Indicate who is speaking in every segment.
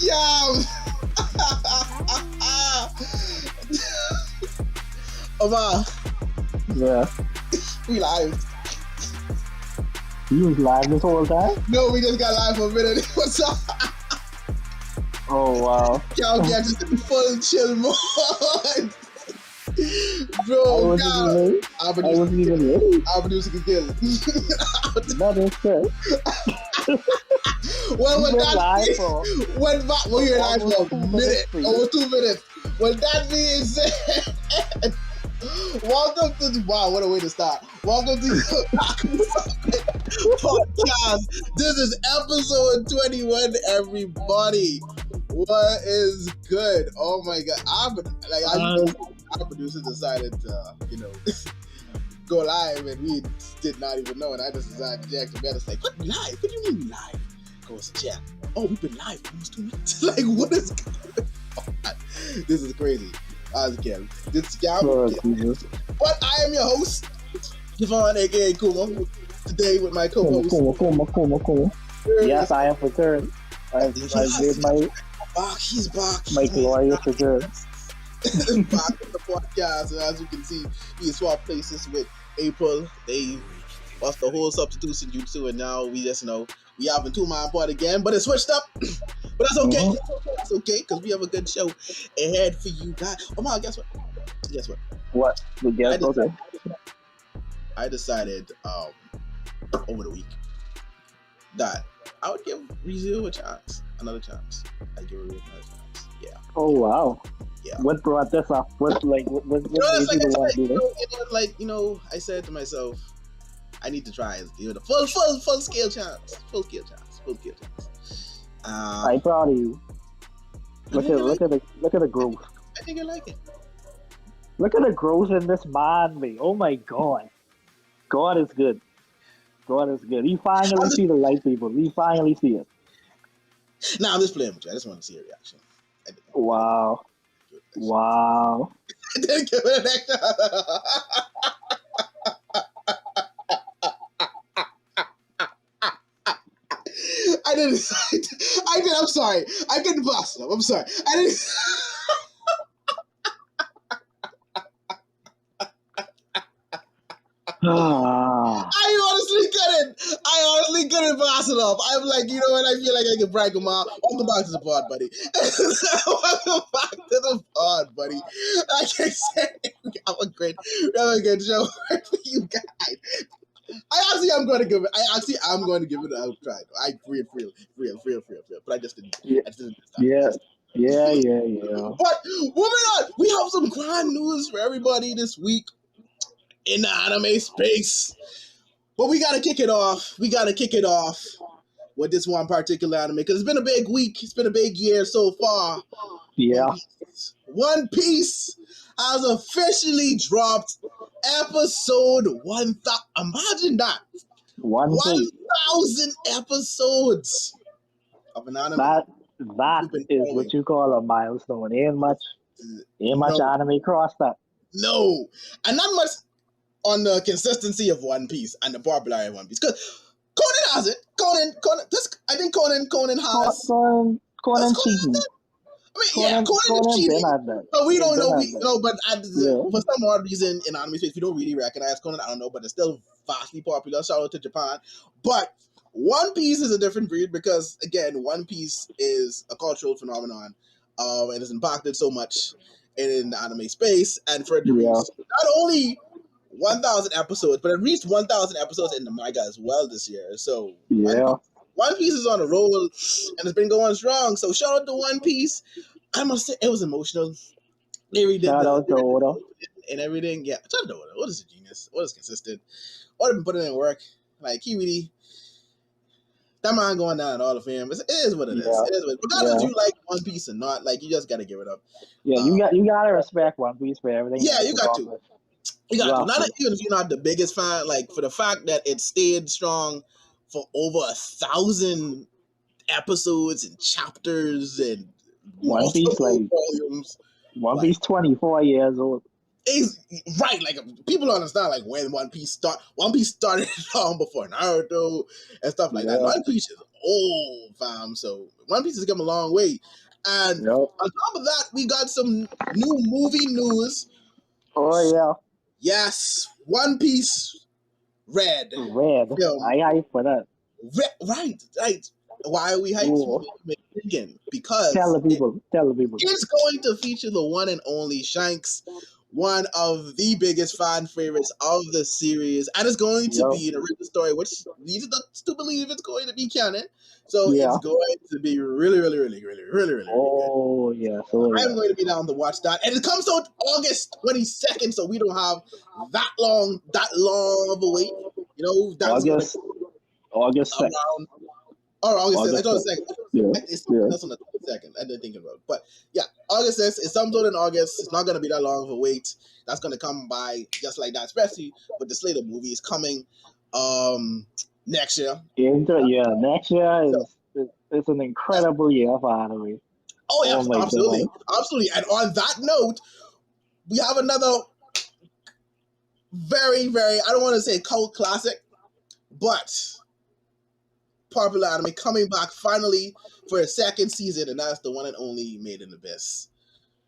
Speaker 1: Yeah. Omar,
Speaker 2: Yeah.
Speaker 1: we live.
Speaker 2: You was live this whole time?
Speaker 1: No, we just got live for a minute. What's up?
Speaker 2: Oh wow.
Speaker 1: Y'all get just in full chill mode.
Speaker 2: I
Speaker 1: Bro,
Speaker 2: wasn't even
Speaker 1: our
Speaker 2: I wasn't even ready.
Speaker 1: producer can kill.
Speaker 2: That is good.
Speaker 1: Well, when
Speaker 2: We've been
Speaker 1: that
Speaker 2: live
Speaker 1: being,
Speaker 2: for
Speaker 1: well, you're live
Speaker 2: almost
Speaker 1: for a
Speaker 2: 2 minutes
Speaker 1: minute,
Speaker 2: straight.
Speaker 1: over 2 minutes. When that being said, welcome to what a way to start. Welcome to the Otaku podcast. This is episode 21, everybody. What is good? Oh my god! Our producer decided to, go live, and we did not even know. And I just decided to Jack together. It's like, what live? What do you mean live? Goes Jack. Oh, we've been live for almost 2 minutes. Like, what is going on? This is crazy. As again, this is
Speaker 2: Jesus.
Speaker 1: But I am your host, Javon, aka Kuma. Today with my co-host.
Speaker 2: Kuma. Yes, I have returned. I've made
Speaker 1: He's back.
Speaker 2: my glorious return.
Speaker 1: Back on the podcast. And as you can see, he swapped places with April. They lost the whole substitution due to, and now we just we having 2-man pod again, but it switched up. But that's okay.
Speaker 2: Mm-hmm.
Speaker 1: That's okay, because we have a good show ahead for you guys. Oh my, guess what?
Speaker 2: What? Okay.
Speaker 1: I decided over the week that I would give Rizio another chance. I'd give her another chance. Yeah.
Speaker 2: Oh wow.
Speaker 1: Yeah.
Speaker 2: What brought this up? What made you want to do this?
Speaker 1: I said to myself, I need to try and give it a full scale chance. Full scale chance.
Speaker 2: I'm proud of you. Look at the growth.
Speaker 1: I think I like it.
Speaker 2: Look at the growth in this man, me. Oh my god. God is good. He finally see the light, people. He finally see it.
Speaker 1: Nah, I'm just playing with you. I just want to see a reaction.
Speaker 2: Wow.
Speaker 1: I didn't give it an extra. I'm sorry. I couldn't boss it up. I'm sorry. I didn't. I honestly couldn't pass it off. I'm like, you know what? I feel like I can brag him out. Welcome back to the pod, buddy. Welcome back to the pod, buddy. Like I said, we have a good show for you guys. I'm going to give it a try. I real. But I just didn't.
Speaker 2: Yeah. Yeah.
Speaker 1: But moving on, we have some grand news for everybody this week in the anime space. But we gotta kick it off. With this one particular anime, because it's been a big week. It's been a big year so far.
Speaker 2: Yeah.
Speaker 1: One Piece has officially dropped episode 1,000. Imagine that. 1,000 episodes of an anime.
Speaker 2: That is what you call a milestone. Ain't much anime crossed that.
Speaker 1: No. And not much on the consistency of One Piece and the popularity of One Piece. Because Conan has it. I think Conan has.
Speaker 2: Conan cheating.
Speaker 1: Conan is cheating. But we don't know. But for some odd reason in anime space, we don't really recognize Conan. I don't know, but it's still vastly popular. Shout out to Japan. But One Piece is a different breed because, again, One Piece is a cultural phenomenon. It has impacted so much in the anime space, and for it to reach not only 1,000 episodes, but it reached 1,000 episodes in the manga as well this year. So One Piece is on a roll, and it's been going strong. So shout out to One Piece. I must say, it was emotional. They redid
Speaker 2: shout out to Oda
Speaker 1: and everything. Yeah, shout out to Oda. Oda's a genius. Oda's consistent. Oda been putting in work. Like, he really, that man going down in all of fame. It is what it is. It is what it is. Regardless if you like One Piece or not, like, you just gotta give it up.
Speaker 2: Yeah, you gotta respect One Piece for everything.
Speaker 1: Yeah, you got to. You got to. Not even if you're not the biggest fan, like, for the fact that it stayed strong for over 1,000 episodes and chapters and
Speaker 2: One Piece,
Speaker 1: volumes.
Speaker 2: One Piece 24 years old.
Speaker 1: Right, like, people don't understand, like, when One Piece started long before Naruto and stuff like that. One Piece is old, fam. So One Piece has come a long way. And on top of that, we got some new movie news.
Speaker 2: Oh yeah.
Speaker 1: Yes, One Piece Red.
Speaker 2: Film. I hype for that.
Speaker 1: Right. Why are we hyped? Because
Speaker 2: tell the people.
Speaker 1: It's going to feature the one and only Shanks, one of the biggest fan favorites of the series, and it's going to be an original story, which leads us to believe it's going to be canon. So it's going to be really good.
Speaker 2: Oh yeah.
Speaker 1: I'm going to be down to watch that, and it comes out August 22nd, so we don't have that long of a wait. You know, that's
Speaker 2: August 6th.
Speaker 1: August 6th. I thought it was 2nd. It's on the 2nd. I didn't think about it. But yeah, August 6th. It's sometime in August. It's not going to be that long of a wait. That's going to come by just like that, especially with the slate of movies coming next year.
Speaker 2: Next year is an incredible year for anime.
Speaker 1: Oh, yeah, absolutely. And on that note, we have another very, very, I don't want to say cult classic, but popular anime coming back finally for a second season, and that's the one and only Made in Abyss.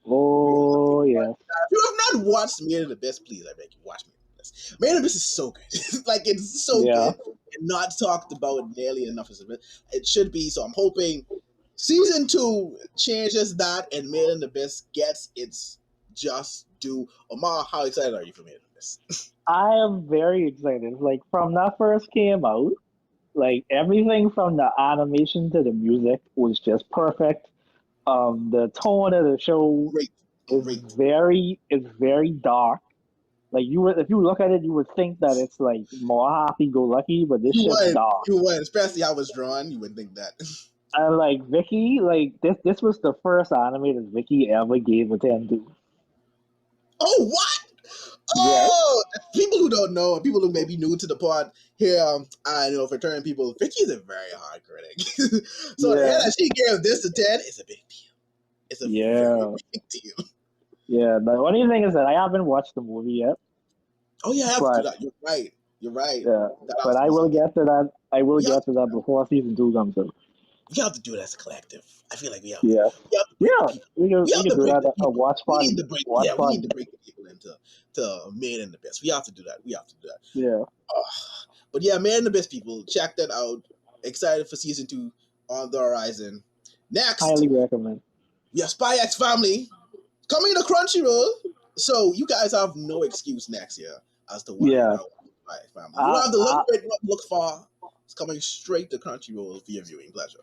Speaker 2: Oh yeah!
Speaker 1: If you have not watched Made in Abyss, please, I beg you, watch Made in Abyss. Made in Abyss is so good. It's so good and not talked about nearly enough as it should be. So I'm hoping season 2 changes that and Made in Abyss gets its just due. Omar, how excited are you for Made in Abyss?
Speaker 2: I am very excited. Like from that first came out, like everything from the animation to the music was just perfect. The tone of the show is very dark. Like if you look at it, you would think that it's like more happy-go-lucky, but this shit's dark.
Speaker 1: You would, especially how it's drawn. You would think that.
Speaker 2: And like Vicky, like this was the first anime that Vicky ever gave a 10 to.
Speaker 1: Oh, what? Oh, people who don't know, people who may be new to the pod here, for returning people, Vicky is a very hard critic. So that she gave this a 10 is a big deal. It's a very big deal.
Speaker 2: Yeah, the only thing is that I haven't watched the movie yet.
Speaker 1: Oh yeah, I have to do that. You're right.
Speaker 2: Yeah, but I will get to that. I will get to that before season 2 comes out.
Speaker 1: We have to do it as a collective. I feel like we have.
Speaker 2: We can do that.
Speaker 1: We need to break the people into Made in Abyss. We have to do that.
Speaker 2: Yeah.
Speaker 1: But yeah, Made in Abyss, people, check that out. Excited for season 2 on the horizon. Next,
Speaker 2: highly recommend.
Speaker 1: We have Spy X Family coming to Crunchyroll. So you guys have no excuse next year as to what Spy X Family. You don't have to look far. It's coming straight to Crunchyroll for your viewing pleasure.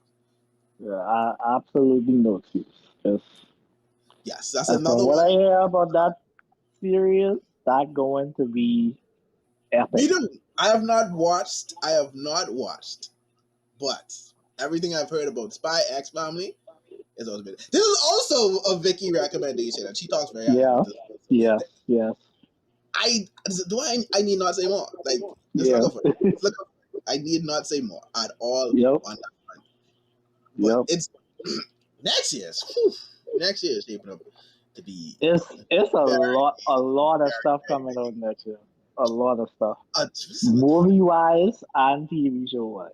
Speaker 2: Yeah, absolutely no excuse.
Speaker 1: Yes, that's another
Speaker 2: one.
Speaker 1: What
Speaker 2: I hear about that series, that's going to be epic.
Speaker 1: Me too. I have not watched, but everything I've heard about Spy X Family is always been. This is also a Vicky recommendation, and she talks very highly.
Speaker 2: Yes.
Speaker 1: I need not say more. Like, look up. I need not say more at all on that front. But it's next year is shaping up to be.
Speaker 2: It's a lot of stuff coming out next year. A lot of stuff. Movie wise and TV show wise.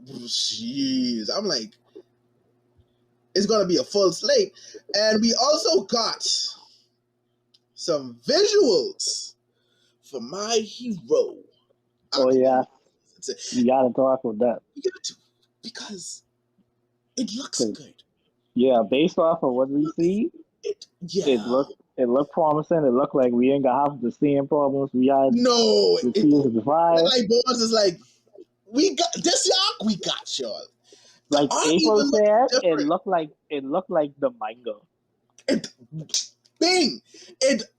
Speaker 1: Jeez, I'm like, it's gonna be a full slate, and we also got some visuals for My Hero.
Speaker 2: Oh yeah, you gotta talk about that.
Speaker 1: You got to, because it looks good.
Speaker 2: Yeah, based off of what we see, it looked promising. It looked like we ain't gonna have the same problems we had.
Speaker 1: No,
Speaker 2: the season 5.
Speaker 1: Like Bones is like, we got this, y'all. We got y'all.
Speaker 2: Like April said, it looked like the manga.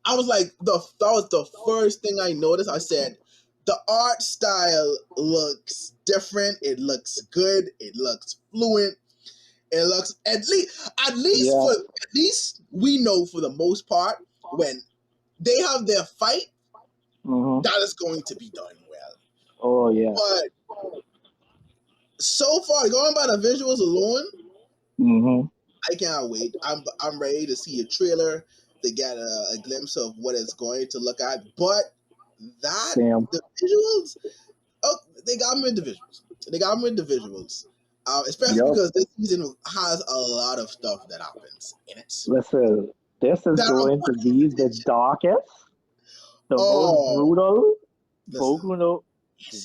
Speaker 1: I was like, that was the first thing I noticed. I said, the art style looks different. It looks good. It looks fluent. It looks at least we know for the most part when they have their fight, that is going to be done well.
Speaker 2: Oh yeah.
Speaker 1: But so far, going by the visuals alone, I can't wait. I'm ready to see a trailer to get a glimpse of what it's going to look at. But the visuals, they got them individuals. Especially because this season has a lot of stuff that happens in it.
Speaker 2: Listen, this is going to be the darkest, the most brutal Boku no.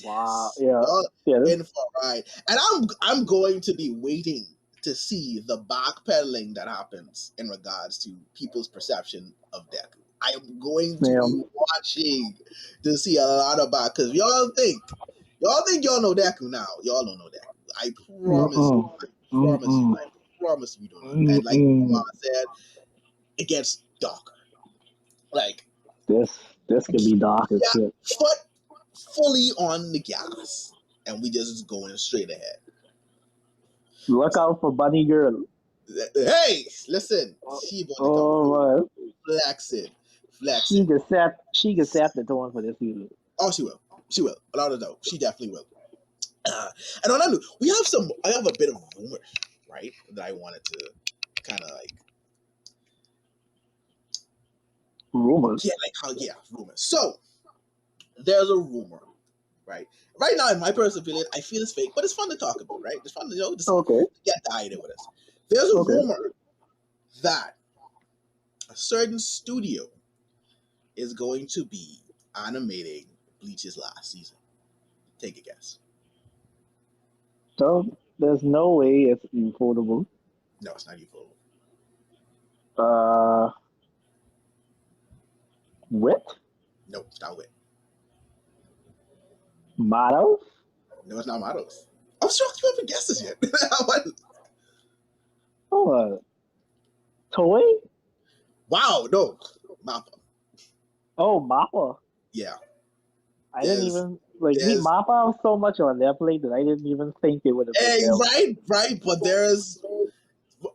Speaker 2: Wow, yeah.
Speaker 1: In for a ride, and I'm going to be waiting to see the backpedaling that happens in regards to people's perception of Deku. I am going to be watching to see a lot about, because y'all think y'all know Deku now. Y'all don't know Deku. I promise you. I promise you don't know. And like Mama said, it gets darker. Like
Speaker 2: this could be dark as shit.
Speaker 1: Foot fully on the gas, and we just going straight ahead.
Speaker 2: Look out for Bunny Girl.
Speaker 1: Hey, listen, she
Speaker 2: come
Speaker 1: flexing.
Speaker 2: She can set the tone for this season.
Speaker 1: Oh, she will. Without a doubt, she definitely will. And on that note, I have a bit of rumors, right, that I wanted to kind of like
Speaker 2: rumors.
Speaker 1: Rumors. So there's a rumor, right? Right now, in my personal opinion, I feel it's fake, but it's fun to talk about, right? It's fun to get the idea with us. There's a rumor that a certain studio is going to be animating Bleach's last season. Take a guess.
Speaker 2: So there's no way it's ufotable.
Speaker 1: No, it's not ufotable.
Speaker 2: Wit?
Speaker 1: No, it's not Wit.
Speaker 2: Matos?
Speaker 1: No, it's not Matos. I'm shocked you haven't guessed this yet.
Speaker 2: Toy?
Speaker 1: Wow, no. Mappa.
Speaker 2: Oh, Mappa.
Speaker 1: Yeah.
Speaker 2: I didn't even Mappa was so much on their plate that I didn't even think it would have been
Speaker 1: right. But there's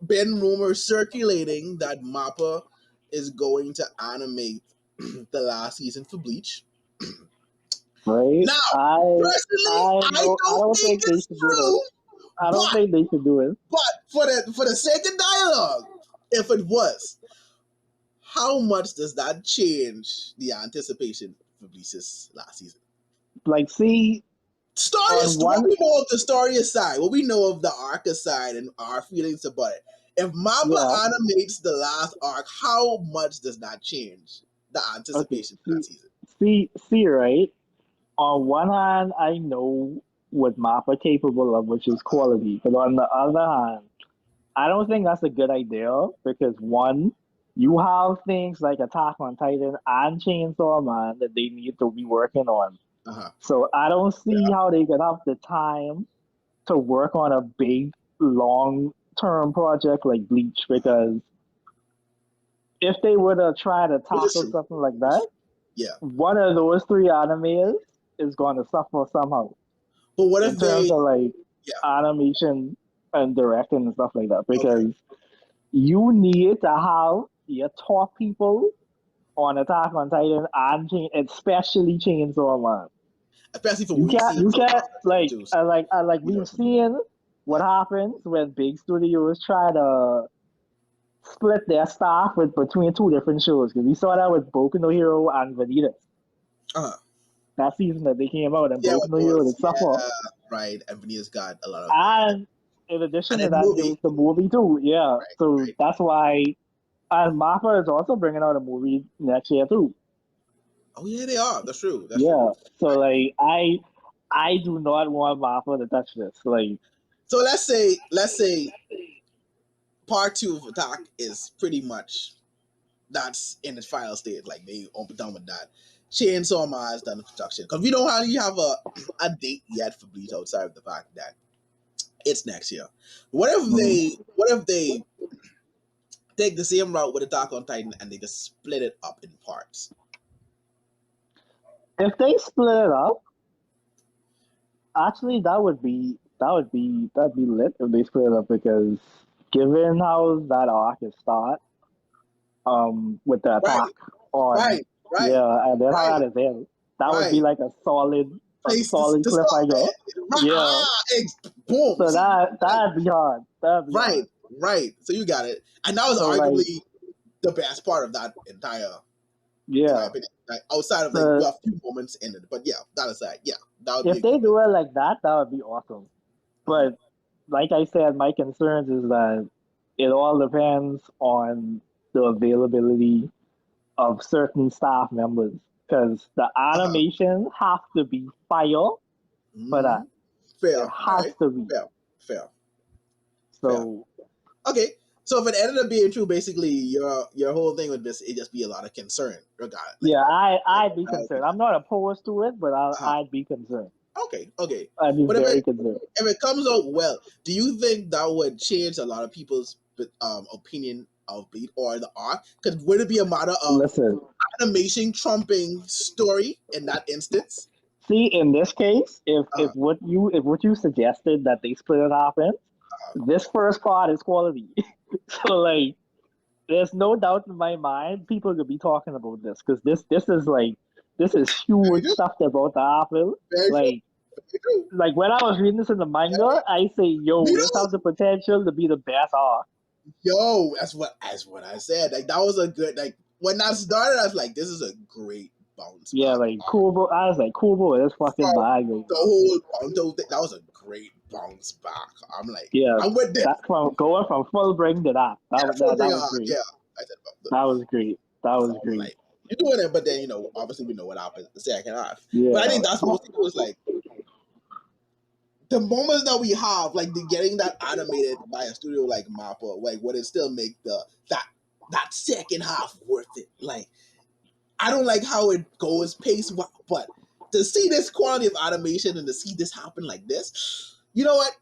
Speaker 1: been rumors circulating that Mappa is going to animate the last season for Bleach.
Speaker 2: Right.
Speaker 1: Now, personally, I don't think it's true.
Speaker 2: I don't think they should do it.
Speaker 1: But for the sake of dialogue, if it was, how much does that change the anticipation for Bleach's last season?
Speaker 2: Like, see,
Speaker 1: what we know of the story aside, what we know of the arc aside, and our feelings about it. If Mappa animates the last arc, how much does that change the anticipation for that season?
Speaker 2: See, right? On one hand, I know what Mappa capable of, which is quality. But on the other hand, I don't think that's a good idea because one, you have things like Attack on Titan and Chainsaw Man that they need to be working on. So I don't see how they could have the time to work on a big, long-term project like Bleach, because if they were to try to tackle something like that, one of those three animes is going to suffer somehow.
Speaker 1: But what if
Speaker 2: in terms of like animation and directing and stuff like that? Because you need to have your top people on Attack on Titan and especially Chainsaw Man.
Speaker 1: Especially for
Speaker 2: you can't like we've seen what happens when big studios try to split their staff between two different shows, because we saw that with Boku no Hero and Vanitas. That season that they came out, and Boku no Hero did suffer.
Speaker 1: Right, and Vanitas got a lot of.
Speaker 2: And in addition to that, there was the movie too. Yeah, that's why. And Mappa is also bringing out a movie next year too.
Speaker 1: Oh yeah, they are. That's true. That's
Speaker 2: true. So like, I do not want Mappa to touch this. Like,
Speaker 1: so let's say part 2 of Attack is pretty much that's in its final stage. Like they done with that. Chainsaw Man is done with production, because we don't really have a date yet for Bleach outside of the fact that it's next year. What if they take the same route with Attack on Titan and they just split it up in parts?
Speaker 2: If they split it up, actually that would be lit if they split it up, because given how that arc is start, with the attack on and then how that is end, that would be like a solid cliffhanger.
Speaker 1: Boom.
Speaker 2: So that'd be hard.
Speaker 1: Right. So you got it. And that was arguably the best part of that entire like outside of like a few moments in it. But yeah, that aside, yeah, that would be.
Speaker 2: If they do it like that would be awesome. But like I said, my concerns is that it all depends on the availability of certain staff members because the animation has to be fire for that.
Speaker 1: Fair.
Speaker 2: It has to be.
Speaker 1: Fair.
Speaker 2: So
Speaker 1: okay. So if it ended up being true, basically your whole thing would just be a lot of concern regardless. Like,
Speaker 2: yeah, I'd be concerned. I'm not opposed to it, but I'd be concerned.
Speaker 1: Okay.
Speaker 2: I'd be very concerned.
Speaker 1: If it comes out well, do you think that would change a lot of people's opinion of Bleach or the art? Because would it be a matter of animation trumping story in that instance?
Speaker 2: See, in this case, if what you suggested that they split it half in, this first part is quality. So like, there's no doubt in my mind people could be talking about this because this is huge stuff about the Apple. Like when I was reading this in the manga, I say, yo, this has the potential to be the best arc.
Speaker 1: Yo, that's what I said. Like that was a good when that started, I was like, this is a great bounce.
Speaker 2: Yeah, like Kubo. I was like, Kubo is fucking bad.
Speaker 1: The whole Bounto thing, that was a great bounce back. I'm like,
Speaker 2: yeah,
Speaker 1: I'm with this.
Speaker 2: Going from full bring to that. That was great.
Speaker 1: Yeah, I said
Speaker 2: that was great. That was great.
Speaker 1: Like, you're doing it, but then obviously we know what happened the second half. Yeah. But I think that's what it was like. The moments that we have, like getting that animated by a studio like Mappa, like would it still make that second half worth it? Like, I don't like how it goes pace, but to see this quality of animation and to see this happen like this, you know what?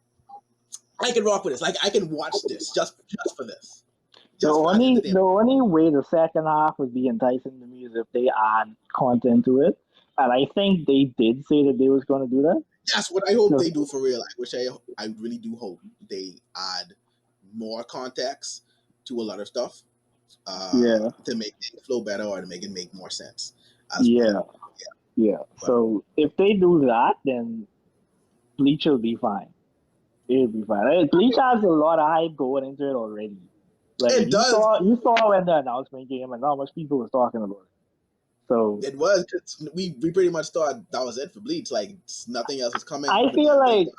Speaker 1: I can rock with this. Like, I can watch this just for this.
Speaker 2: The only way the second half would be enticing to me is if they add content to it, and I think they did say that they was going to do that.
Speaker 1: Yes, what I hope they do for real, which I really do hope they add more context to a lot of stuff. To make it flow better or to make it make more sense.
Speaker 2: Yeah. So if they do that, then Bleach will be fine. It'll be fine. Bleach has a lot of hype going into it already. Like
Speaker 1: it does.
Speaker 2: You saw when the announcement came and how much people was talking about it. So
Speaker 1: it was because we pretty much thought that was it for Bleach. Like nothing else was coming.
Speaker 2: I feel like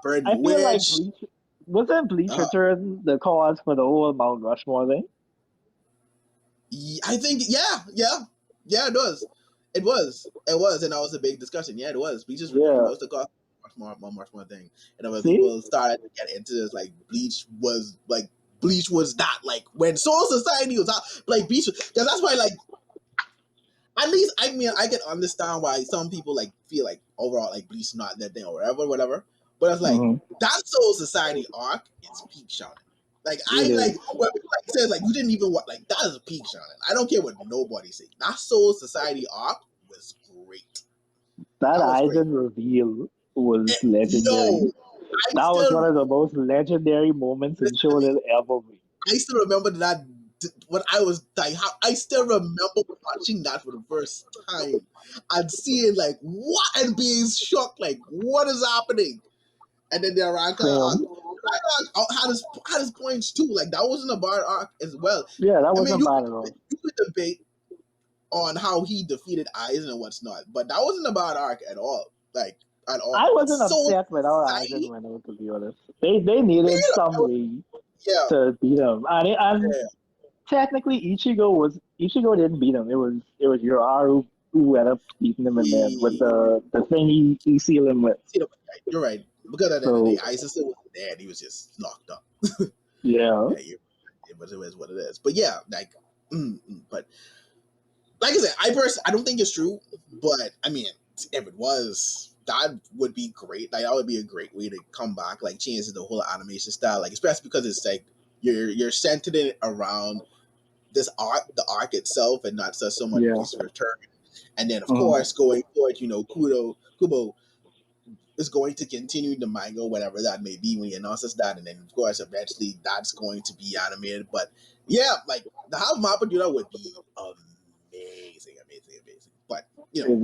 Speaker 2: Bleach wasn't Bleach Return the cause for the whole Mount Rushmore thing.
Speaker 1: I think it was. It was, and that was a big discussion. Yeah, it was. Bleach was the cause much more thing, and when people started to get into this, like Bleach was that like when Soul Society was out, like Bleach, because that's why like. At least, I mean, I can understand why some people like feel like overall like Bleach not that thing or whatever. But it's like that Soul Society arc is peak shonen. Like when people says like you didn't even want like that is a peak shonen. I don't care what nobody says. That Soul Society arc was great.
Speaker 2: That Aizen reveal was legendary. That was one of the most legendary moments in shonen ever.
Speaker 1: I still remember that. When I was like, I still remember watching that for the first time and seeing like what and being shocked, like what is happening, and then the Aranka had his points too. Like that wasn't a bad arc as well.
Speaker 2: Yeah, that wasn't bad at all.
Speaker 1: You could debate on how he defeated Aizen and what's not, but that wasn't a bad arc at all. Like at all.
Speaker 2: I wasn't upset without Aizen when I was, to be honest. They needed some way to beat him, and technically Ichigo didn't beat him. It was Uraru who ended up beating him in there with the thing he sealed him with.
Speaker 1: You're right. Because at the end of the day, Aizen still wasn't dead. He was just locked up.
Speaker 2: Yeah.
Speaker 1: It is what it is. But yeah, like, but like I said, I don't think it's true. But I mean, if it was, that would be great. Like that would be a great way to come back, like change the whole animation style, like especially because it's like you're centered it around this arc, the arc itself, and not just so much return. And then of course going forward, Kubo is going to continue the manga, whatever that may be, when he announces that, and then of course eventually that's going to be animated. But yeah, like the how Mappa do that would be amazing. But we'll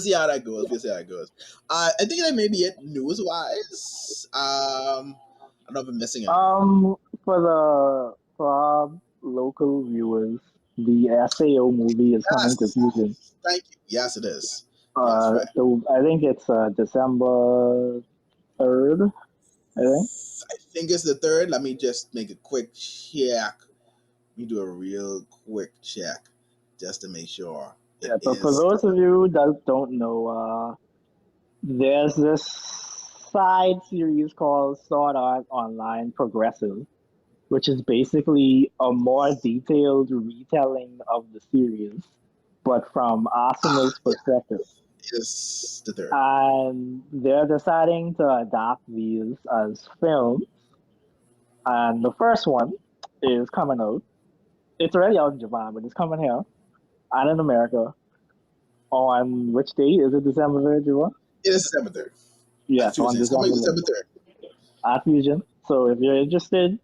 Speaker 1: see how that goes. I think that may be it news wise. I don't know if I'm missing anything.
Speaker 2: For our local viewers, The SAO movie is coming to
Speaker 1: Yes.
Speaker 2: Fusion.
Speaker 1: Thank you. Yes, it is. Yes, right.
Speaker 2: I think it's December 3rd. I think.
Speaker 1: I think it's the third. Let me just make a quick check. Let me do a real quick check just to make sure it
Speaker 2: Yeah. So for
Speaker 1: is.
Speaker 2: those of you that don't know, there's this side series called Sword Art Online Progressive, which is basically a more detailed retelling of the series, but from Asuna's
Speaker 1: Yeah,
Speaker 2: perspective.
Speaker 1: it's the third.
Speaker 2: And they're deciding to adapt these as films. And the first one is coming out. It's already out in Japan, but it's coming here and in America on which date? Is it December 3rd, July?
Speaker 1: It is December 3rd.
Speaker 2: Yes, on
Speaker 1: It's coming
Speaker 2: December 3rd
Speaker 1: December 3rd.
Speaker 2: at Fusion. So if you're interested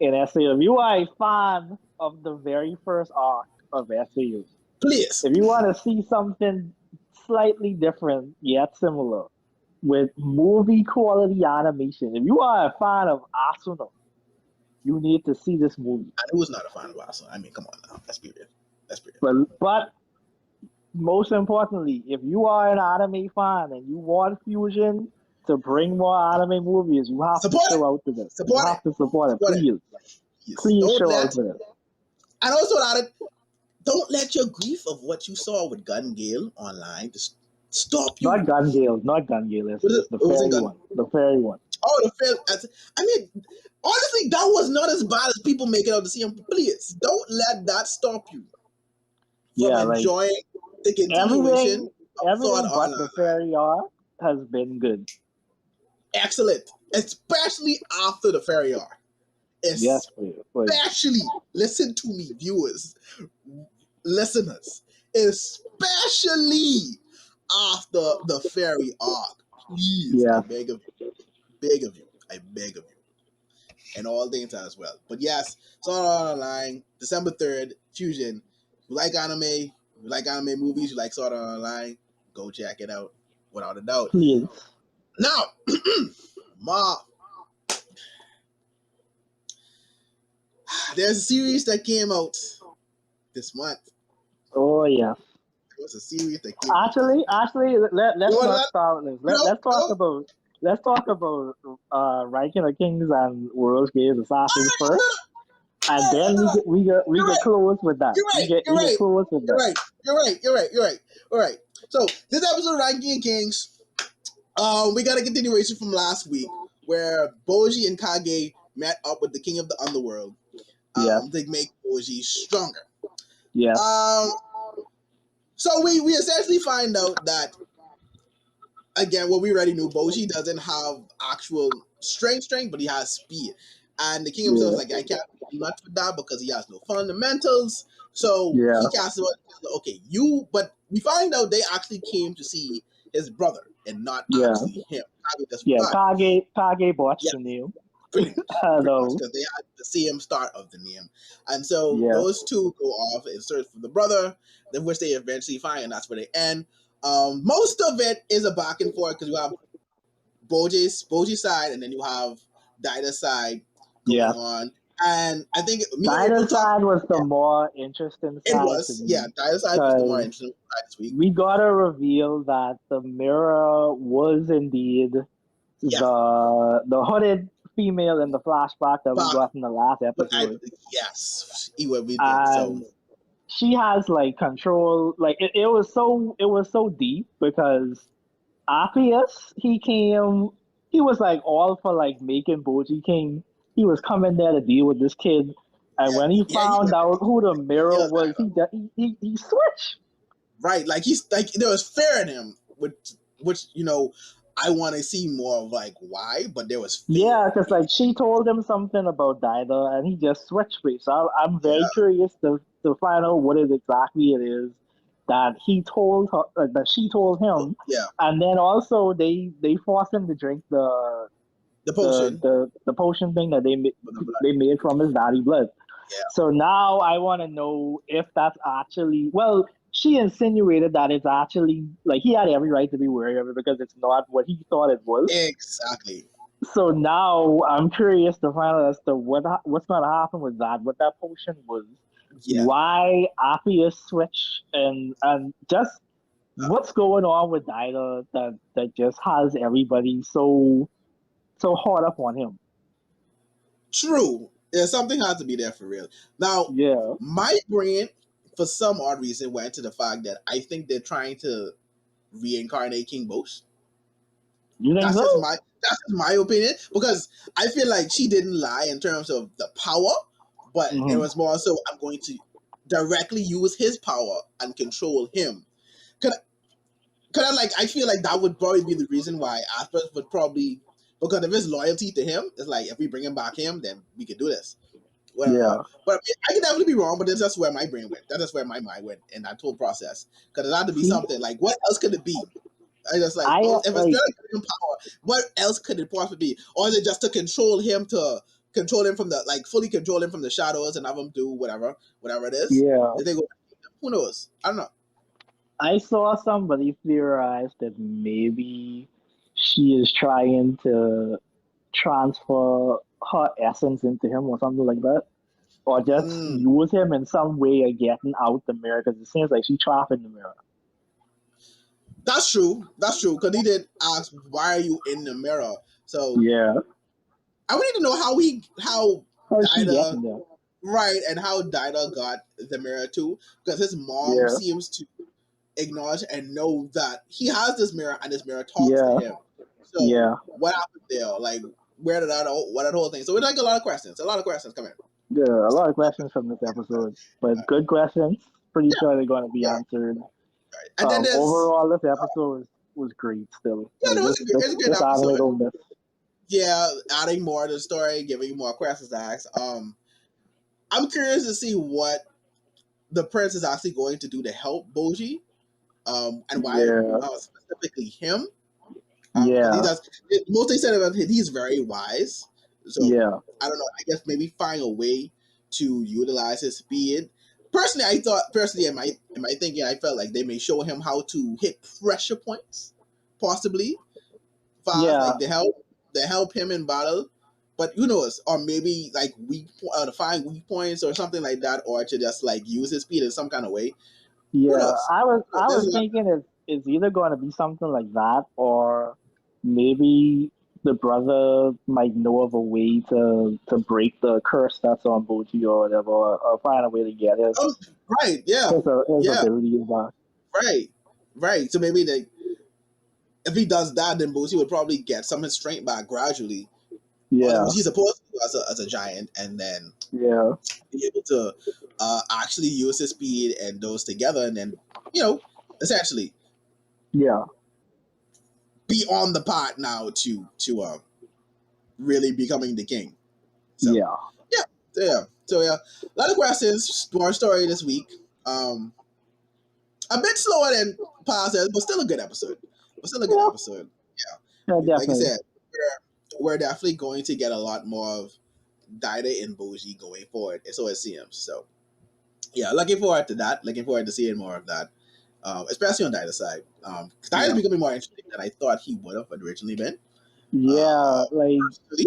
Speaker 2: in SAO, if you are a fan of the very first arc of SAO,
Speaker 1: Please.
Speaker 2: if you want to see something slightly different yet similar with movie quality animation, if you are a fan of Asuna, you need to see this movie.
Speaker 1: And who's not a fan of Arsenal? I mean, come on now. Let's be real. Let's be real.
Speaker 2: But most importantly, if you are an anime fan and you want Fusion to bring more anime movies, you have
Speaker 1: Support
Speaker 2: to
Speaker 1: it.
Speaker 2: show out to this. You
Speaker 1: Support
Speaker 2: have
Speaker 1: it.
Speaker 2: to support it,
Speaker 1: Support it.
Speaker 2: please.
Speaker 1: Yes.
Speaker 2: Please show out to this.
Speaker 1: And also added, don't let your grief of what you saw with Gun Gale online just stop you.
Speaker 2: Not Gun Gale. It's the fairy one. The fairy one.
Speaker 1: Oh, the film. I mean, honestly, that was not as bad as people make it out to see him. Please don't let that stop you from enjoying the continuation of Sword
Speaker 2: Everything
Speaker 1: Art
Speaker 2: but the
Speaker 1: Online.
Speaker 2: fairy arc has been good.
Speaker 1: Excellent, especially after the fairy arc.
Speaker 2: Yes, please.
Speaker 1: Especially, listen to me, viewers, listeners, especially after the fairy arc. Please,
Speaker 2: Yeah.
Speaker 1: I beg of you, I beg of you, and all things as well. But yes, Sword Art Online, December 3rd, Fusion. You like anime movies, you like Sword Art Online, go check it out, without a doubt.
Speaker 2: Please.
Speaker 1: Now, Ma, there's a series that came out this month.
Speaker 2: Oh yeah.
Speaker 1: It was a series that came out.
Speaker 2: Actually, let's not start this. Let's talk about Ranking of Kings and World's Greatest Assassins first, and then we get close with that.
Speaker 1: You're right.
Speaker 2: Close with that.
Speaker 1: You're right. So this episode of Ranking of Kings, we got a continuation from last week where Boji and Kage met up with the King of the Underworld. They make Boji stronger.
Speaker 2: Yeah.
Speaker 1: So we essentially find out that, again, what we already knew, Boji doesn't have actual strength, but he has speed. And the king himself is like, I can't do much with that because he has no fundamentals. So he casts it, okay, but we find out they actually came to see his brother and not actually him.
Speaker 2: Kage botched the name.
Speaker 1: Pretty much, because they had the same start of the name. And so those two go off and search for the brother, then which they eventually find, and that's where they end. Most of it is a back and forth because you have Boji's side, and then you have Daida's side going on. And I think
Speaker 2: Daida's side was the more interesting side.
Speaker 1: It was, Daida's side was the more interesting side this week.
Speaker 2: We gotta reveal that the mirror was indeed the hooded female in the flashback that we got in the last episode. She has like control. Like it was so deep because Appius, he was like all for like making Boji king. He was coming there to deal with this kid, and when he found out who the mirror was, he switched.
Speaker 1: Right, like he's like there was fear in him, which I want to see more of, like, why, but there was fear.
Speaker 2: Yeah, because like she told him something about Daida, and he just switched me. So I'm very curious to find out what exactly it is that he told her, that she told him.
Speaker 1: Yeah.
Speaker 2: And then also they forced him to drink the
Speaker 1: potion,
Speaker 2: the potion thing that they made from his daddy blood.
Speaker 1: Yeah.
Speaker 2: So now I want to know if that's actually she insinuated that it's actually like he had every right to be wary of it because it's not what he thought it was.
Speaker 1: Exactly.
Speaker 2: So now I'm curious to find out as to what's going to happen with that, what that potion was, why Appius switch and just what's going on with Dida that just has everybody so hard up on him.
Speaker 1: True. Yeah, something has to be there for real. Now, my brain, for some odd reason, went to the fact that I think they're trying to reincarnate King Bosch.
Speaker 2: You think
Speaker 1: that's
Speaker 2: so?
Speaker 1: That's just my opinion, because I feel like she didn't lie in terms of the power, but it was more so I'm going to directly use his power and control him. I feel like that would probably be the reason why Aspers would probably, because of his loyalty to him, it's like if we bring him back then we can do this. Whatever.
Speaker 2: Yeah.
Speaker 1: But I can definitely be wrong, but that's where my brain went. That's where my mind went in that whole process. Because it had to be something like, what else could it be? I just if it's giving him power, what else could it possibly be? Or is it just to control him from the fully control him from the shadows and have him do whatever it is?
Speaker 2: Yeah.
Speaker 1: Who knows? I don't know.
Speaker 2: I saw somebody theorize that maybe she is trying to transfer her essence into him or something like that. Or just use him in some way of getting out the mirror, because it seems like she's trapped in the mirror.
Speaker 1: That's true. Because he did ask, "Why are you in the mirror?" So I would need to know how Dida, right, and how Dida got the mirror too, because his mom seems to acknowledge and know that he has this mirror and this mirror talks to him. So what happened there? Like, where did that whole thing? So it's like a lot of questions coming.
Speaker 2: Yeah, a lot of questions from this episode, but good questions. Pretty sure they're going to be answered.
Speaker 1: Right. And then
Speaker 2: overall, this episode was great. Still,
Speaker 1: it was a good episode. Yeah, adding more to the story, giving more questions to ask. I'm curious to see what the prince is actually going to do to help Boji, and why specifically him. Most they said about him, he's very wise. So I don't know. I guess maybe find a way to utilize his speed. Personally, in my thinking, I felt like they may show him how to hit pressure points, possibly like to help him in battle. But who knows? Or maybe like to find weak points or something like that, or to just like use his speed in some kind of way.
Speaker 2: Yeah, I was thinking it's either going to be something like that, or maybe the brother might know of a way to break the curse that's on Boji or whatever, or find a way to get it.
Speaker 1: Right, yeah.
Speaker 2: His abilities back.
Speaker 1: Right. So maybe if he does that, then Boji would probably get some of his strength back gradually.
Speaker 2: Yeah.
Speaker 1: He's supposed to as a giant, and then be able to actually use his speed and those together, and then essentially be on the path now to really becoming the king. So, So a lot of questions, more story this week. A bit slower than past, but still a good episode. Yeah, like I said, we're definitely going to get a lot more of Dida and Boji going forward. So it seems. So yeah, looking forward to that. Looking forward to seeing more of that, especially on Dida's side. Dida's becoming more interesting than I thought he would have originally been.
Speaker 2: Yeah,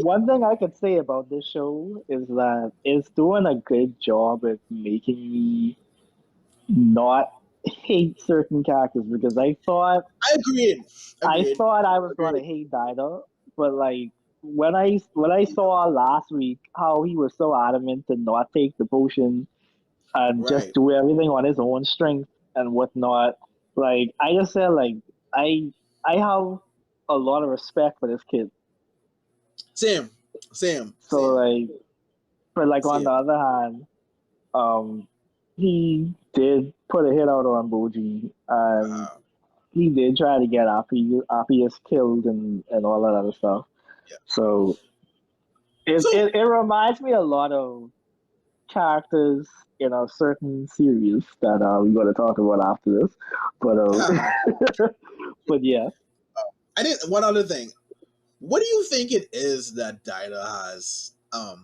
Speaker 2: one thing I could say about this show is that it's doing a good job at making me not hate certain characters, because I thought I thought I was going to hate Dida, but like when I saw last week how he was so adamant to not take the potion and just do everything on his own strength and whatnot, like I just said, like I have a lot of respect for this kid.
Speaker 1: Same.
Speaker 2: So on the other hand, he did put a hit out on Boji, and he did try to get Appius killed and all that other stuff.
Speaker 1: Yeah.
Speaker 2: So it reminds me a lot of characters in a certain series that we're going to talk about after this. But but yeah.
Speaker 1: I think one other thing. What do you think it is that Dida has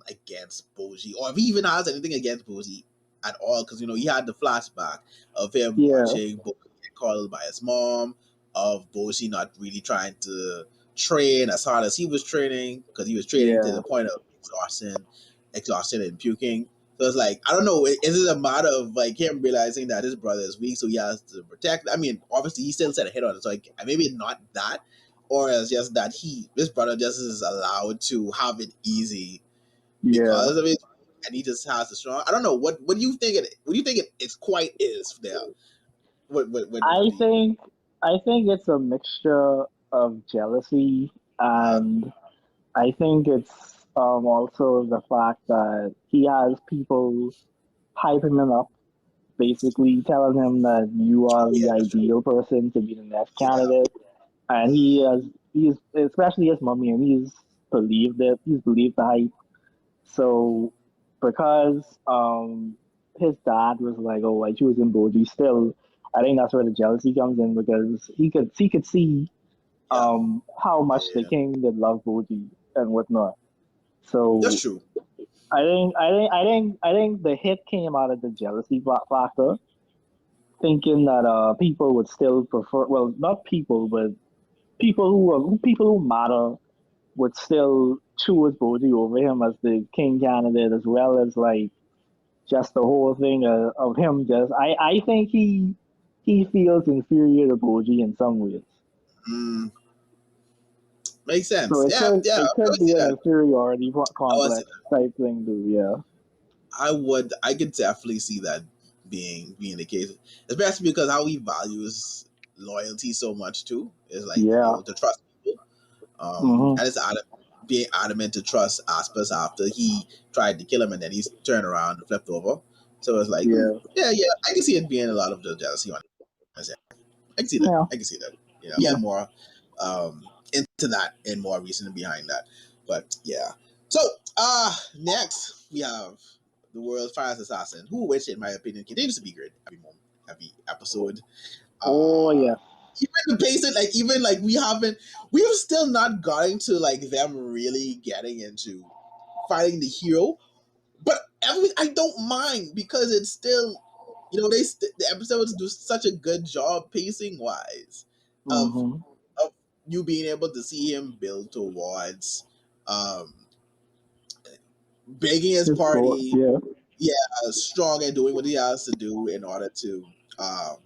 Speaker 1: against Boji, or if he even has anything against Boji at all? Because he had the flashback of him watching Boji get called by his mom, of Boji not really trying to train as hard as he was training, because he was training to the point of exhaustion and puking. So it's like, I don't know, is it a matter of like him realizing that his brother is weak, so he has to protect? I mean, obviously he still set a hit on it, so like maybe not that, or it's just that his brother just is allowed to have it easy because of it, and he just has the strong. I don't know what do you think it? What do you think it's quite is there? What
Speaker 2: I think it's a mixture of jealousy, and I think it's also the fact that he has people hyping him up, basically telling him that you are
Speaker 1: yeah,
Speaker 2: the
Speaker 1: that's true.
Speaker 2: ideal person to be the next
Speaker 1: Yeah.
Speaker 2: candidate, and he's especially his mommy, and he's believed it. He's believed the hype. So because his dad was like, "Oh, I choose him Boji," still, I think that's where the jealousy comes in because he could see
Speaker 1: Yeah.
Speaker 2: how much the
Speaker 1: Yeah.
Speaker 2: king did love Boji and whatnot.
Speaker 1: That's
Speaker 2: So
Speaker 1: true.
Speaker 2: I think the hit came out of the jealousy factor, thinking that people would still prefer, well, not people, but people who matter would still choose Boji over him as the king candidate, as well as like just the whole thing of him. Just I think he feels inferior to Boji in some ways.
Speaker 1: Mm, makes
Speaker 2: So
Speaker 1: sense. Yeah, yeah.
Speaker 2: it
Speaker 1: I
Speaker 2: could
Speaker 1: would see
Speaker 2: be an
Speaker 1: that.
Speaker 2: inferiority
Speaker 1: I would see
Speaker 2: complex
Speaker 1: that.
Speaker 2: type thing too. Yeah.
Speaker 1: I could definitely see that being the case, especially because how he values loyalty so much too is like,
Speaker 2: Yeah.
Speaker 1: to trust people.
Speaker 2: Hmm.
Speaker 1: And it's being adamant to trust Aspers after he tried to kill him and then he's turned around and flipped over. So it's like,
Speaker 2: Yeah.
Speaker 1: yeah, I can see it being a lot of the jealousy on his end. I can see that.
Speaker 2: Yeah.
Speaker 1: I can see that. Yeah, more into that and more reason behind that. But yeah. So next we have the world's finest assassin, who, which in my opinion continues to be great every moment, every episode.
Speaker 2: Oh
Speaker 1: Uh
Speaker 2: yeah.
Speaker 1: even the basic, like even like we've still not gotten to like them really getting into fighting the hero, but I don't mind because it's still, the episodes do such a good job pacing wise of
Speaker 2: Hmm.
Speaker 1: of you being able to see him build towards um begging his
Speaker 2: His goal.
Speaker 1: party,
Speaker 2: Yeah.
Speaker 1: yeah, strong and doing what he has to do in order to um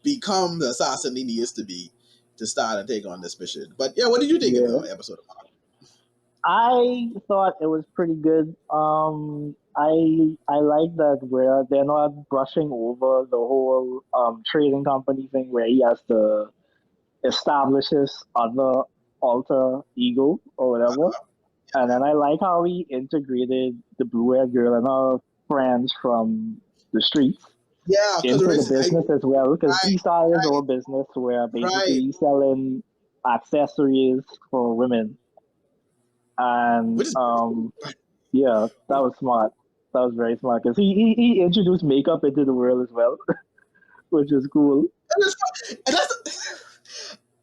Speaker 1: become the assassin he needs to be to start and take on this mission. But yeah, what did you think of
Speaker 2: Yeah.
Speaker 1: the episode?
Speaker 2: I thought it was pretty good. I like that where they're not brushing over the whole trading company thing where he has to establish his other alter ego or whatever. And then I like how he integrated the blue haired girl and her friends from the streets
Speaker 1: Yeah, because
Speaker 2: into the business as well, because he started his
Speaker 1: right,
Speaker 2: own business where basically
Speaker 1: right,
Speaker 2: he's selling accessories for women. And
Speaker 1: which is
Speaker 2: yeah, that was smart. That was very smart because he introduced makeup into the world as well, which is cool.
Speaker 1: and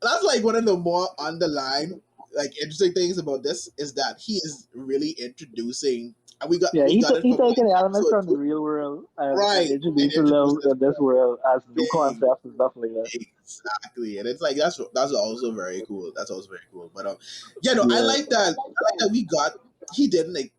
Speaker 1: that's like one of the more underlying like interesting things about this is that he is really introducing, and
Speaker 2: Yeah,
Speaker 1: we got it
Speaker 2: he
Speaker 1: from like
Speaker 2: taking elements
Speaker 1: episode
Speaker 2: from the
Speaker 1: two,
Speaker 2: real world and
Speaker 1: right, and
Speaker 2: introducing them
Speaker 1: introducing this
Speaker 2: in this world as new
Speaker 1: thing.
Speaker 2: concepts and stuff like that.
Speaker 1: Exactly, and it's like that's also very cool. That's also very cool. But yeah, no, I
Speaker 2: Yeah,
Speaker 1: like that. I like that we got. He didn't like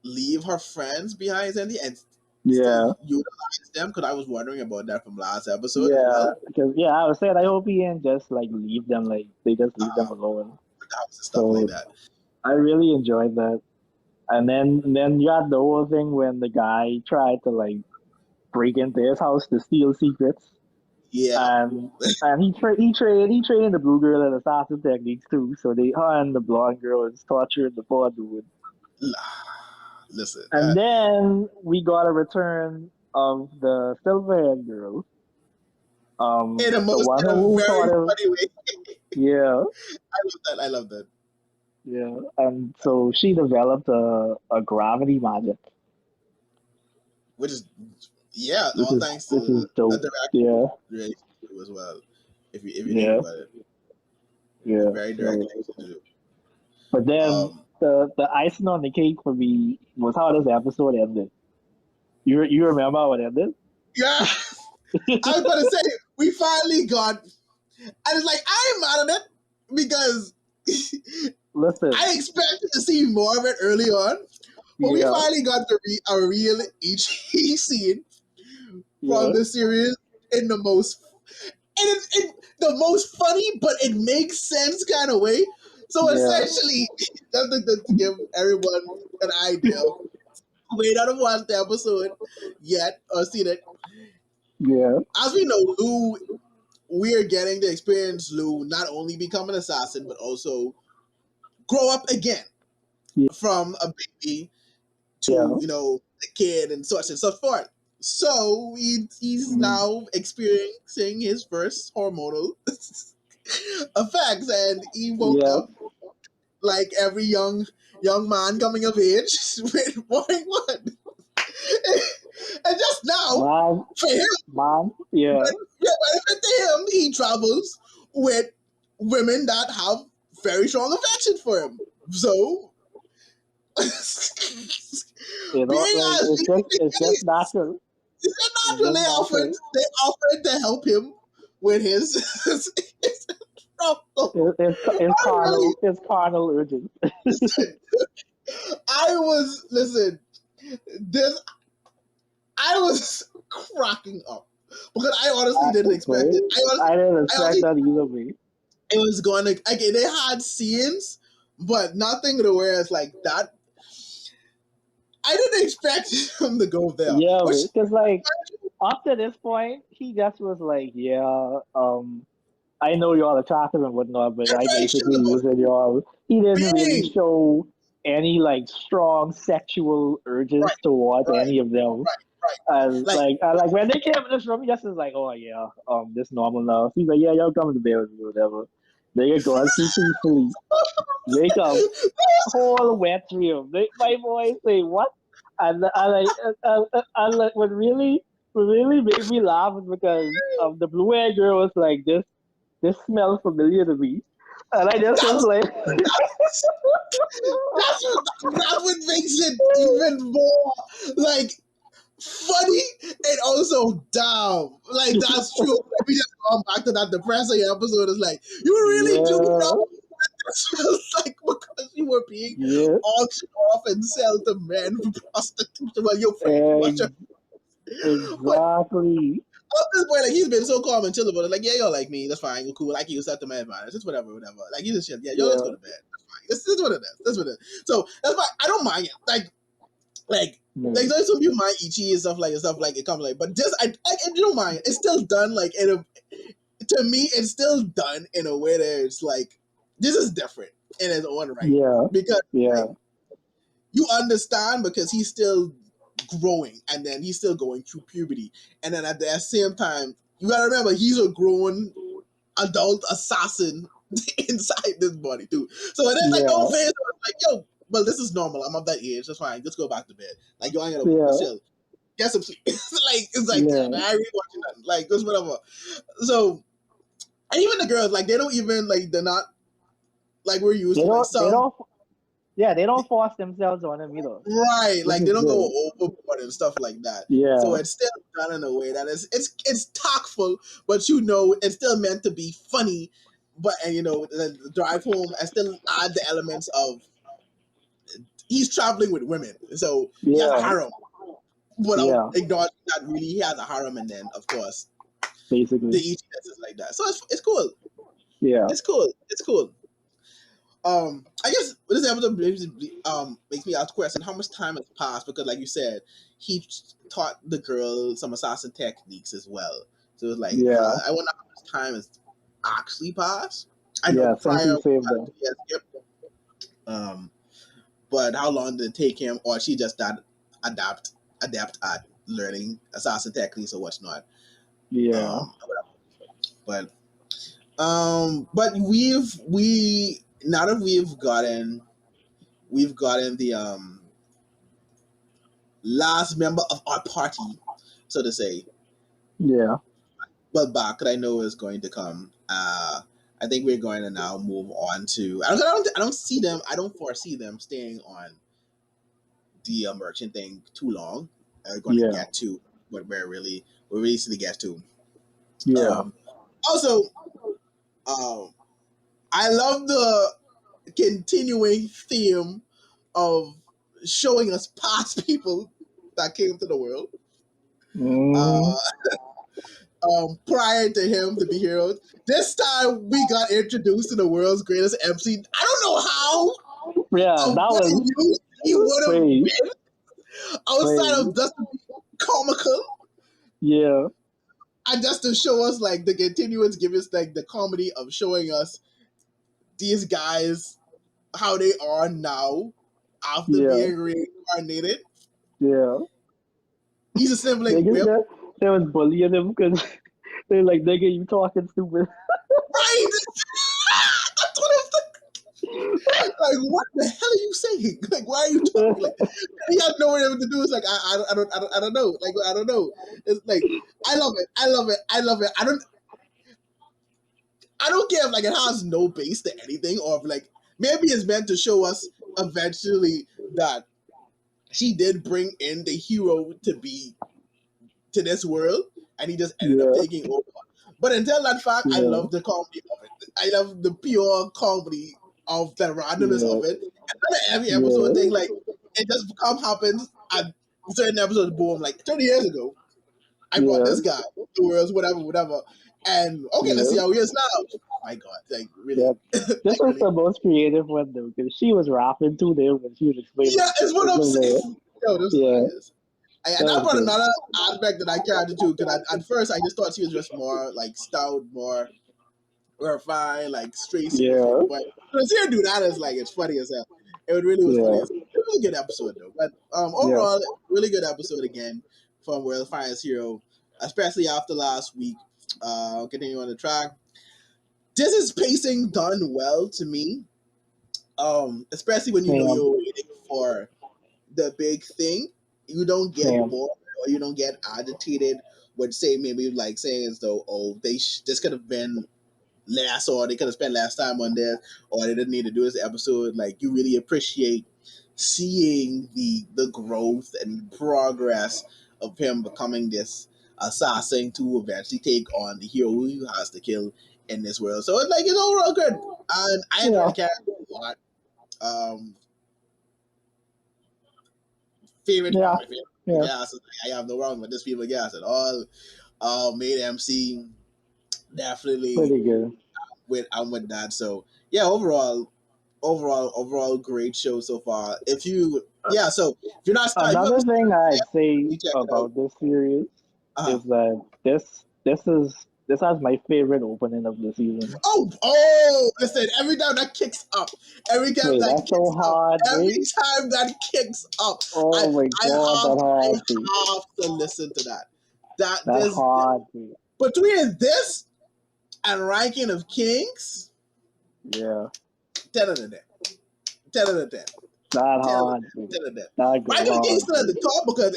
Speaker 1: leave her friends behind and still
Speaker 2: yeah,
Speaker 1: utilize them because I was wondering about that from last episode as
Speaker 2: yeah.
Speaker 1: well.
Speaker 2: Because yeah, I was saying I hope he didn't just like leave them like they just leave them alone.
Speaker 1: With the house and stuff like
Speaker 2: So
Speaker 1: that.
Speaker 2: I really enjoyed that. And then you had the whole thing when the guy tried to like break into his house to steal secrets.
Speaker 1: Yeah,
Speaker 2: And he trained the blue girl in assassin techniques too. So they her and the blonde girl is torturing the poor dude.
Speaker 1: listen,
Speaker 2: And then we got a return of the silver haired girl.
Speaker 1: in a
Speaker 2: The
Speaker 1: most
Speaker 2: one
Speaker 1: in a
Speaker 2: who
Speaker 1: very
Speaker 2: sort of
Speaker 1: funny way.
Speaker 2: yeah,
Speaker 1: I love that. I love that.
Speaker 2: yeah. And so she developed a gravity magic,
Speaker 1: Which is all thanks to
Speaker 2: which is
Speaker 1: a
Speaker 2: dope.
Speaker 1: direct
Speaker 2: Yeah,
Speaker 1: relationship as well. If you think
Speaker 2: yeah,
Speaker 1: about it, a
Speaker 2: yeah.
Speaker 1: very direct
Speaker 2: So
Speaker 1: connection to do.
Speaker 2: but then
Speaker 1: Um,
Speaker 2: the icing on the cake for me was how this episode ended. You remember how it ended?
Speaker 1: yeah, I was about to say we finally got, and it's like I'm mad at it because
Speaker 2: Listen,
Speaker 1: I expected to see more of it early on, But we finally got a real Ichi scene from the series in the most the most funny, but it makes sense kind of way. So essentially, just to give everyone an idea, we not have watched the episode yet or seen it.
Speaker 2: Yeah.
Speaker 1: As we know, Lou, we are getting to experience Lou not only become an assassin, but also grow up again from a baby to, a kid and such and so forth. So he's now experiencing his first hormonal effects, and he woke up like every young man coming of age with what? And just now, for him,
Speaker 2: but
Speaker 1: to him, he travels with women that have very strong affection for him. So,
Speaker 2: it's just natural.
Speaker 1: It's natural. They offered to help him with his struggle.
Speaker 2: It's carnal urgent.
Speaker 1: I was cracking up because I honestly didn't expect it.
Speaker 2: I didn't expect that either way.
Speaker 1: It was going to, okay, they had scenes, but nothing to where it's like that. I didn't expect him to go there.
Speaker 2: Yeah, because like up to this point, he just was like, I know y'all attractive and whatnot, but I basically using y'all. He didn't really show any like strong sexual urges towards any of them. And like when they came in this room, he just was like, oh yeah, this normal now. He's like, yeah, y'all come to bed with me, whatever. There you go, sleep peacefully. Wake up, whole wet dream. My boy say what? And what really made me laugh is because the blue-haired girl was like, this smells familiar to me. And I just was like,
Speaker 1: that's what makes it even more like funny and also dumb. Like that's true. We just come back to that depressing episode. It's like you really do know like because you were being auctioned off and sell to men for prostitution. Well, your friend
Speaker 2: exactly.
Speaker 1: At this point, like he's been so calm and chill about it. Like, yeah, you're like me. That's fine. You're cool. Like you set to my advantage. It's whatever. Like he's just chill. Yeah, let's go to bed. That's fine. This is what it is. That's what it is. So that's why I don't mind it. Like there's some people mind Ichi and stuff like it comes like, but just I don't mind. It's still done like to me. It's still done in a way that it's like this is different in its own right.
Speaker 2: Yeah.
Speaker 1: Because you understand because he's still growing and then he's still going through puberty, and then at the same time you gotta remember he's a grown adult assassin inside this body too. So it is like no face like yo. Well, this is normal. I'm of that age. That's fine. Just go back to bed. Like you ain't gonna chill. Get some sleep. It's like I ain't watching that. Like just whatever. So and even the girls, like they don't even like they're not like we're used to. Like some,
Speaker 2: they don't force themselves on them either.
Speaker 1: Right, like they don't go overboard and stuff like that.
Speaker 2: Yeah.
Speaker 1: So it's still done in a way that it's tactful, but it's still meant to be funny. But and the drive home and still add the elements of he's traveling with women, so he has a harem. Without ignoring that, really he has a harem, and then of course,
Speaker 2: basically
Speaker 1: the eatiness is like that. So it's cool.
Speaker 2: Yeah,
Speaker 1: it's cool. It's cool. I guess this episode makes me ask the question: how much time has passed? Because, like you said, he taught the girl some assassin techniques as well. So it's like, I wonder how much time has actually passed. I know prior. But how long did it take him, or she just adapt at learning assassin techniques or whatnot?
Speaker 2: Yeah.
Speaker 1: But now that we've gotten the last member of our party, so to say.
Speaker 2: Yeah.
Speaker 1: Well, back that I know is going to come. I think we're going to now move on to. I don't see them. I don't foresee them staying on the merchant thing too long. We're going to get to what we're really to get to.
Speaker 2: Yeah.
Speaker 1: Also, I love the continuing theme of showing us past people that came to the world.
Speaker 2: Mm.
Speaker 1: Prior to him to be heroes. This time we got introduced to the world's greatest MC. I don't know how.
Speaker 2: Yeah, that was
Speaker 1: he would have
Speaker 2: crazy.
Speaker 1: been outside of just comical.
Speaker 2: Yeah.
Speaker 1: And just to show us like the continuance, give us like the comedy of showing us these guys how they are now after being reincarnated.
Speaker 2: Yeah.
Speaker 1: He's a sibling.
Speaker 2: They was bullying him because they're like, nigga, you talking stupid.
Speaker 1: Right. That's what I'm thinking. Like, what the hell are you saying? Like, why are you talking? Like, he had nowhere to do. It's like, I don't know. Like, I don't know. It's like, I love it. I love it. I love it. I don't care if like it has no base to anything, or if like maybe it's meant to show us eventually that she did bring in the hero to be to this world, and he just ended up taking over. But until that fact, I love the comedy of it. I love the pure comedy of the randomness of it. And every episode thing, like it just happens at certain episodes. Boom, like 30 years ago, I brought this guy, the world's whatever. And okay, let's see how he is now. My God, like really.
Speaker 2: Yeah. This was the most creative one though, because she was rapping too there when she was explaining.
Speaker 1: Yeah, it's what I'm saying. Yo, this is and that brought another aspect that I carried into, because at first I just thought she was just more like stout, more refined, like straight super. But to see her do that is like it's funny as hell. It really was funny as hell. It was a good episode though. But overall, really good episode again from World's Finest Hero, especially after last week. Continue on the track. This is pacing done well to me. Especially when you know you're waiting for the big thing. You don't get bored or you don't get agitated with say maybe like saying as though this could have been last, or they could have spent last time on this, or they didn't need to do this episode. Like you really appreciate seeing the growth and progress of him becoming this assassin to eventually take on the hero who has to kill in this world. So it's like it's overall good, and I enjoy the character a lot. Favorite, my favorite gas. I have no wrong with this people gas at all. Made MC definitely
Speaker 2: pretty good.
Speaker 1: I'm with that. So yeah, overall great show so far. If you're not starting,
Speaker 2: another thing I'd say about this series is that this has my favorite opening of the season.
Speaker 1: Listen, every time that kicks up, every time that kicks up,
Speaker 2: oh my God,
Speaker 1: I have to listen to that.
Speaker 2: That's hard.
Speaker 1: Between this and Ranking of Kings, 10 out of 10. 10 out of 10.
Speaker 2: Not hard.
Speaker 1: Ranking of Kings still at the top because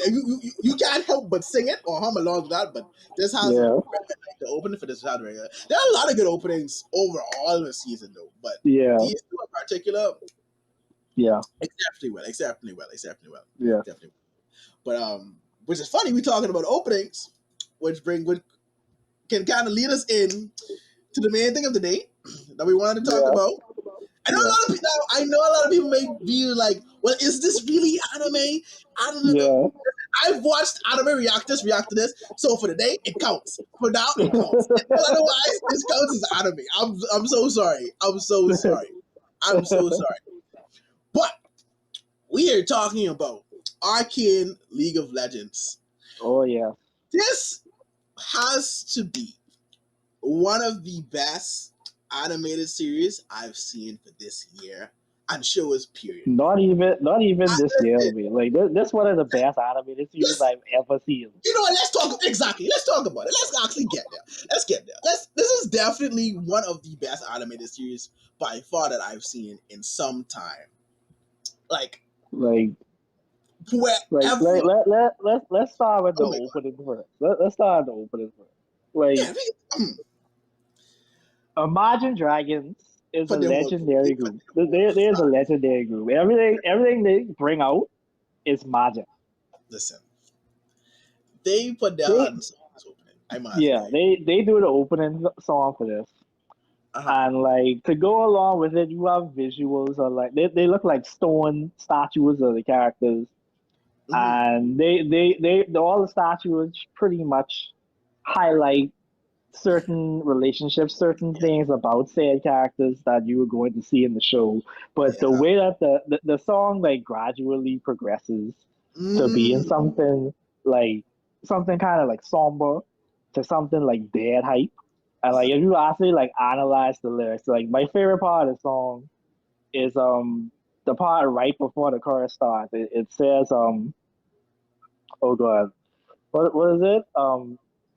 Speaker 1: you can't help but sing it or hum along with that. But this has the opening for this genre. There are a lot of good openings overall this season, though. But these two in particular, exceptionally well.
Speaker 2: Yeah.
Speaker 1: Definitely. But which is funny, we talking about openings, which can kind of lead us in to the main thing of the day that we wanted to talk about. I know a lot of people may be like, well, is this really anime? I don't know. I've watched anime react to this, so for the day it counts. For now it counts. Otherwise, this counts as anime. I'm so sorry. I'm so sorry. But we are talking about Arcane League of Legends.
Speaker 2: Oh yeah.
Speaker 1: This has to be one of the best animated series I've seen for this year and shows period.
Speaker 2: Not even this year, like this one of the best animated series I've ever seen.
Speaker 1: You know what? Let's talk about it. Let's actually get there. This is definitely one of the best animated series by far that I've seen in some time. Let's start with the
Speaker 2: opening first. Let's start with the opening first. Imagine Dragons is a legendary group. There's a legendary group. Everything they bring out is magic.
Speaker 1: Listen, they put their hands on this opening.
Speaker 2: They do the opening song for this, And like to go along with it, you have visuals of like they look like stone statues of the characters, and they all the statues pretty much highlight certain relationships, certain things about said characters that you were going to see in the show. But the way that the song like gradually progresses to being something like something kind of like somber to something like dead hype. And like if you actually like analyze the lyrics, like my favorite part of the song is the part right before the chorus starts. It says oh god, what is it?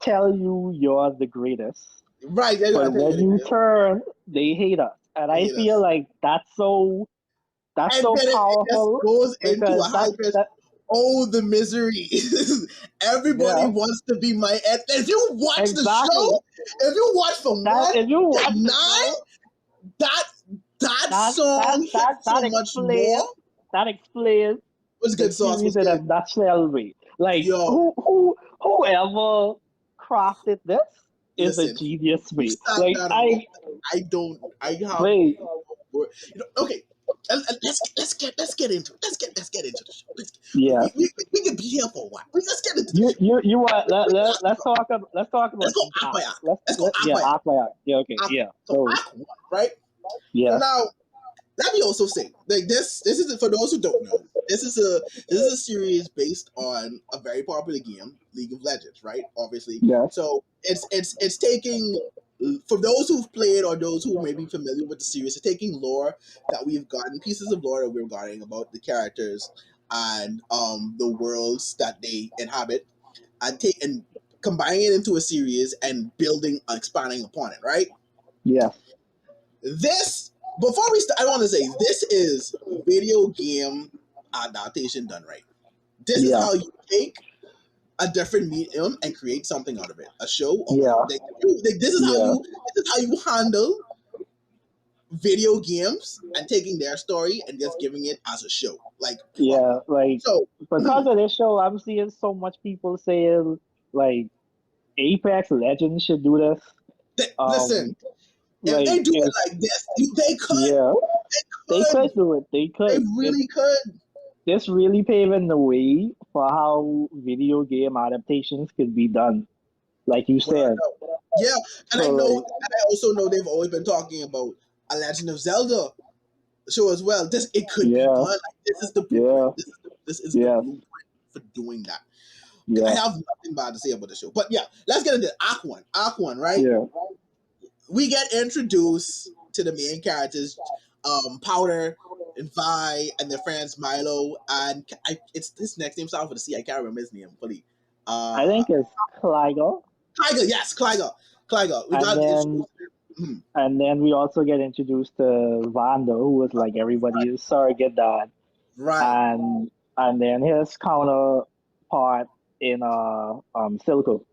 Speaker 2: Tell you you're the greatest.
Speaker 1: Right.
Speaker 2: But when you turn, they hate us. And I feel like that's so powerful.
Speaker 1: It goes into a high pitch. Oh, the misery. Everybody wants to be my ex. If you watch the show, if you watch from 1 to 9, that song hits so much more.
Speaker 2: That explains
Speaker 1: was good sauce. Was
Speaker 2: good. In a nutshell way. Like whoever crafted this is a genius way. Like I
Speaker 1: have wait. Okay. Let's get into it. Let's get into the show. We can be here for a while. Let's get into the
Speaker 2: show. You want let's talk about
Speaker 1: let's go act by act. Let's go
Speaker 2: act by act. Yeah, okay.
Speaker 1: So act 1, right?
Speaker 2: Yeah.
Speaker 1: So now let me also say, like this is for those who don't know, this is a series based on a very popular game, League of Legends, right? Obviously.
Speaker 2: Yeah.
Speaker 1: So it's taking, for those who've played or those who may be familiar with the series, it's taking lore that we've gotten, pieces of lore that we're gotten about the characters and the worlds that they inhabit, and combining it into a series and expanding upon it, right?
Speaker 2: Yeah.
Speaker 1: Before we start, I want to say this is video game adaptation done right. This is how you take a different medium and create something out of it. A show. This is how you handle video games and taking their story and just giving it as a show.
Speaker 2: So because of this show, I'm seeing so much people saying like Apex Legends should do this.
Speaker 1: Listen. If they do it like this, they could.
Speaker 2: Yeah, they could do it. They could.
Speaker 1: They really could.
Speaker 2: This really paving the way for how video game adaptations could be done, like you said.
Speaker 1: Yeah, and I also know they've always been talking about a Legend of Zelda show as well. It could be done. Like, this is the blueprint. This is the blueprint for doing that. Yeah. I have nothing bad to say about the show, but yeah, let's get into Act 1. Act 1, right?
Speaker 2: Yeah.
Speaker 1: We get introduced to the main characters, Powder and Vi and their friends Milo, and it's his next name starts with a C. I can't remember his name fully.
Speaker 2: I think it's Clygo.
Speaker 1: Clygo, yes, Clygo.
Speaker 2: And then we also get introduced to Vando, who was like everybody's surrogate dad.
Speaker 1: Right.
Speaker 2: And then his counterpart in Silco.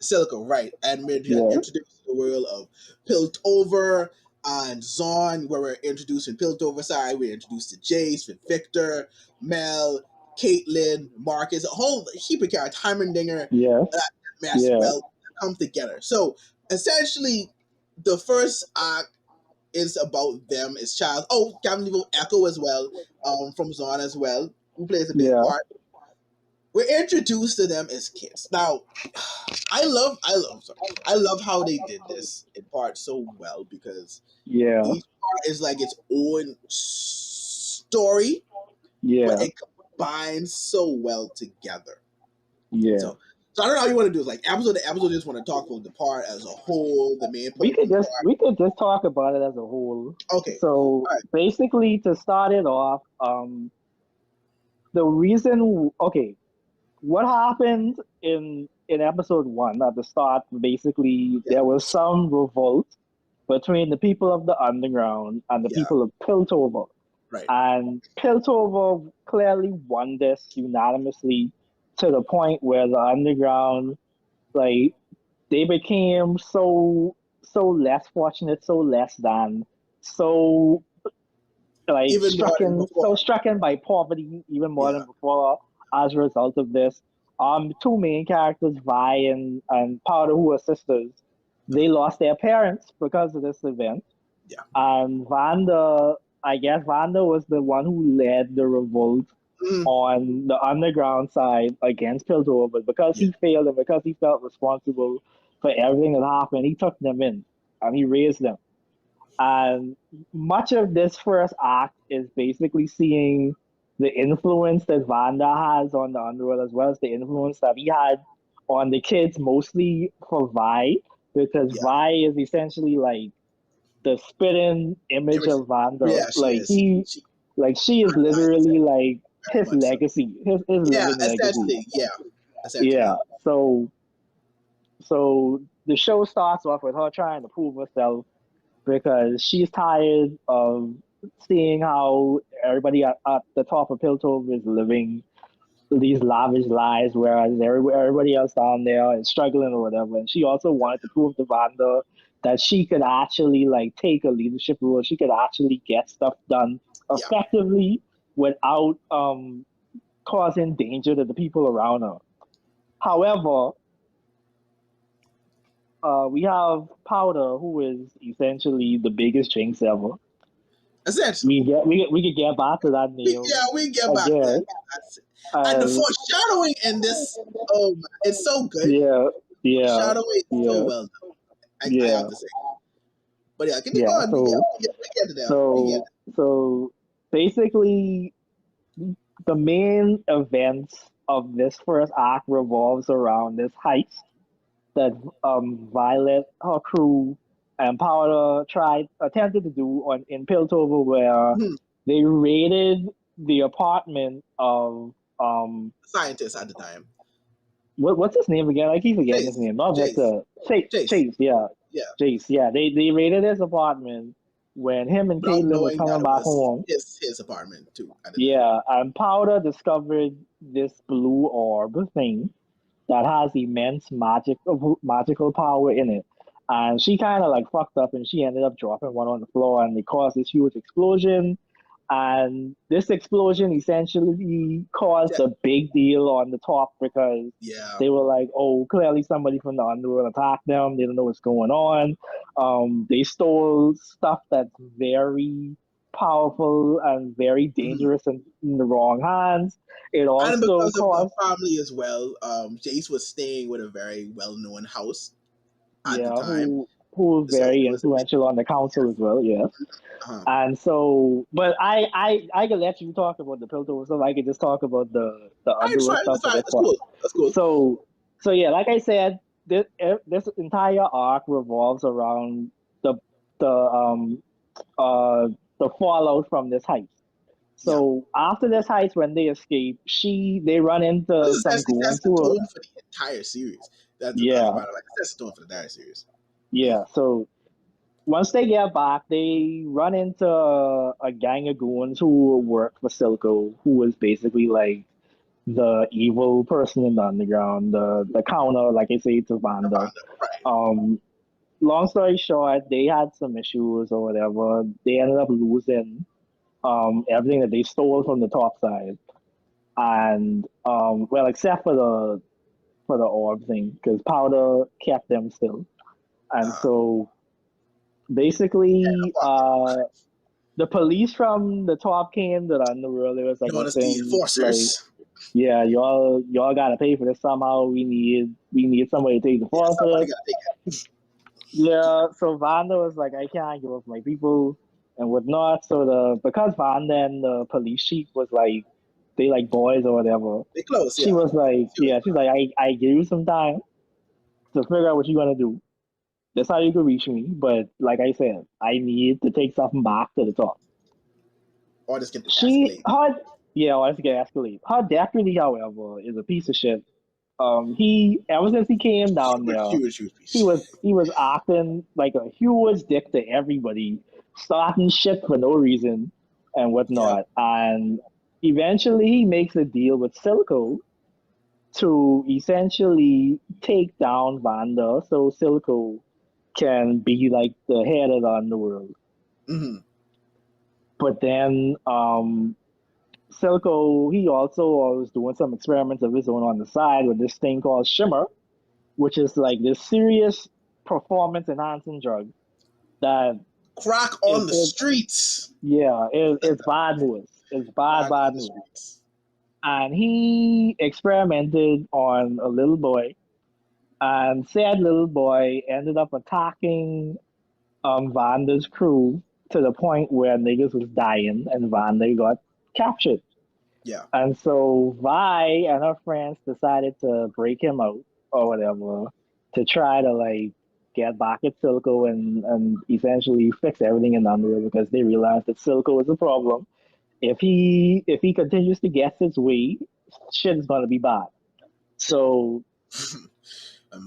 Speaker 1: Silco, right. And we're introduced to the world of Piltover and Zon, where we're introduced in Piltover side. We're introduced to Jace, with Victor, Mel, Caitlyn, Marcus, a whole heap of characters, Heimerdinger, Master Belt come together. So essentially, the first act is about them as child. Oh, Captain Evil Echo as well, from Zon as well, who plays a big part. We're introduced to them as kids. Now, I love how they did this in part so well, because each part is like its own story, but it combines so well together.
Speaker 2: Yeah.
Speaker 1: So I don't know how you want to do it. Like episode to episode, just want to talk about the part as a whole, the main.
Speaker 2: We could just talk about it as a whole.
Speaker 1: Okay.
Speaker 2: So basically, to start it off, the reason. Okay. What happened in episode 1 at the start, basically, there was some revolt between the people of the underground and the people of Piltover.
Speaker 1: Right.
Speaker 2: And Piltover clearly won this unanimously to the point where the underground, like, they became so less fortunate, so less than, so like stricken by poverty even more than before. As a result of this, two main characters, Vi and Powder, who are sisters, they lost their parents because of this event.
Speaker 1: Yeah.
Speaker 2: And Vanda, I guess Vanda was the one who led the revolt on the underground side against Piltover, but because he failed and because he felt responsible for everything that happened, he took them in and he raised them. And much of this first act is basically seeing the influence that Vanda has on the underworld as well as the influence that he had on the kids, mostly for Vi, because Vi is essentially like the spitting image of Vanda.
Speaker 1: Yeah, she is.
Speaker 2: She is literally like his
Speaker 1: much so.
Speaker 2: legacy, his living legacy.
Speaker 1: Essentially.
Speaker 2: Yeah. So the show starts off with her trying to prove herself because she's tired of seeing how everybody at the top of Piltover is living these lavish lives, whereas everybody else down there is struggling or whatever. And she also wanted to prove to Vanda that she could actually like take a leadership role. She could actually get stuff done effectively without causing danger to the people around her. However, we have Powder, who is essentially the biggest jinx ever.
Speaker 1: Essentially,
Speaker 2: we could get back to that, Neil.
Speaker 1: We get back to that. And the foreshadowing in this, it's so good. Foreshadowing so well done. I have to say. But can you go on? We get to that.
Speaker 2: So basically, the main events of this first act revolves around this heist that Violet, her crew, and Powder attempted to do in Piltover, where they raided the apartment of
Speaker 1: scientist at the time.
Speaker 2: What's his name again? I keep forgetting his name. Not Victor. Chase. Yeah. Chase. Yeah. They raided his apartment when him and Caitlin were coming back home.
Speaker 1: His apartment too.
Speaker 2: Yeah, and Powder discovered this blue orb thing that has immense magical power in it. And she kind of like fucked up and she ended up dropping one on the floor and it caused this huge explosion. And this explosion essentially caused a big deal on the top because they were like, oh, clearly somebody from the underworld attacked them. They don't know what's going on. They stole stuff that's very powerful and very dangerous in the wrong hands. It also
Speaker 1: and because of the family as well, Jace was staying with a very well-known house at the time.
Speaker 2: Who was very influential on the council as well, yes. And so, but I can let you talk about the Piltover stuff. I can just talk about the underworld stuff.
Speaker 1: That's cool.
Speaker 2: So yeah, like I said, this entire arc revolves around the fallout from this heist. So after this heist, when they escape, they run into some goons who
Speaker 1: for the entire series. That's the tone for the entire series.
Speaker 2: Yeah. So once they get back, they run into a gang of goons who work for Silco, who is basically like the evil person in the underground, the counter, like I say, to Vanda. Long story short, they had some issues or whatever. They ended up losing everything that they stole from the top side, and well, except for the orb thing, because Powder kept them still, and so basically, the police from the top came to the underworld. It was like,
Speaker 1: enforcers.
Speaker 2: Yeah, y'all gotta pay for this somehow. We need somebody to take the forces. Yeah, so Vanda was like, I can't give up my people and whatnot. So because Vanda and the police chief was like, they like boys or whatever.
Speaker 1: They close.
Speaker 2: She was like, she's like, I give you some time to figure out what you're gonna do. That's how you can reach me. But like I said, I need to take something back to the top.
Speaker 1: Or just get the escalate.
Speaker 2: Or just get escalate. Her deputy, however, is a piece of shit. Ever since he came down there, he was acting like a huge dick to everybody, starting shit for no reason and whatnot. And eventually he makes a deal with Silco to essentially take down Vanda so Silco can be like the head of the underworld.
Speaker 1: Mm-hmm.
Speaker 2: But then Silco, he also was doing some experiments of his own on the side with this thing called Shimmer, which is like this serious performance enhancing drug that
Speaker 1: Crack on the streets.
Speaker 2: Yeah, it's bad news. It's bad news. Streets. And he experimented on a little boy, and said little boy ended up attacking Vanda's crew to the point where niggas was dying and Vanda got captured.
Speaker 1: Yeah.
Speaker 2: And so Vi and her friends decided to break him out or whatever to try to like get back at Silco and essentially fix everything in Underworld because they realized that Silco is a problem. If he continues to get his way, shit is gonna be bad. So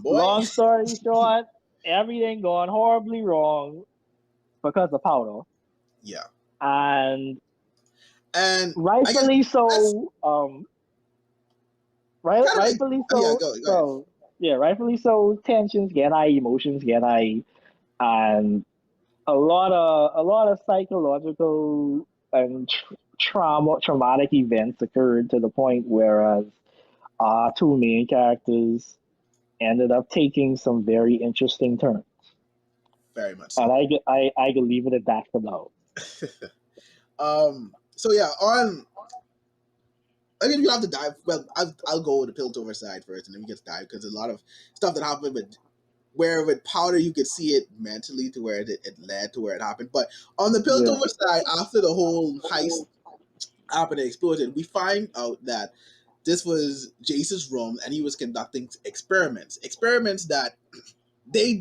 Speaker 2: long story short, everything going horribly wrong because of Powder.
Speaker 1: Yeah.
Speaker 2: And rightfully so. Rightfully so. Go ahead. Rightfully so. Tensions get high, emotions get high, and a lot of psychological and traumatic events occurred to the point whereas our two main characters ended up taking some very interesting turns.
Speaker 1: Very much so.
Speaker 2: And I can leave it at that for now.
Speaker 1: So yeah, I mean, you have to dive. Well, I'll go with the Piltover side first, and then we get to dive because there's a lot of stuff that happened. But where with Powder, you could see it mentally to where it led to where it happened. But on the Piltover side, after the whole heist happened and exploded, we find out that this was Jace's room, and he was conducting experiments that they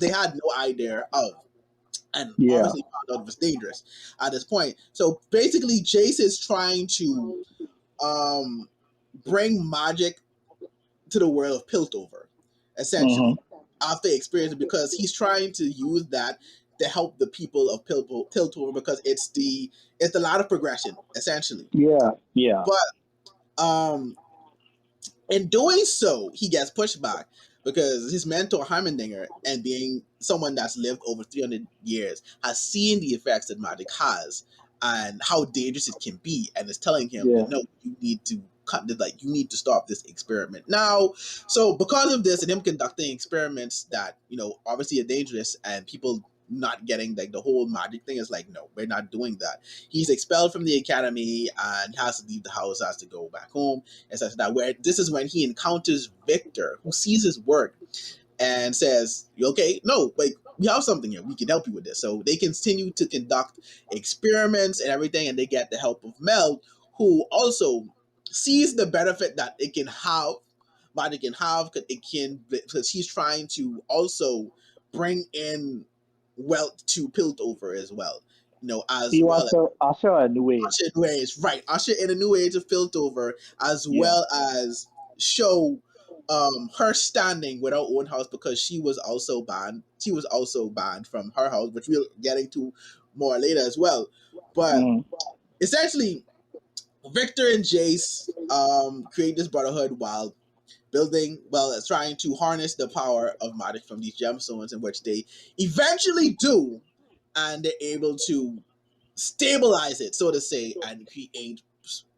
Speaker 1: had no idea of. And obviously found out it was dangerous at this point. So basically, Jace is trying to bring magic to the world of Piltover, essentially, after experience, because he's trying to use that to help the people of Piltover because it's the ladder of progression, essentially.
Speaker 2: Yeah.
Speaker 1: But in doing so, he gets pushed back because his mentor Heimendinger, and being someone that's lived over 300 years, has seen the effects that magic has and how dangerous it can be, and is telling him, no, you need to cut this, like you need to stop this experiment now. So because of this and him conducting experiments that obviously are dangerous and people not getting like the whole magic thing, is like, no, we're not doing that. He's expelled from the academy and has to leave the house, has to go back home and such that. Where this is when he encounters Victor, who sees his work and says, okay, no, like we have something here, we can help you with this. So they continue to conduct experiments and everything, and they get the help of Mel, who also sees the benefit that it can have, magic can have, because he's trying to also bring in wealth to Piltover as well.
Speaker 2: He wants to usher a new age.
Speaker 1: Usher in a new age of Piltover, as well as show her standing with her own house, because she was also banned. She was also banned from her house, which we'll get into more later as well. But essentially, Victor and Jace create this brotherhood while trying to harness the power of magic from these gemstones, in which they eventually do, and they're able to stabilize it, so to say, and create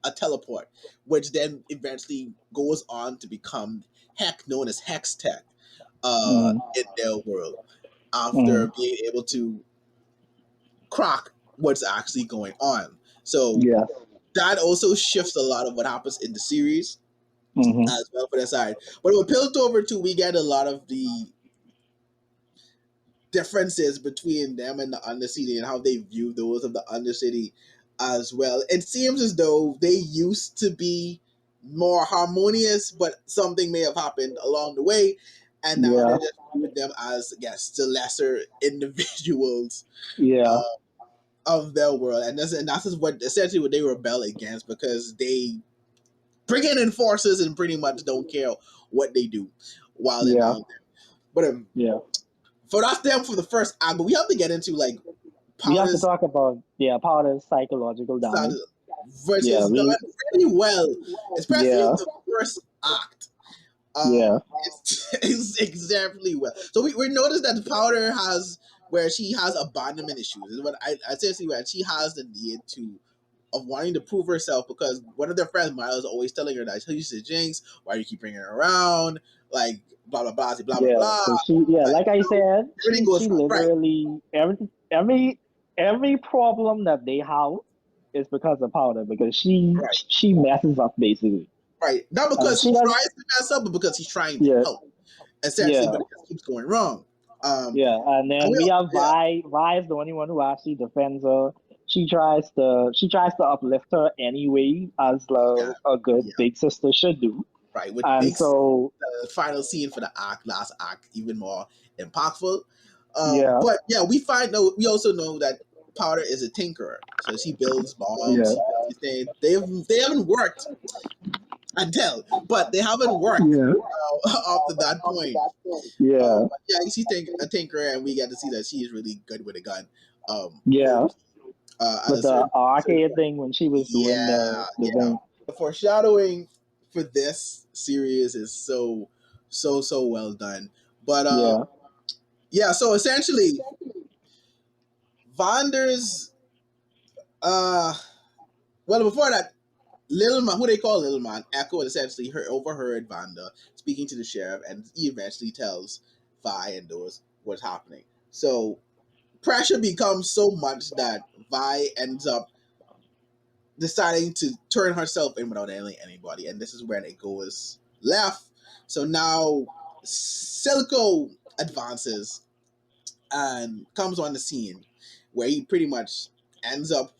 Speaker 1: a teleport, which then eventually goes on to become known as Hex Tech in their world, after being able to crack what's actually going on. So that also shifts a lot of what happens in the series as well for that side. But with Piltover 2, we get a lot of the differences between them and the Undercity and how they view those of the Undercity as well. It seems as though they used to be more harmonious, but something may have happened along the way, and now they're just viewing them as, the lesser individuals of their world. And that's what essentially what they rebel against, because they bring in enforcers and pretty much don't care what they do while they're down there. But for that's them for the first act, but we have to get into like
Speaker 2: we have to talk about Powder's psychological damage,
Speaker 1: which is done really well, especially in the first act. It's extremely well. So we noticed that the Powder has where she has abandonment issues. Is what I essentially where she has the need of wanting to prove herself, because one of their friends, Miles, is always telling her that she's a jinx. Why do you keep bringing her around? Like, blah blah blah blah blah blah.
Speaker 2: So she, like I said, she
Speaker 1: right.
Speaker 2: literally every problem that they have is because of Powder, because she messes up basically.
Speaker 1: Right. Not because he tries to mess up, but because he's trying to help. Essentially, but it just keeps going wrong.
Speaker 2: And then we have Vi. Vi is the only one who actually defends her. She tries to uplift her anyway, as a good big sister should do.
Speaker 1: Right, which
Speaker 2: and
Speaker 1: makes
Speaker 2: so
Speaker 1: the final scene for the last act, even more impactful. But we also know that Powder is a tinkerer, so she builds bombs. They haven't worked but they haven't worked up to that point. You see a tinkerer, and we get to see that she is really good with a gun.
Speaker 2: With the arcade thing when she was doing the thing.
Speaker 1: The foreshadowing for this series is so well done. But so essentially, Vander's before that, Little Man, who they call Little Man, Echo essentially overheard Vanda speaking to the sheriff, and he eventually tells Vi and those what's happening. So pressure becomes so much that Vi ends up deciding to turn herself in without anybody, and this is when it goes left. So now Silco advances and comes on the scene, where he pretty much ends up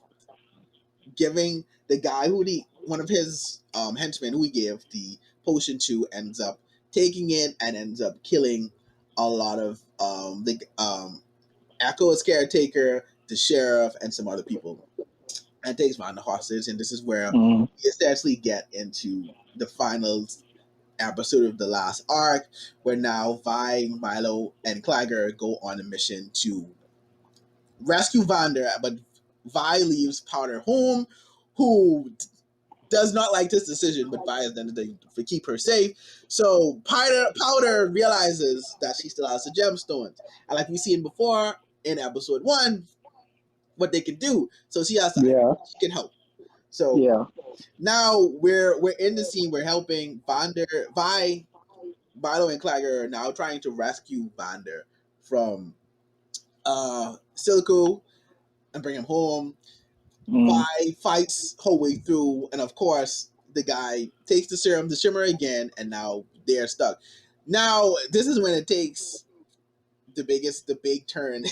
Speaker 1: giving the guy one of his henchmen who he gave the potion to, ends up taking it and ends up killing a lot of the Echo's caretaker, the sheriff, and some other people, and takes Vanda hostage. And this is where we essentially get into the final episode of the last arc, where now Vi, Milo, and Clagger go on a mission to rescue Vander, but Vi leaves Powder home, who does not like this decision, but Vi has done it to keep her safe. So Powder realizes that she still has the gemstones, and like we've seen before in episode 1, what they can do. So she has to, she can help. So now we're in the scene. We're helping Vi, Milo, and Clagger are now trying to rescue Vander from Silco and bring him home. Vi fights her way through, and of course the guy takes the serum, the shimmer again, and now they're stuck. Now this is when it takes the big turn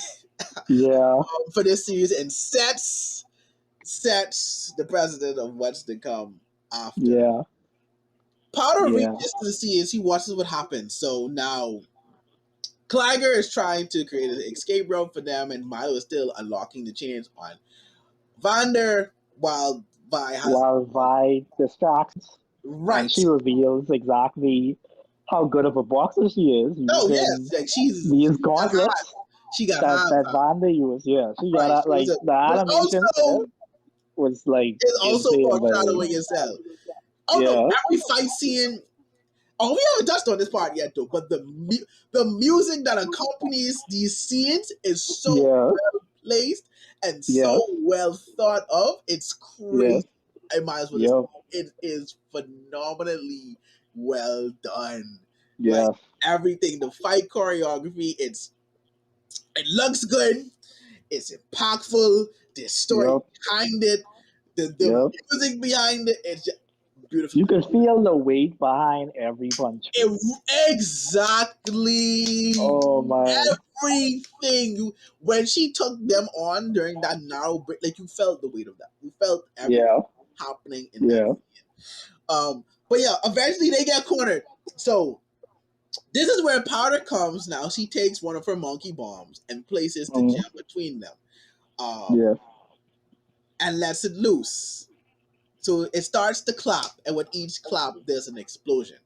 Speaker 1: for this series, and sets the precedent of what's to come after. Powder reaches to the sea as he watches what happens. So now Clagger is trying to create an escape route for them, and Milo is still unlocking the chains on Vander, while Vi
Speaker 2: distracts.
Speaker 1: Right.
Speaker 2: And she reveals exactly how good of a boxer she is.
Speaker 1: Like
Speaker 2: these gauntlets.
Speaker 1: She got
Speaker 2: that Vander used. Yeah, she got the animation was like.
Speaker 1: It's also foreshadowing itself. Although every fight scene, we haven't touched on this part yet though, but the music that accompanies these scenes is so well placed and so well thought of. It's crazy. I might as well it is phenomenally well done. Like everything, the fight choreography, it looks good, it's impactful, the story behind it, the music behind it, it's just beautiful.
Speaker 2: You can feel the weight behind every punch.
Speaker 1: Exactly.
Speaker 2: Oh man.
Speaker 1: Everything. When she took them on during that narrow break, like you felt the weight of that. You felt everything happening in that scene. But eventually they get cornered. So this is where Powder comes now. She takes one of her monkey bombs and places the gem between them. And lets it loose. So it starts to clap, and with each clap, there's an explosion.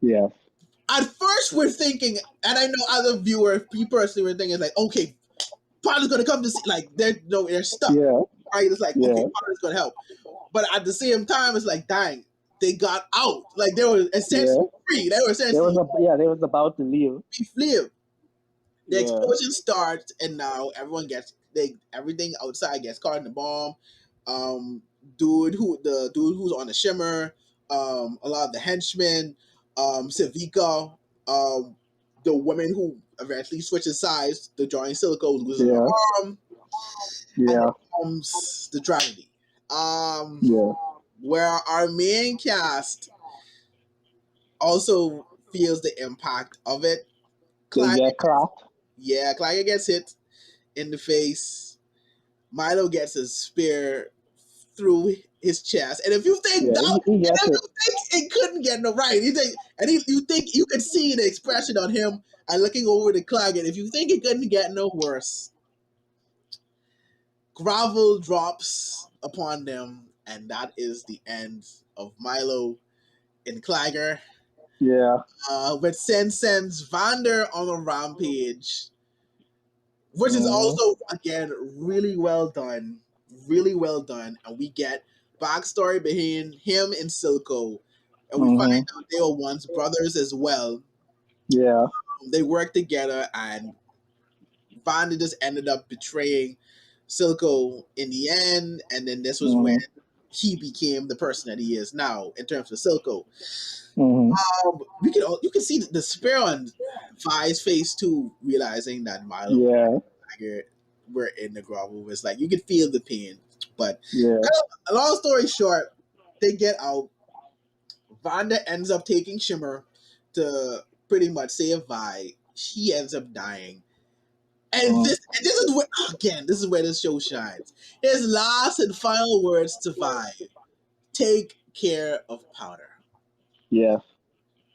Speaker 1: At first, we're thinking, and I know other viewers, me personally, we're thinking like, okay, Powder's gonna come to see, like they're stuck. Right? It's like, okay, Powder's gonna help. But at the same time, it's like, dang, they got out. Like they were essentially free. They were essentially
Speaker 2: they was about to leave.
Speaker 1: The explosion starts, and now everyone everything outside gets caught in the bomb. Dude who's on the shimmer, a lot of the henchmen, Savika, the woman who eventually switches sides to join Silico, loses her
Speaker 2: Yeah.
Speaker 1: arm, and
Speaker 2: Yeah.
Speaker 1: then comes the tragedy.
Speaker 2: Yeah.
Speaker 1: Where our main cast also feels the impact of it.
Speaker 2: They
Speaker 1: Claudia,
Speaker 2: get clapped.
Speaker 1: yeah, Claudia gets hit in the face. Milo gets a spear through his chest, and if you think
Speaker 2: Yeah,
Speaker 1: that,
Speaker 2: he
Speaker 1: and
Speaker 2: gets
Speaker 1: if
Speaker 2: it.
Speaker 1: you think it couldn't get no right, you think you could see the expression on him and looking over the Claudia. And if you think it couldn't get no worse, gravel drops upon them, and that is the end of Milo in Clagger.
Speaker 2: Yeah.
Speaker 1: With sends Vander on a rampage, which is
Speaker 2: Mm-hmm.
Speaker 1: also again really well done, and we get backstory behind him and Silco, and we find
Speaker 2: Mm-hmm.
Speaker 1: out they were once brothers as well.
Speaker 2: Yeah.
Speaker 1: They worked together, and Vander just ended up betraying Silco in the end, and then this was when
Speaker 2: Mm-hmm.
Speaker 1: he became the person that he is now in terms of Silco.
Speaker 2: Mm-hmm.
Speaker 1: You can see the despair on Vi's face too, realizing that Milo
Speaker 2: Yeah.
Speaker 1: Tiger were in the grovel. It's like you could feel the pain. But
Speaker 2: Yeah.
Speaker 1: long story short, they get out. Vanda ends up taking Shimmer to pretty much save Vi. She ends up dying. And this is where again, this is where this show shines. His last and final words to Vi: take care of Powder.
Speaker 2: Yeah.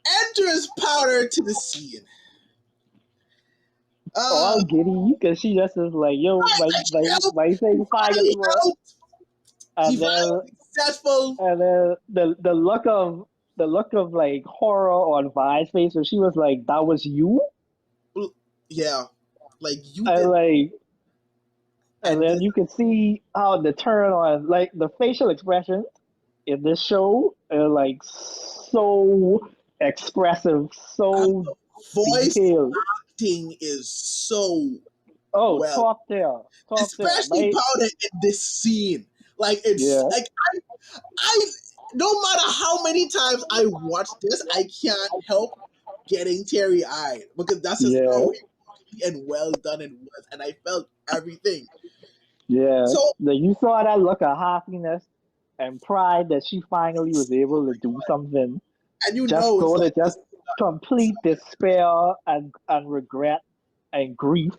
Speaker 1: Enters Powder to the scene.
Speaker 2: All
Speaker 1: Uh,
Speaker 2: giddy because she just is like, yo,
Speaker 1: right, like she helped,
Speaker 2: my thing finally
Speaker 1: finally
Speaker 2: worked.
Speaker 1: helped. She
Speaker 2: And then
Speaker 1: finally successful.
Speaker 2: the look of like horror on Vi's face when she was like, that was you?
Speaker 1: Yeah, like you
Speaker 2: And
Speaker 1: did,
Speaker 2: like and
Speaker 1: and
Speaker 2: then you could see how the turn on like the facial expressions in this show are like so expressive, so
Speaker 1: the voice
Speaker 2: detailed.
Speaker 1: acting is so
Speaker 2: Oh,
Speaker 1: well,
Speaker 2: top there.
Speaker 1: especially Powder in this scene. Like it's
Speaker 2: Yeah,
Speaker 1: like I no matter how many times I watch this, I can't help getting teary eyed because that's just
Speaker 2: yeah,
Speaker 1: how and well done it was, and I felt everything.
Speaker 2: yeah.
Speaker 1: So,
Speaker 2: You saw that look of happiness and pride that she finally was able to do something.
Speaker 1: and you
Speaker 2: Just
Speaker 1: know, it's
Speaker 2: go to
Speaker 1: like
Speaker 2: just
Speaker 1: this.
Speaker 2: complete despair and regret and grief.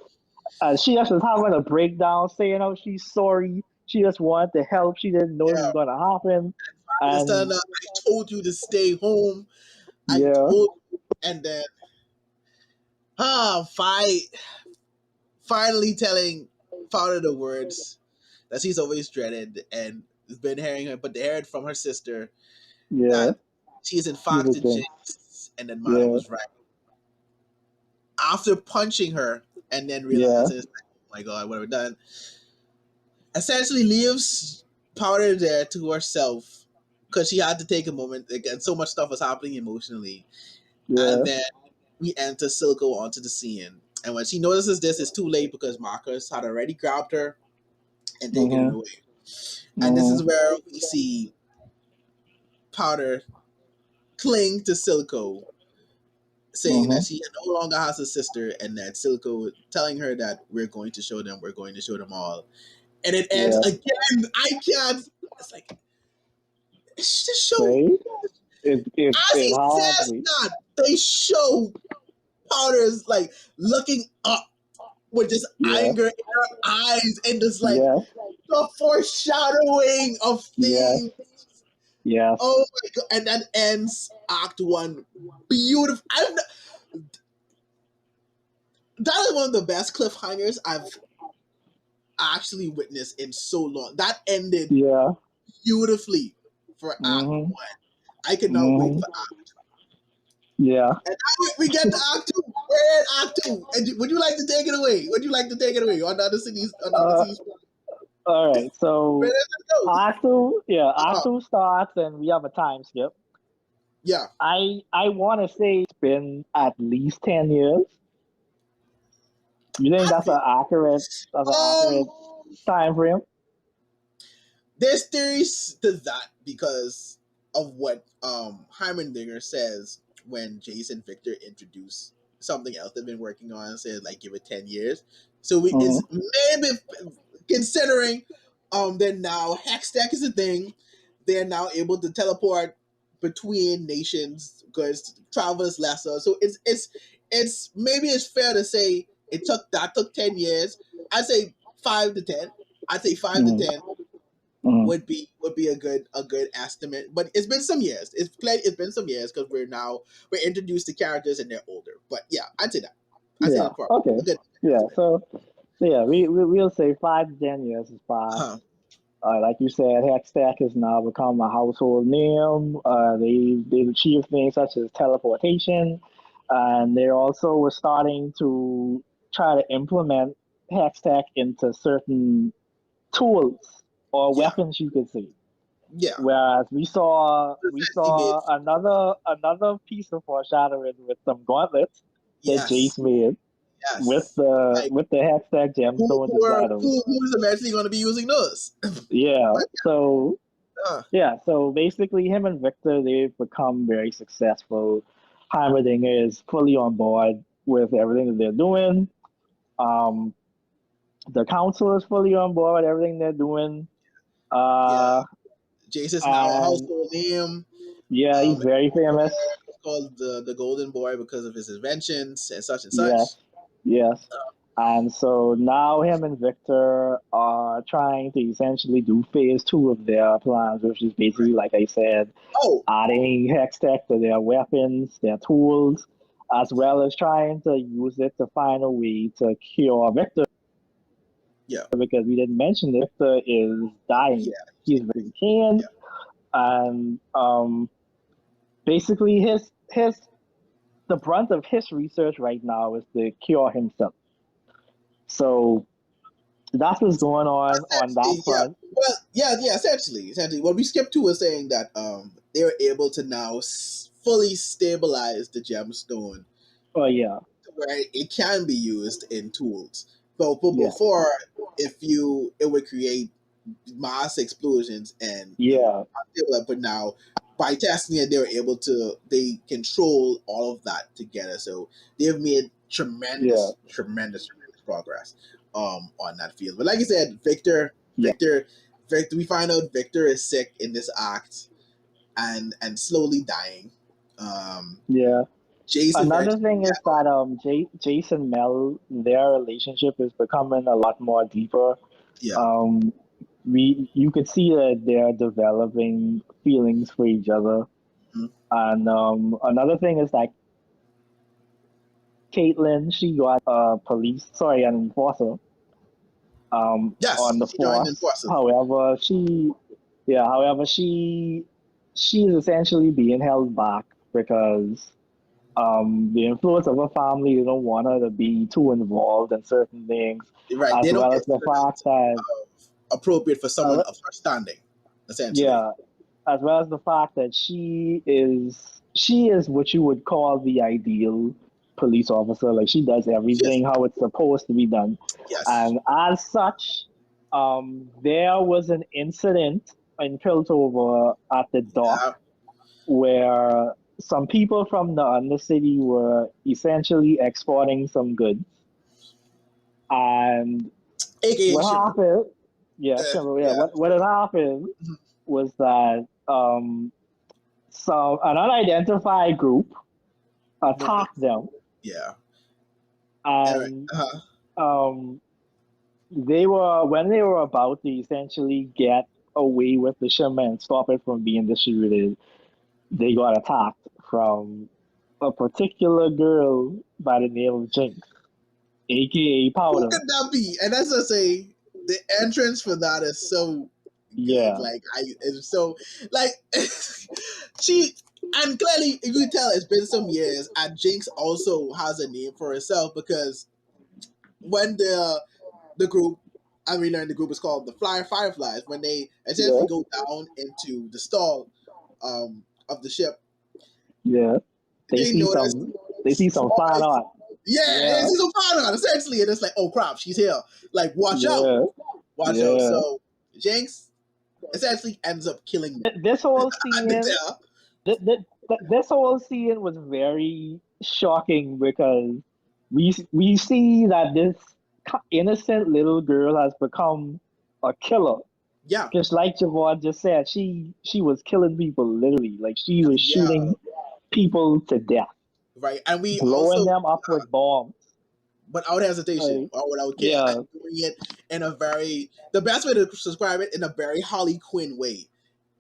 Speaker 2: And she just was having a breakdown, saying how she's sorry. She just wanted to help. She didn't know this was
Speaker 1: Yeah,
Speaker 2: gonna happen.
Speaker 1: just
Speaker 2: And
Speaker 1: I told you to stay home. I
Speaker 2: yeah,
Speaker 1: told, and then fight finally telling Powder the words that she's always dreaded and has been hearing her, but they heard from her sister
Speaker 2: yeah,
Speaker 1: that she is in
Speaker 2: she's a
Speaker 1: fact a
Speaker 2: thing.
Speaker 1: jinx, and then Milo
Speaker 2: Yeah,
Speaker 1: was right. After punching her and then
Speaker 2: yeah,
Speaker 1: realizing, oh my god, what have we done? Essentially leaves Powder there to herself because she had to take a moment. Again, so much stuff was happening emotionally, and
Speaker 2: yeah.
Speaker 1: then we enter Silco onto the scene. And when she notices this, it's too late because Marcus had already grabbed her and taken it
Speaker 2: Mhm,
Speaker 1: away. And this is
Speaker 2: mhm,
Speaker 1: where we see Powder cling to Silco, saying that
Speaker 2: mhm.
Speaker 1: she no longer has a sister, and that Silco telling her that we're going to show them all. And it ends
Speaker 2: Yeah.
Speaker 1: again. I can't. It's like it's just show
Speaker 2: Right?
Speaker 1: as
Speaker 2: It
Speaker 1: he
Speaker 2: hard
Speaker 1: says
Speaker 2: me.
Speaker 1: that they show Powder's like looking up with this
Speaker 2: Yeah,
Speaker 1: anger in her eyes and this like
Speaker 2: yes,
Speaker 1: the foreshadowing of
Speaker 2: yes,
Speaker 1: things.
Speaker 2: yes.
Speaker 1: Oh my god! And that ends Act One. Beautiful. That is one of the best cliffhangers I've actually witnessed in so long. That ended
Speaker 2: Yeah.
Speaker 1: beautifully for Act
Speaker 2: Mhm,
Speaker 1: One. I cannot wait
Speaker 2: mhm.
Speaker 1: for Act.
Speaker 2: Yeah.
Speaker 1: And now we get to Act Two. We're in Act Two. And would you like to take it away? Would you like to take it away on the other cities? On the other
Speaker 2: Uh,
Speaker 1: cities?
Speaker 2: all right.
Speaker 1: Where
Speaker 2: So
Speaker 1: does it go?
Speaker 2: Act two starts and we have a time skip.
Speaker 1: Yeah.
Speaker 2: I want to say it's been at least 10 years. You think
Speaker 1: I feel
Speaker 2: that's an
Speaker 1: um
Speaker 2: accurate time frame?
Speaker 1: there's theories to that because of what Heimerdinger says when Jason Victor introduced something else they've been working on, said like give it 10 years. So we is maybe considering then now Hextech is a thing. They're now able to teleport between nations because travel is lesser. So it's maybe it's fair to say took 10 years. I'd say 5 to 10. I'd say 5 to 10 would be a good estimate. But it's been some years. It's been some years because we're introduced to characters and they're older. But yeah, I'd say that. I'd say that's probably a good estimate.
Speaker 2: So yeah, we'll say 5 to 10 years is fast.
Speaker 1: Uh-huh.
Speaker 2: Like you said, Hextech has now become a household name. They've achieved things such as teleportation, and they also were starting to try to implement Hextech into certain tools or weapons, you could say.
Speaker 1: Yeah.
Speaker 2: Whereas we saw another piece of foreshadowing with some gauntlets that Jace made.
Speaker 1: Yes.
Speaker 2: With the Hextech gemstones inside of
Speaker 1: who's eventually going to be using those?
Speaker 2: Yeah. So so basically him and Victor, they've become very successful. Heimerdinger is fully on board with everything that they're doing. The council is fully on board with everything they're doing.
Speaker 1: Jason's now a household name.
Speaker 2: Yeah, he's very famous.
Speaker 1: He's called the Golden Boy because of his inventions and such and such.
Speaker 2: Yes. And so now him and Victor are trying to essentially do phase 2 of their plans, which is basically, like I said, adding Hextech to their weapons, their tools, as well as trying to use it to find a way to cure Victor.
Speaker 1: Yeah.
Speaker 2: Because we didn't mention Victor is dying. Yeah. He's very canned. Yeah. And basically the brunt of his research right now is to cure himself. So that's what's going on that front.
Speaker 1: Well, essentially. What we skipped to was saying that they were able to now fully stabilize the gemstone.
Speaker 2: Oh yeah.
Speaker 1: Where it can be used in tools. But before, it would create mass explosions and but now by testing it, they control all of that together. So they've made tremendous progress on that field. But like I said, Victor, we find out Victor is sick in this act and slowly dying. Jason
Speaker 2: Another thing is that Jason Mel, their relationship is becoming a lot more deeper.
Speaker 1: Yeah.
Speaker 2: You could see that they're developing feelings for each other. Mm-hmm. And another thing is that Caitlin, she got an enforcer. On the force. However, she's essentially being held back because the influence of her family, they don't want her to be too involved in certain things.
Speaker 1: Right.
Speaker 2: As well as the fact that
Speaker 1: appropriate for someone of her standing, essentially.
Speaker 2: Yeah. As well as the fact that she is what you would call the ideal police officer. Like she does everything how it's supposed to be done.
Speaker 1: Yes.
Speaker 2: And as such, there was an incident in Piltover at the dock where some people from the Undercity were essentially exporting some goods. And what happened? What had happened was that an unidentified group attacked them.
Speaker 1: Yeah.
Speaker 2: And when they were about to essentially get away with the shipment and stop it from being distributed, they got attacked from a particular girl by the name of Jinx, aka Powder.
Speaker 1: Who could that be? And as I say, the entrance for that is so good. Like it's so like she. And clearly, you can tell it's been some years, and Jinx also has a name for herself because when the group, and we learned the group is called the Fireflies, when they essentially go down into the stall of the ship.
Speaker 2: Yeah. They see some fine art.
Speaker 1: They see some fine art, essentially, and it's like, oh crap, she's here. Like, watch out. Watch out. So Jinx essentially ends up killing them.
Speaker 2: This whole scene This whole scene was very shocking because we see that this innocent little girl has become a killer.
Speaker 1: Yeah,
Speaker 2: Just like Javon just said, she was killing people literally. Like she was
Speaker 1: yeah,
Speaker 2: shooting people to death,
Speaker 1: right. And we
Speaker 2: blowing
Speaker 1: also,
Speaker 2: them up with bombs.
Speaker 1: without hesitation
Speaker 2: Like,
Speaker 1: or without care, and
Speaker 2: yeah,
Speaker 1: doing it in a very, the best way to describe it, in a very Harley Quinn way,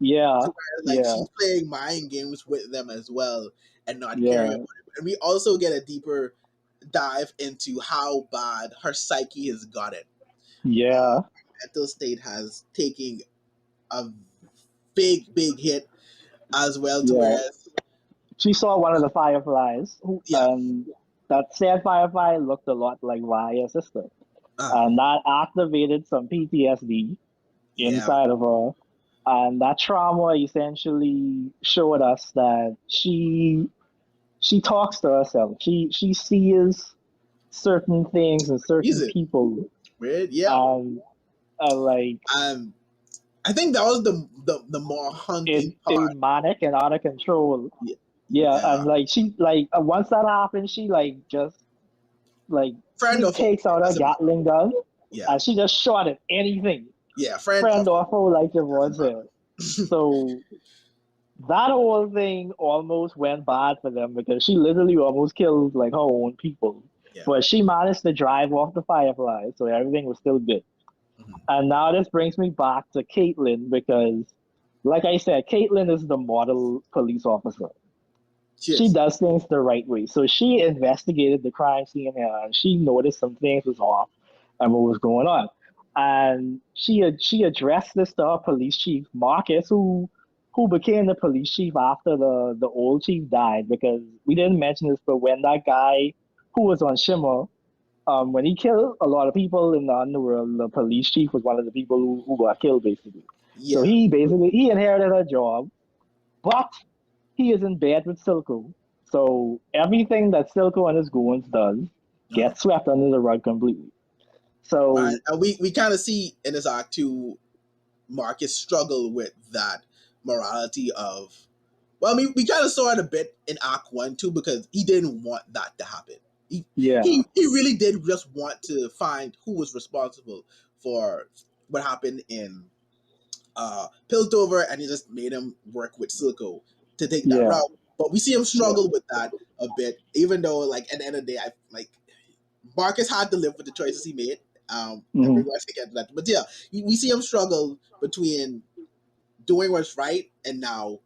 Speaker 2: yeah,
Speaker 1: to where like
Speaker 2: yeah,
Speaker 1: she's playing mind games with them as well and not caring
Speaker 2: yeah,
Speaker 1: about it. And we also get a deeper dive into how bad her psyche has gotten.
Speaker 2: yeah,
Speaker 1: Mental state has taken a big hit as well, to
Speaker 2: yeah.
Speaker 1: whereas,
Speaker 2: She saw one of the fireflies,
Speaker 1: yeah,
Speaker 2: that said firefly looked a lot like Vaya's sister,
Speaker 1: uh,
Speaker 2: and that activated some PTSD
Speaker 1: yeah,
Speaker 2: inside of her. And that trauma essentially showed us that she talks to herself. She sees certain things and certain
Speaker 1: music,
Speaker 2: people,
Speaker 1: weird, yeah.
Speaker 2: and like
Speaker 1: Um, I think that was the more haunting
Speaker 2: a
Speaker 1: part.
Speaker 2: manic and out of control.
Speaker 1: Yeah,
Speaker 2: Yeah,
Speaker 1: yeah.
Speaker 2: and like she like once that happens, she like just like
Speaker 1: Friend
Speaker 2: she
Speaker 1: or foe,
Speaker 2: takes out her
Speaker 1: doesn't matter.
Speaker 2: Gatling gun
Speaker 1: Yeah,
Speaker 2: and she just shot at anything,
Speaker 1: yeah, friend or
Speaker 2: friend
Speaker 1: foe,
Speaker 2: or foe, like Javon
Speaker 1: doesn't
Speaker 2: said.
Speaker 1: matter.
Speaker 2: So that whole thing almost went bad for them because she literally almost killed like her own people.
Speaker 1: Yeah.
Speaker 2: But she managed to drive off the fireflies, so everything was still good.
Speaker 1: Mhm.
Speaker 2: And now this brings me back to Caitlin because, like I said, Caitlin is the model police officer. She
Speaker 1: Cheers.
Speaker 2: does things the right way. So she investigated the crime scene and she noticed some things was off and what was going on. And she addressed this to our police chief, Marcus, who became the police chief after the old chief died, because we didn't mention this, but when that guy who was on Shimmer, when he killed a lot of people in the underworld, the police chief was one of the people who got killed basically. So
Speaker 1: Yeah.
Speaker 2: he basically he inherited a job, but he is in bed with Silco. So everything that Silco and his goons does
Speaker 1: Uh-huh.
Speaker 2: gets swept under the rug completely.
Speaker 1: Right.
Speaker 2: So
Speaker 1: And we kind of see in this act two, Marcus struggle with that morality of, well, I mean, we kind of saw it a bit in Act One too, because he didn't want that to happen. He
Speaker 2: yeah,
Speaker 1: he really did just want to find who was responsible for what happened in Piltover, and he just made him work with Silco to take that
Speaker 2: yeah,
Speaker 1: route. But we see him
Speaker 2: yeah,
Speaker 1: struggle with that a bit, even though, like, at the end of the day, I like Marcus had to live with the choices he made. And we're
Speaker 2: hmm,
Speaker 1: going to get to that. But yeah, we see him struggle between doing what's right and now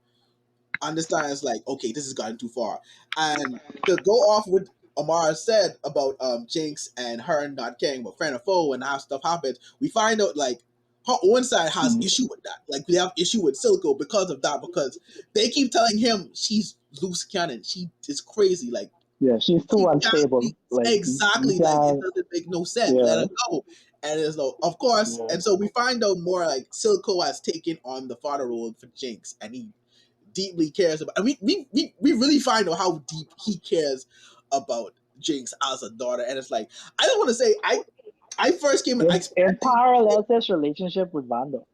Speaker 1: understands, like, okay, this has gotten too far. And to go off with Amara said about Jinx and her not caring about friend or foe and how stuff happens, we find out like her own side has
Speaker 2: hmm,
Speaker 1: issue with that. Like we have issue with Silco because of that, because they keep telling him she's loose cannon. She is crazy. Like
Speaker 2: yeah. She's too
Speaker 1: she can't
Speaker 2: unstable.
Speaker 1: be
Speaker 2: Like you
Speaker 1: exactly, like it
Speaker 2: can't.
Speaker 1: doesn't make no sense. Let
Speaker 2: Yeah,
Speaker 1: her go. And it's no, of course.
Speaker 2: yeah,
Speaker 1: And so we find out more like Silco has taken on the father role for Jinx, and he deeply cares about. And we really find out how deep he cares about Jinx as a daughter. And it's like, I don't want to say I first came in
Speaker 2: it
Speaker 1: expecting
Speaker 2: parallels his relationship with Vanda.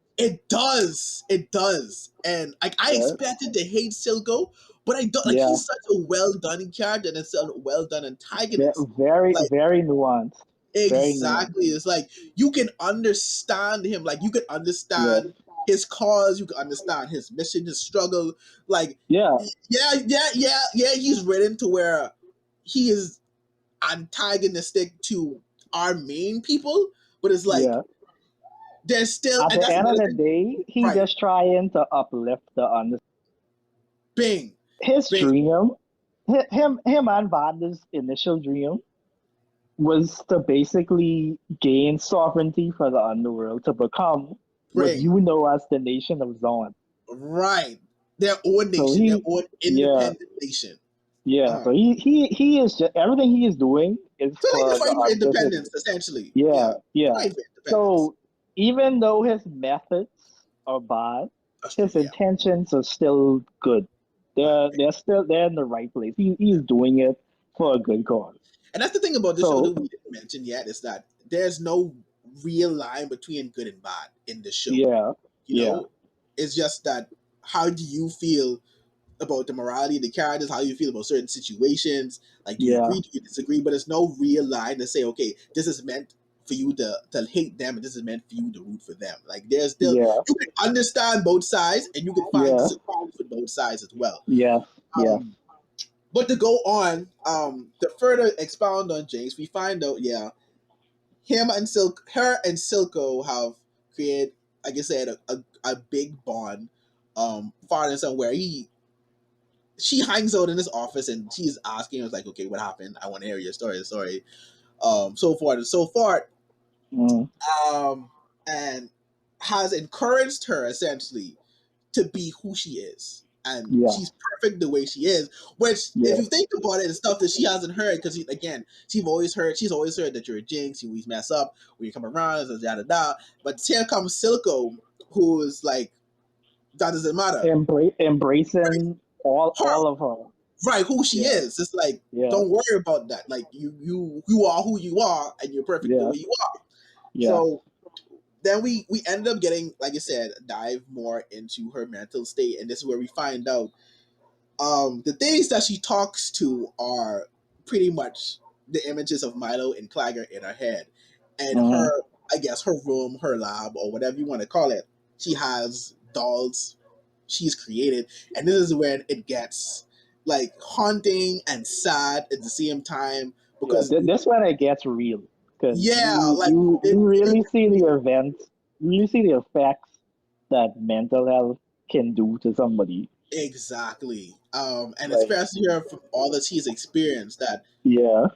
Speaker 1: it does, and like I
Speaker 2: Yeah,
Speaker 1: expected to hate Silco, but I don't, like
Speaker 2: yeah,
Speaker 1: he's such a well done character and such a well done antagonist.
Speaker 2: very
Speaker 1: Like
Speaker 2: very nuanced, very nuanced.
Speaker 1: exactly, it's like you can understand him, like you can
Speaker 2: Yeah,
Speaker 1: understand his cause, you can understand his mission, his struggle. Like
Speaker 2: yeah.
Speaker 1: yeah, he's written to where he is antagonistic to our main people, but it's like
Speaker 2: Yeah.
Speaker 1: there's still,
Speaker 2: At
Speaker 1: and
Speaker 2: the
Speaker 1: that's
Speaker 2: end of
Speaker 1: another
Speaker 2: the
Speaker 1: thing.
Speaker 2: day, he
Speaker 1: Right.
Speaker 2: just trying to uplift the under
Speaker 1: Bing.
Speaker 2: his
Speaker 1: Bing.
Speaker 2: dream. Him and Vanda's initial dream was to basically gain sovereignty for the underworld to become what
Speaker 1: Bring.
Speaker 2: you know as the nation of Zon.
Speaker 1: Right. Their own
Speaker 2: So
Speaker 1: nation, their own
Speaker 2: yeah,
Speaker 1: independent nation.
Speaker 2: yeah.
Speaker 1: Uh-huh.
Speaker 2: So he is just everything he is doing is
Speaker 1: So they just
Speaker 2: for the
Speaker 1: fight for
Speaker 2: underdog.
Speaker 1: independence, essentially. Yeah.
Speaker 2: Yeah,
Speaker 1: They're
Speaker 2: yeah.
Speaker 1: fighting for independence.
Speaker 2: So even though his methods are bad, his
Speaker 1: Yeah.
Speaker 2: intentions are still good.
Speaker 1: Right.
Speaker 2: They're in the right place. He's doing it for a good cause.
Speaker 1: And that's the thing about this show that
Speaker 2: So
Speaker 1: we didn't mention yet, is that there's no real line between good and bad in the show.
Speaker 2: yeah,
Speaker 1: You
Speaker 2: yeah,
Speaker 1: know, it's just that how do you feel about the morality of the characters, how you feel about certain situations. Like, do you
Speaker 2: Yeah.
Speaker 1: agree? Do you disagree? But there's no real line to say, okay, this is meant for you to hate them, and this is meant for you to root for them. Like, there's still
Speaker 2: Yeah.
Speaker 1: you can understand both sides, and you can find
Speaker 2: Yeah.
Speaker 1: disagreements with both sides as well.
Speaker 2: Yeah. Yeah.
Speaker 1: But to go on, to further expound on Jinx, we find out, her and Silco have created, like I said, a big bond. Father and son, where she hangs out in his office and she's asking, "Was like, okay, what happened? I want to hear your story." So forth and so forth.
Speaker 2: Mm.
Speaker 1: And has encouraged her essentially to be who she is. And
Speaker 2: Yeah.
Speaker 1: she's perfect the way she is. Which, if
Speaker 2: Yeah.
Speaker 1: you think about it, the stuff that she hasn't heard, because again, she's always heard that you're a jinx, you always mess up when you come around, da da da. But here comes Silco, who is like, that doesn't matter.
Speaker 2: Embracing all of her.
Speaker 1: Right, who she
Speaker 2: Yeah.
Speaker 1: is. It's like,
Speaker 2: Yeah.
Speaker 1: don't worry about that. Like, you are who you are, and you're perfect the
Speaker 2: Yeah.
Speaker 1: way you are.
Speaker 2: Yeah.
Speaker 1: So then we end up getting, like I said, dive more into her mental state, and this is where we find out the things that she talks to are pretty much the images of Milo and Clagger in her head. And her, I guess, her room, her lab, or whatever you want to call it, she has dolls she's created. And this is when it gets like haunting and sad at the same time.
Speaker 2: Yeah.
Speaker 1: Because,
Speaker 2: This when it gets real, because
Speaker 1: yeah, like,
Speaker 2: you really see the events, you see the effects that mental health can do to somebody.
Speaker 1: exactly. And
Speaker 2: Like,
Speaker 1: especially her from all that she's experienced, that
Speaker 2: yeah.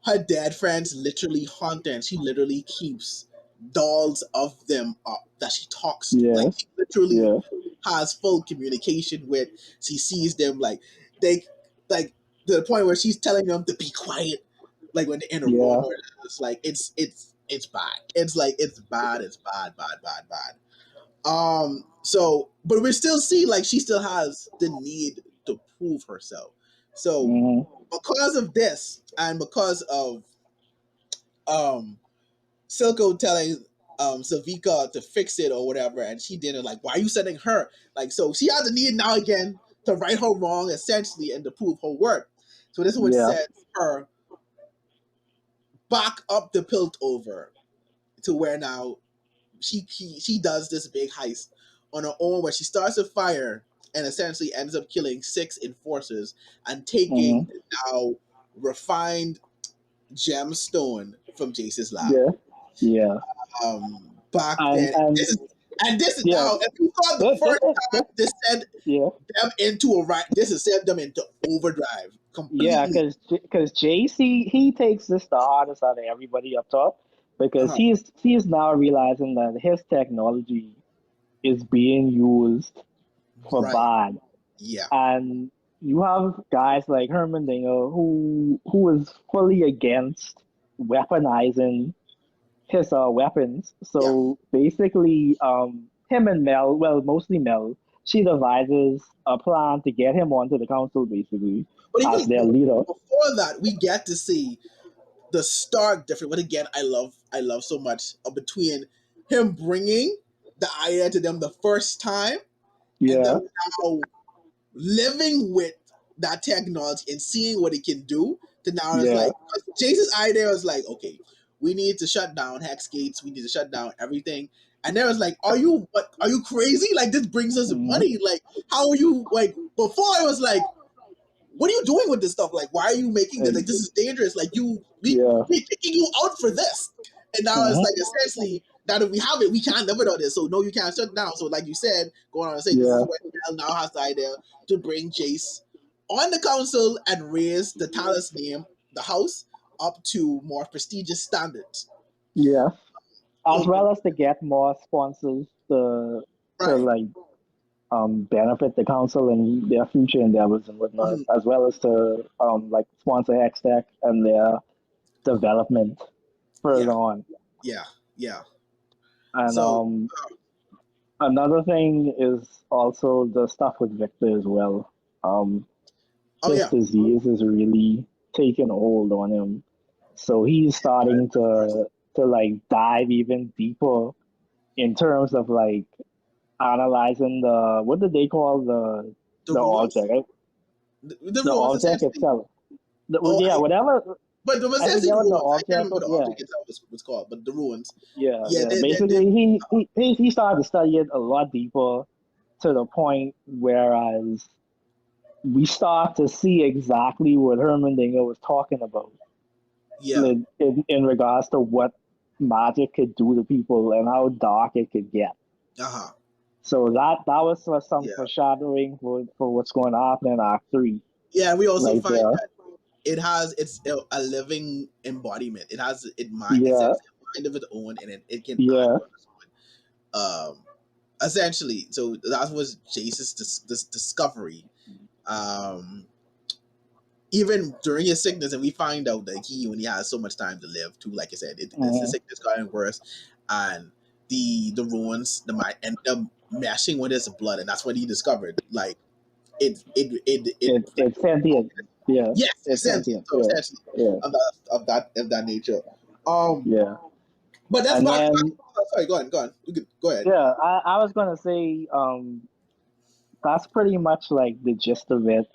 Speaker 1: her dead friends literally haunt her, and she literally keeps dolls of them up that she talks to. Like,
Speaker 2: Yeah.
Speaker 1: she literally
Speaker 2: Yeah.
Speaker 1: has full communication with. She sees them, like, they, like, to the point where she's telling them to be quiet, like when they're in a room,
Speaker 2: Yeah.
Speaker 1: or it's like it's bad. It's like it's bad. It's bad, bad, bad, bad. So, but we still see like she still has the need to prove herself. So,
Speaker 2: Mm-hmm.
Speaker 1: because of this, and because of um Silco telling Savika to fix it or whatever, and she didn't, like, why are you sending her? Like, so she has a need now again to right her wrong essentially and to prove her worth. So this is what
Speaker 2: Yeah.
Speaker 1: sets her back up the pilt over to where now she does this big heist on her own, where she starts a fire and essentially ends up killing 6 enforcers and taking
Speaker 2: Mm-hmm.
Speaker 1: the now refined gemstone from Jace's lab.
Speaker 2: Yeah. Yeah.
Speaker 1: Back
Speaker 2: And
Speaker 1: then, this is
Speaker 2: yeah.
Speaker 1: now. If you thought the
Speaker 2: This,
Speaker 1: first time
Speaker 2: this,
Speaker 1: this sent
Speaker 2: yeah.
Speaker 1: them into a right, this has sent them into overdrive
Speaker 2: Yeah,
Speaker 1: completely.
Speaker 2: because JC, he takes this the hardest out of everybody up top, because
Speaker 1: Uh-huh.
Speaker 2: he's now realizing that his technology is being used for
Speaker 1: Right.
Speaker 2: bad.
Speaker 1: Yeah.
Speaker 2: And you have guys like Herman Dinger who is fully against weaponizing his weapons.
Speaker 1: Yeah.
Speaker 2: So basically, him and Mel, well, mostly Mel, she devises a plan to get him onto the council, basically,
Speaker 1: But
Speaker 2: as
Speaker 1: even
Speaker 2: their leader.
Speaker 1: before that, we get to see the stark difference. But again, I love so much between him bringing the idea to them the first time, and
Speaker 2: Yeah.
Speaker 1: them now living with that technology and seeing what it can do. To now it's
Speaker 2: Yeah.
Speaker 1: like, 'cause Jason's idea was like, okay, we need to shut down hex gates, we need to shut down everything. And there was like, are you crazy? Like, this brings us
Speaker 2: Hmm.
Speaker 1: money. Like, how are you, like, before it was like, what are you doing with this stuff? Like, why are you making this? Like, this is dangerous. Like,
Speaker 2: Yeah.
Speaker 1: we picking you out for this. And now it's
Speaker 2: Hmm.
Speaker 1: like, essentially, now that we have it, we can't live without it. So no, you can't shut down. So like you said, going on and say, this is
Speaker 2: Yeah.
Speaker 1: where Mel now has the idea to bring Jace on the council and raise the Talus name, the house, up to more prestigious standards.
Speaker 2: Yeah. As
Speaker 1: So,
Speaker 2: well as to get more sponsors to
Speaker 1: right.
Speaker 2: like benefit the council and their future endeavors and whatnot,
Speaker 1: Mhm.
Speaker 2: as well as to like sponsor Hextech and their development further
Speaker 1: Yeah,
Speaker 2: on.
Speaker 1: yeah, yeah.
Speaker 2: And
Speaker 1: So,
Speaker 2: another thing is also the stuff with Victor as well. Um,
Speaker 1: oh
Speaker 2: his
Speaker 1: yeah,
Speaker 2: disease is really taking hold on him, so he's starting to like dive even deeper in terms of like analyzing the, what did they call, the
Speaker 1: The
Speaker 2: The
Speaker 1: ruins?
Speaker 2: object, right?
Speaker 1: The
Speaker 2: The
Speaker 1: ruins,
Speaker 2: object
Speaker 1: essentially.
Speaker 2: itself.
Speaker 1: Oh,
Speaker 2: Yeah, whatever.
Speaker 1: but the
Speaker 2: I
Speaker 1: essentially
Speaker 2: forget
Speaker 1: the
Speaker 2: what the
Speaker 1: ruins. I can't
Speaker 2: object
Speaker 1: remember
Speaker 2: was.
Speaker 1: what the
Speaker 2: Yeah,
Speaker 1: object itself was called, but the ruins.
Speaker 2: yeah,
Speaker 1: Yeah,
Speaker 2: yeah.
Speaker 1: they
Speaker 2: Basically, he started to study it a lot deeper to the point whereas we start to see exactly what Hermandinger was talking about,
Speaker 1: yeah.
Speaker 2: like, in regards to what magic could do to people and how dark it could get.
Speaker 1: Uh-huh.
Speaker 2: So that was some
Speaker 1: Yeah.
Speaker 2: foreshadowing for what's going to happen in Act 3
Speaker 1: Yeah, and we also
Speaker 2: right
Speaker 1: find
Speaker 2: there.
Speaker 1: that it has it's a living embodiment. It has it mind. It's
Speaker 2: Yeah,
Speaker 1: a mind of its own, and it can act
Speaker 2: yeah.
Speaker 1: on its own. Essentially, so that was Jace's this discovery. Um, even during his sickness, and we find out that he only has so much time to live. Too, like I said, the
Speaker 2: Mm-hmm.
Speaker 1: sickness gotten worse, and the ruins, the mind, end up meshing with his blood, and that's what he discovered. Like it
Speaker 2: It's sentient. Yeah,
Speaker 1: yes,
Speaker 2: it's
Speaker 1: sentient.
Speaker 2: sentient.
Speaker 1: So
Speaker 2: Yeah,
Speaker 1: essentially,
Speaker 2: yeah,
Speaker 1: of that nature. Um,
Speaker 2: yeah.
Speaker 1: but that's
Speaker 2: And
Speaker 1: back.
Speaker 2: then
Speaker 1: Sorry, go on. Go ahead.
Speaker 2: yeah, I was gonna say that's pretty much like the gist of it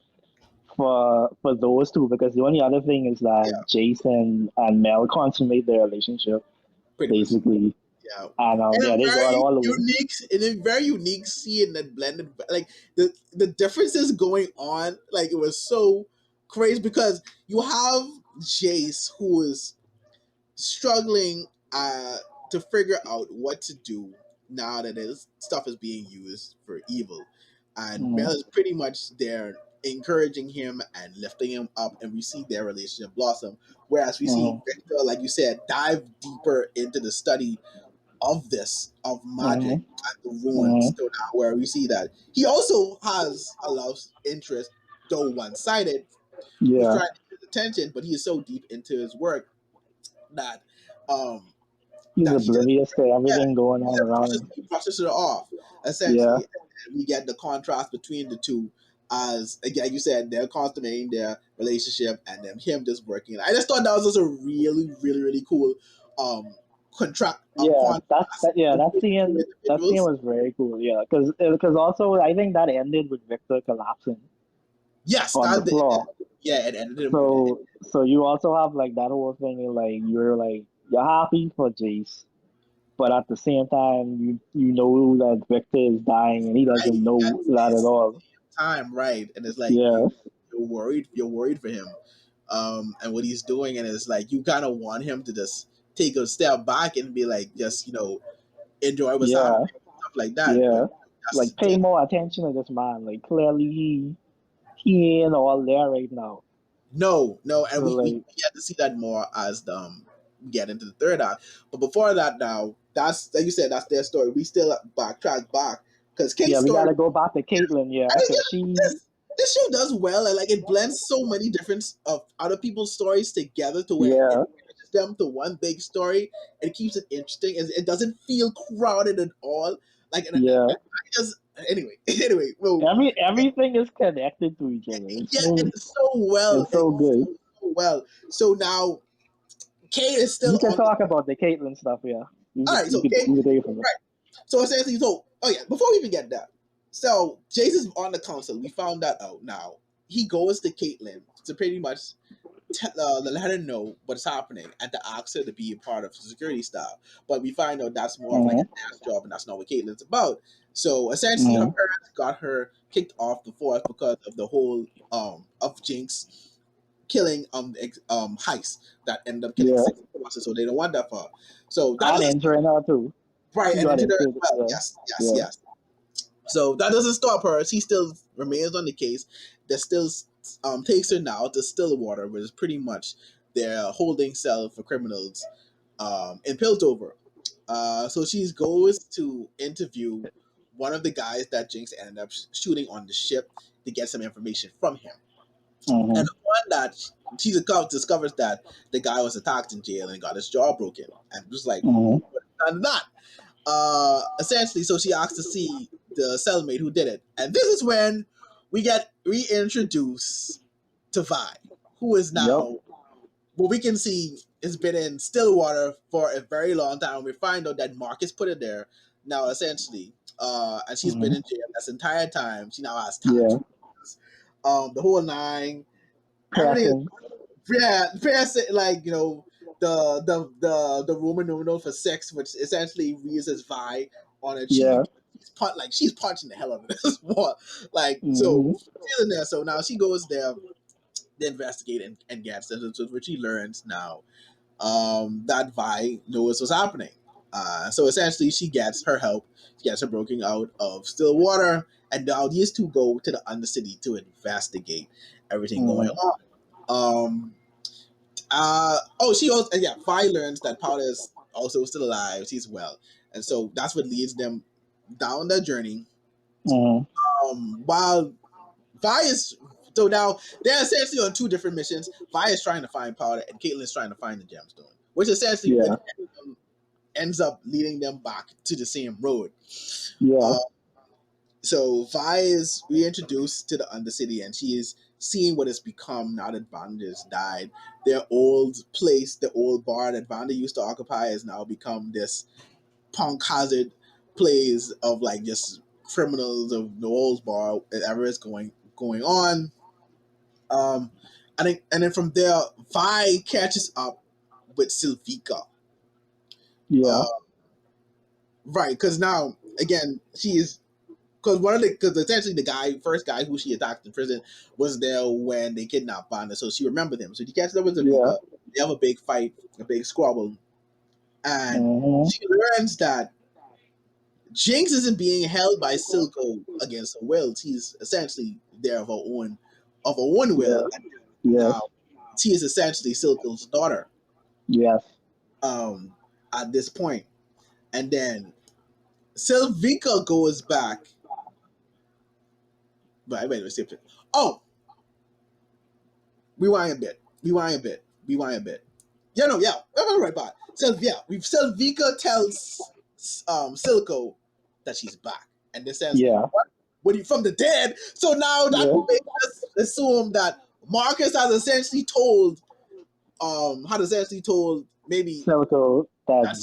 Speaker 2: for those two because the only other thing is that
Speaker 1: Yeah,
Speaker 2: Jason and Mel consummate their relationship
Speaker 1: pretty much.
Speaker 2: basically,
Speaker 1: Yeah,
Speaker 2: and
Speaker 1: and
Speaker 2: yeah,
Speaker 1: a
Speaker 2: they got
Speaker 1: very
Speaker 2: all the way.
Speaker 1: unique, scene that blended like the differences going on. Like it was so crazy because you have Jace who is struggling to figure out what to do now that his stuff is being used for evil. And Mel
Speaker 2: Mm-hmm.
Speaker 1: is pretty much there encouraging him and lifting him up, and we see their relationship blossom. Whereas we see
Speaker 2: Mm-hmm.
Speaker 1: Victor, like you said, dive deeper into the study of this, of magic
Speaker 2: Mm-hmm.
Speaker 1: and the ruins.
Speaker 2: Mm-hmm.
Speaker 1: So now where we see that he also has a love interest, though one sided, who's
Speaker 2: Yeah,
Speaker 1: trying to get his attention, but he is so deep into his work that um
Speaker 2: he's
Speaker 1: that he just
Speaker 2: oblivious to
Speaker 1: yeah
Speaker 2: everything going on around him.
Speaker 1: he brushes it off
Speaker 2: Yeah,
Speaker 1: essentially. And we get the contrast between the two as again you said they're consummating their relationship and then him just working. I just thought that was just a really cool um
Speaker 2: yeah.
Speaker 1: contrast
Speaker 2: Yeah.
Speaker 1: between the two
Speaker 2: That scene
Speaker 1: individuals.
Speaker 2: was very cool. Yeah, because also I think that ended with Victor collapsing
Speaker 1: Yes,
Speaker 2: on the floor.
Speaker 1: yeah, it ended with it.
Speaker 2: So you also have like that whole thing, like you're happy for Jace, but at the same time you know that Victor is dying and he
Speaker 1: Right
Speaker 2: doesn't
Speaker 1: at
Speaker 2: know that at
Speaker 1: this
Speaker 2: all.
Speaker 1: time, right? And it's like
Speaker 2: Yeah,
Speaker 1: you're worried for him, and what he's doing, and it's like you kind of want him to just take a step back and be like, just enjoy what's
Speaker 2: yeah,
Speaker 1: happening, stuff like that. But
Speaker 2: yeah.
Speaker 1: that's
Speaker 2: Like pay more attention to this man. Like clearly he ain't all there right now.
Speaker 1: no, and
Speaker 2: So
Speaker 1: we
Speaker 2: like
Speaker 1: get to see that more as we get into the third act. But before that, now that's like you said, that's their story. We still backtrack back because
Speaker 2: yeah,
Speaker 1: Kate's
Speaker 2: we
Speaker 1: story.
Speaker 2: gotta go back to Caitlyn, yeah,
Speaker 1: I
Speaker 2: because
Speaker 1: think
Speaker 2: she
Speaker 1: this show does well, and like it blends so many different of other people's stories together to where it
Speaker 2: yeah,
Speaker 1: merges them to one big story and it keeps it interesting. It doesn't feel crowded at all. Like, and
Speaker 2: yeah.
Speaker 1: I just anyway, anyway, well,
Speaker 2: Everything is connected to each other.
Speaker 1: yeah, and so well,
Speaker 2: It's so good.
Speaker 1: so well. So now Kate is still
Speaker 2: You can
Speaker 1: on the.
Speaker 2: talk about the Caitlyn stuff, yeah.
Speaker 1: All right, so Kate,
Speaker 2: You could take it from there.
Speaker 1: right? So essentially, so oh yeah, before we even get that, so Jason's on the council. We found that out now. He goes to Caitlyn to pretty much let her know what's happening and to ask her to be a part of the security staff. But we find out that's more of like a
Speaker 2: Mm-hmm.
Speaker 1: desk job, and that's not what Caitlyn's about. So essentially, her
Speaker 2: Mm-hmm.
Speaker 1: parents got her kicked off the force because of the whole of Jinx killing heist that ended up killing
Speaker 2: Yeah.
Speaker 1: 6 bosses. So they don't want that for her. So that
Speaker 2: And
Speaker 1: doesn't
Speaker 2: entering her too.
Speaker 1: right
Speaker 2: She
Speaker 1: and
Speaker 2: got
Speaker 1: into her as
Speaker 2: included.
Speaker 1: well.
Speaker 2: Yeah. Yeah.
Speaker 1: Yes. So that doesn't stop her. She still remains on the case. That still takes her now to Stillwater, which is pretty much their holding cell for criminals in Piltover. So she goes to interview one of the guys that Jinx ended up shooting on the ship to get some information from him.
Speaker 2: Mm-hmm.
Speaker 1: And upon that, she discovers that the guy was attacked in jail and got his jaw broken. And was like, who
Speaker 2: Mm-hmm.
Speaker 1: would have done that? Essentially, so she asked to see the cellmate who did it. And this is when we get reintroduced to Vi, who is
Speaker 2: Yep.
Speaker 1: now, what we can see, has been in Stillwater for a very long time. We find out that Marcus put it there now, essentially. And she's been
Speaker 2: Mm-hmm.
Speaker 1: in jail this entire time. She now has
Speaker 2: Yeah.
Speaker 1: tattoos. the whole nine, everything.
Speaker 2: Pressing.
Speaker 1: Yeah, like the Roman numeral for sex, which essentially reads as Vi on her cheek.
Speaker 2: Yeah.
Speaker 1: She's punching the hell out of this one. Like so,
Speaker 2: Mm-hmm.
Speaker 1: she's in there. So now she goes there, to investigate and gets them, which she learns now that Vi knows what's happening. So essentially, she gets her help. She gets her broken out of Stillwater, and now these two go to the Undercity to investigate everything going on. She also, yeah, Vi learns that Powder is also still alive. She's well, and so that's what leads them down their journey. While Vi is so now they're essentially on two different missions. Vi is trying to find Powder, and Caitlin is trying to find the gemstone, which essentially ends up leading them back to the same road. So Vi is reintroduced to the Undercity, and she is seeing what has become now that Vanda has died. Their old place, the old bar that Vanda used to occupy, has now become this punk hazard place of like just criminals of the old bar, whatever is going on. And then from there, Vi catches up with Silvika. Right, because now again she is. Because essentially the first guy who she attacked in prison was there when they kidnapped Vanda, so she remembered him. So she catches up with Zavika. They have a big fight, a big squabble, and she learns that Jinx isn't being held by Silco against her will. She's essentially there of her own will. Now she is essentially Silco's daughter. At this point, and then Silvika goes back. But wait, let's see. Oh, rewind a bit. Yeah, right back. So yeah, Silvika tells Silco that she's back, and this says, "What are you from the dead?" So now that makes us assume that Marcus has essentially told, maybe
Speaker 2: Silco that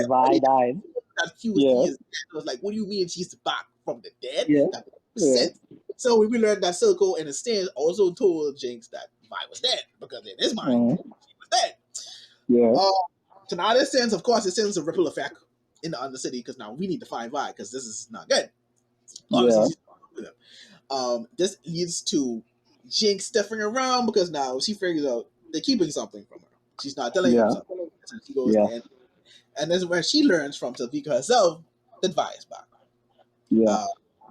Speaker 2: Vi died.
Speaker 1: That she was dead. I was like, "What do you mean she's back from the dead?" That makes sense. So we learned that Silco, in a sense, also told Jinx that Vi was dead, because in his mind, she was dead. So now this sends, of course, it sends a ripple effect in the Undercity, because now we need to find Vi, because this is not good. Obviously, this leads to Jinx stiffing around, because now she figures out they're keeping something from her. She's not telling him something. So she goes in, and this is where she learns from Silvika herself that Vi is back.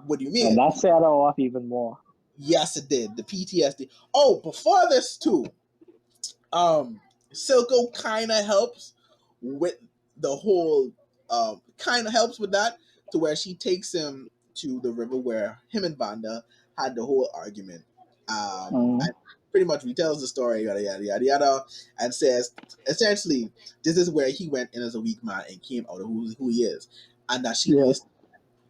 Speaker 1: What do you mean?
Speaker 2: And that set her off even more.
Speaker 1: Yes, it did. The PTSD. Oh, before this too, Silco kind of helps with the whole, kind of helps with that, to where she takes him to the river where him and Vanda had the whole argument. And pretty much retells the story, yada yada yada yada, and says essentially this is where he went in as a weak man and came out of who he is, and that she was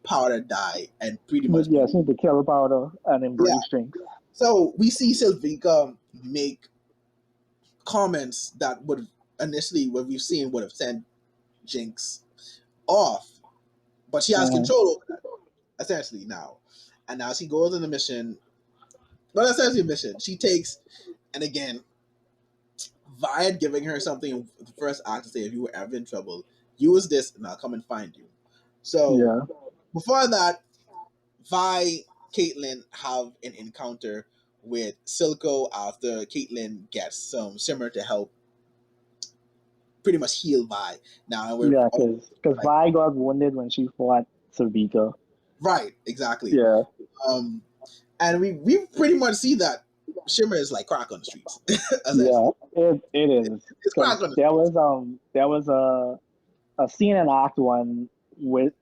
Speaker 1: Powder die, and pretty much
Speaker 2: she need to kill Powder and embrace Jinx.
Speaker 1: So we see Silvika make comments that would initially, what we've seen, would have sent Jinx off, but she has control over that essentially now, and now she goes on a mission. But essentially a mission she takes, and again, Vi had giving her something, the first act, to say, if you were ever in trouble, use this and I'll come and find you. So before that, Vi, Caitlin have an encounter with Silco after Caitlin gets some simmer to help pretty much heal Vi. Now,
Speaker 2: because Vi got wounded when she fought Silvika.
Speaker 1: Right, exactly. And we pretty much see that Shimmer is like crack on the streets.
Speaker 2: It is.
Speaker 1: It's crack on the
Speaker 2: there was a scene in Act 1 with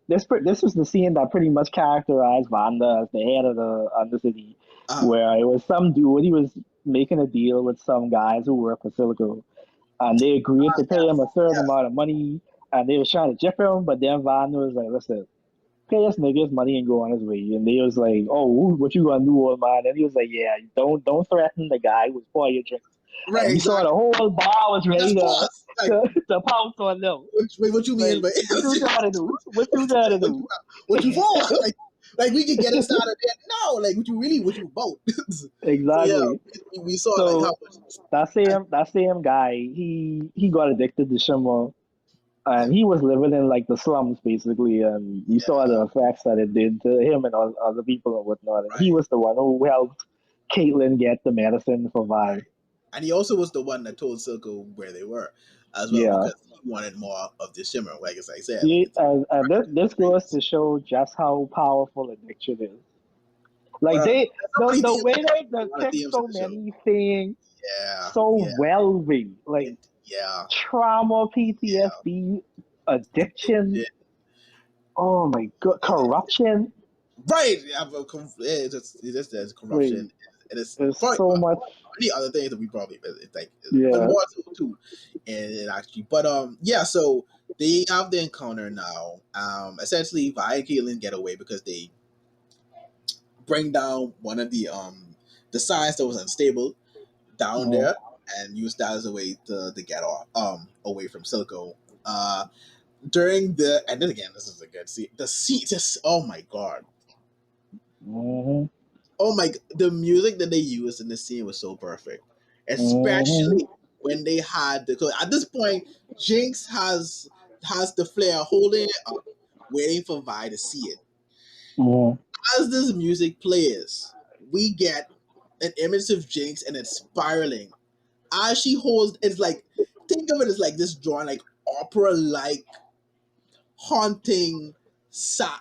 Speaker 2: this was the scene that pretty much characterized Vanda as the head of the Undercity, where it was some dude, he was making a deal with some guys who work for Silco, and they agreed to pay him a certain amount of money, and they was trying to jip him, but then Vanda was like, listen, pay this nigga his money and go on his way. And they was like, oh, what you gonna do, old man? And he was like, yeah, don't threaten the guy who's pour your drinks. Right, and saw the whole bar was ready to pounce on them.
Speaker 1: Wait, what you mean?
Speaker 2: Like, what you trying to do? What you trying to do?
Speaker 1: What you want? Like, Like we could get it started there. No, like what you vote? So yeah,
Speaker 2: Exactly.
Speaker 1: we saw like
Speaker 2: So
Speaker 1: how much.
Speaker 2: that same guy, he got addicted to Shimmer, and he was living in like the slums basically, and you saw
Speaker 1: Yeah,
Speaker 2: the effects that it did to him and other people and whatnot. And he
Speaker 1: right,
Speaker 2: was the one who helped Caitlyn get the medicine for Vi.
Speaker 1: right. And he also was the one that told Silco where they were, as well,
Speaker 2: Yeah.
Speaker 1: because he wanted more of the shimmer. Like as I said, like
Speaker 2: See,
Speaker 1: it's
Speaker 2: and this goes to show just how powerful addiction is.
Speaker 1: but
Speaker 2: Like
Speaker 1: there's so many
Speaker 2: the
Speaker 1: themes.
Speaker 2: way they
Speaker 1: A lot of
Speaker 2: depict
Speaker 1: themes in
Speaker 2: so
Speaker 1: the show.
Speaker 2: many things
Speaker 1: Yeah,
Speaker 2: so
Speaker 1: yeah,
Speaker 2: well, like
Speaker 1: yeah,
Speaker 2: trauma,
Speaker 1: yeah.
Speaker 2: PTSD,
Speaker 1: It
Speaker 2: addiction.
Speaker 1: did.
Speaker 2: Oh my god, corruption.
Speaker 1: Right. Yeah, but it's just there's
Speaker 2: Like
Speaker 1: corruption, and it's
Speaker 2: there's
Speaker 1: probably
Speaker 2: so much.
Speaker 1: many other things that we probably it's like, but
Speaker 2: Yeah.
Speaker 1: more so too, and actually, but yeah. So they have the encounter now. Essentially, Vi and Caitlyn get away because they bring down one of the signs that was unstable down
Speaker 2: Mhm.
Speaker 1: there and use that as a way to get off away from Silco. During the and then again, this is a good scene. The scene just oh my god.
Speaker 2: Mhm.
Speaker 1: Oh my! The music that they used in the scene was so perfect,
Speaker 2: Mhm.
Speaker 1: especially when they had the. 'Cause at this point, Jinx has the flare holding it up, waiting for Vi to see it.
Speaker 2: Mhm.
Speaker 1: As this music plays, we get an image of Jinx and it's spiraling. As she holds, it's like think of it as like this drawing, like opera like haunting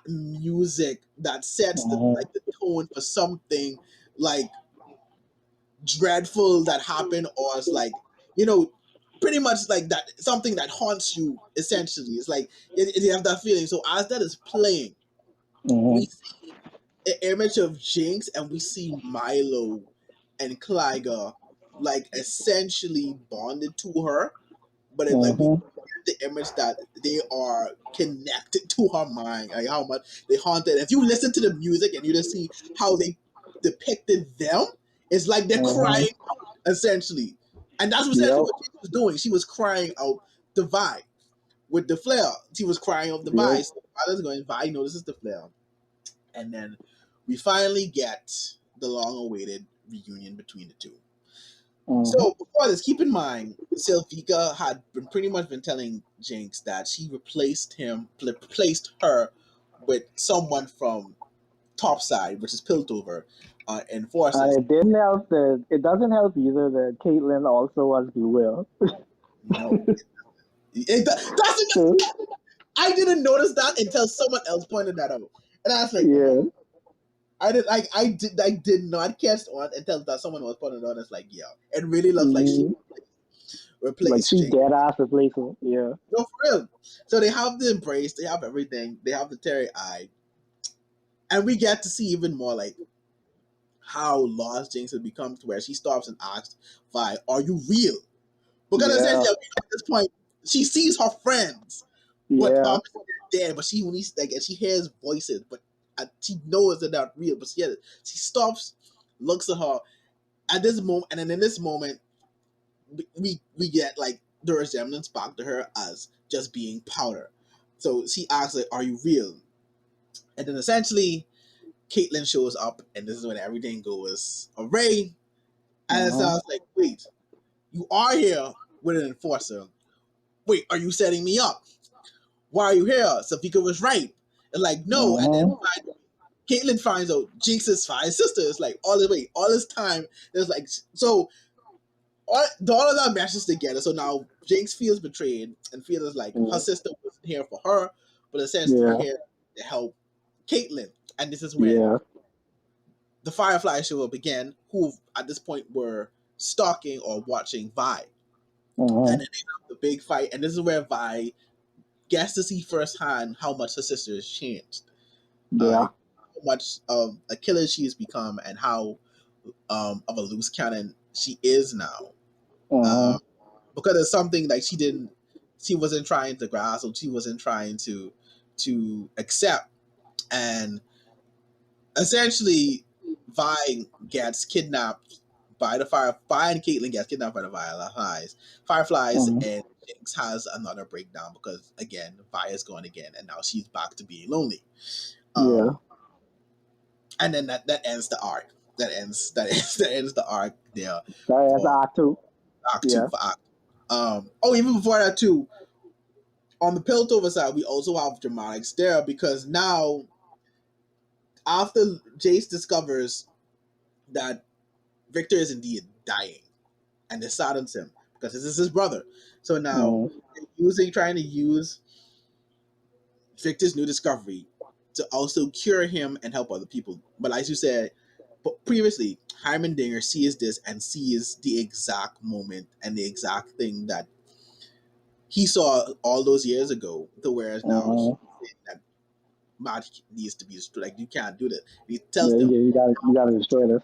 Speaker 1: music that sets the
Speaker 2: Mhm.
Speaker 1: like the tone for something like dreadful that happened, or it's like pretty much like that something that haunts you. Essentially, it's like you have that feeling. So as that is playing, we
Speaker 2: Mhm.
Speaker 1: see an image of Jinx and we see Milo and Clyga like essentially bonded to her, but it like we
Speaker 2: Mhm.
Speaker 1: get the image that they are connected to her mind, like how much they haunted. If you listen to the music and you just see how they depicted them, it's like they're
Speaker 2: Mhm.
Speaker 1: crying out essentially, and that's essentially
Speaker 2: Yep.
Speaker 1: what she was doing. She was crying out the vibe with the flare. She was crying out the
Speaker 2: Yep.
Speaker 1: vibe. So Violet's going, Vi notices the flare, and then we finally get the long-awaited reunion between the two.
Speaker 2: Mhm.
Speaker 1: So before this, keep in mind, Sylvika had been pretty much been telling Jinx that she replaced her with someone from Topside, which is Piltover,
Speaker 2: And
Speaker 1: Enforcers.
Speaker 2: it didn't help that it doesn't help either that Caitlyn also was Will.
Speaker 1: No, that's I didn't notice that until someone else pointed that out, and I was like, oh my.
Speaker 2: Yeah.
Speaker 1: I did not catch on until that someone was pointing it out. It's like, yeah, it really looks like she
Speaker 2: Mhm. Like
Speaker 1: replaced
Speaker 2: she
Speaker 1: Jinx.
Speaker 2: dead ass replacement. Yeah.
Speaker 1: No, for real. So they have the embrace, they have everything, they have the teary eye, and we get to see even more like how lost Jinx has become to where she stops and asks Vi, "Are you real?" Because
Speaker 2: Yeah.
Speaker 1: essentially at this point she sees her friends, but
Speaker 2: Yeah.
Speaker 1: obviously they're dead. But she when he's like and she hears voices, but she knows they're not real. But she stops, looks at her at this moment, and then in this moment we get like the resemblance back to her as just being powder. So she asks like, "Are you real?" And then essentially Caitlyn shows up, and this is when everything goes array. And so I
Speaker 2: Mhm.
Speaker 1: was like, "Wait, you are here with an enforcer. Wait, are you setting me up? Why are you here?" Safika was right. And like, no, and then
Speaker 2: Mhm.
Speaker 1: Caitlyn finds out Jinx's five sisters. Like all this time, there's like so all of that meshes together. So now Jinx feels betrayed and feels like her
Speaker 2: Mhm.
Speaker 1: sister wasn't here for her, but essentially
Speaker 2: Yeah.
Speaker 1: here to help Caitlyn. And this is when
Speaker 2: Yeah.
Speaker 1: the Fireflies show up again, who at this point were stalking or watching Vi. And then
Speaker 2: Mhm.
Speaker 1: they have the big fight, and this is where Vi gets to see firsthand how much her sister has changed,
Speaker 2: Yeah.
Speaker 1: how much of a killer she has become, and how of a loose cannon she is now.
Speaker 2: Mhm.
Speaker 1: Um, because it's something like she wasn't trying to grasp, or she wasn't trying to accept, and essentially, Vi gets kidnapped by the fire. Vi and Caitlyn gets kidnapped by the Fireflies,
Speaker 2: Mhm.
Speaker 1: and Jinx has another breakdown because again, Vi is gone again, and now she's back to being lonely.
Speaker 2: Yeah.
Speaker 1: Um, and then that ends the arc. That ends the arc there
Speaker 2: That's
Speaker 1: for
Speaker 2: Act Two.
Speaker 1: Act
Speaker 2: Yeah.
Speaker 1: Two for Act. Even before that too. On the Piltover side, we also have dramatics there because now, after Jace discovers that Victor is indeed dying, and this saddens him because this is his brother. So now, trying to use Victor's new discovery to also cure him and help other people. But as you said, but previously, Heimerdinger sees this and sees the exact moment and the exact thing that he saw all those years ago. To whereas now he's saying that magic needs to be destroyed. Like, you can't do that. He tells them,
Speaker 2: you gotta destroy this.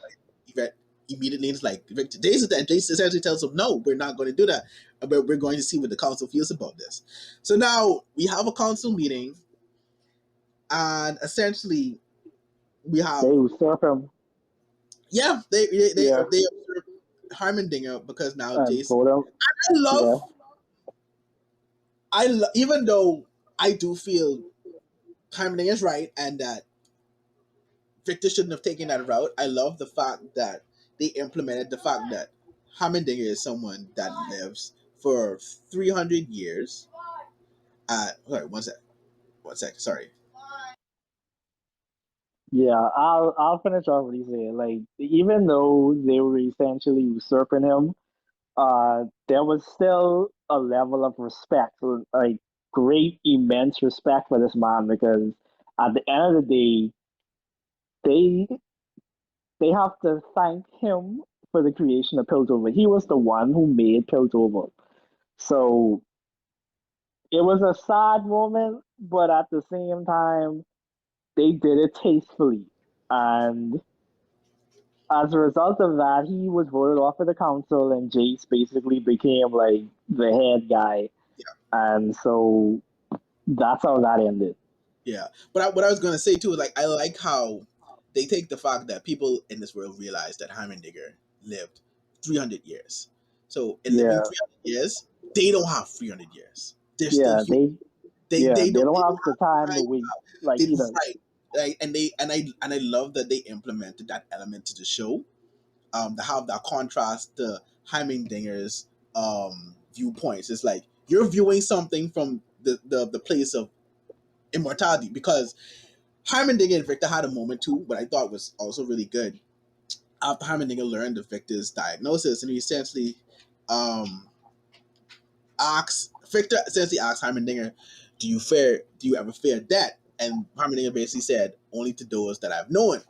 Speaker 1: Immediately it's like Victor Jason, and Jason essentially tells him, no, we're not going to do that, but we're going to see what the council feels about this. So now we have a council meeting, and essentially we have
Speaker 2: They usurp him.
Speaker 1: Yeah, they observe Heimerdinger because now Jason. Even though I do feel Heimerdinger is right and that Victor shouldn't have taken that route, I love the fact that they implemented the fact that Heimerdinger is someone that lives for 300 years. Sorry, one sec. Sorry.
Speaker 2: Yeah, I'll finish off what he said. Like, even though they were essentially usurping him, there was still a level of respect, like great, immense respect for this man because at the end of the day, they they have to thank him for the creation of Piltover. He was the one who made Piltover. So it was a sad moment, but at the same time, they did it tastefully. And as a result of that, he was voted off of the council, and Jace basically became like the head guy.
Speaker 1: Yeah.
Speaker 2: And so that's how that ended.
Speaker 1: Yeah, but what I was gonna say too is like I like how they take the fact that people in this world realize that Heimerdinger lived 300 years. So in living 300 years, they don't have 300 years. They're still human. They
Speaker 2: don't have the time to wait like he does.
Speaker 1: Right, and I love that they implemented that element to the show. To have that contrast to Heimerdinger's viewpoints. It's like you're viewing something from the place of immortality because Heimerdinger and Victor had a moment too, but I thought was also really good. After Heimerdinger learned of Victor's diagnosis, and he essentially asks Heimerdinger, do you ever fear death? And Heimerdinger basically said, only to those that I've known,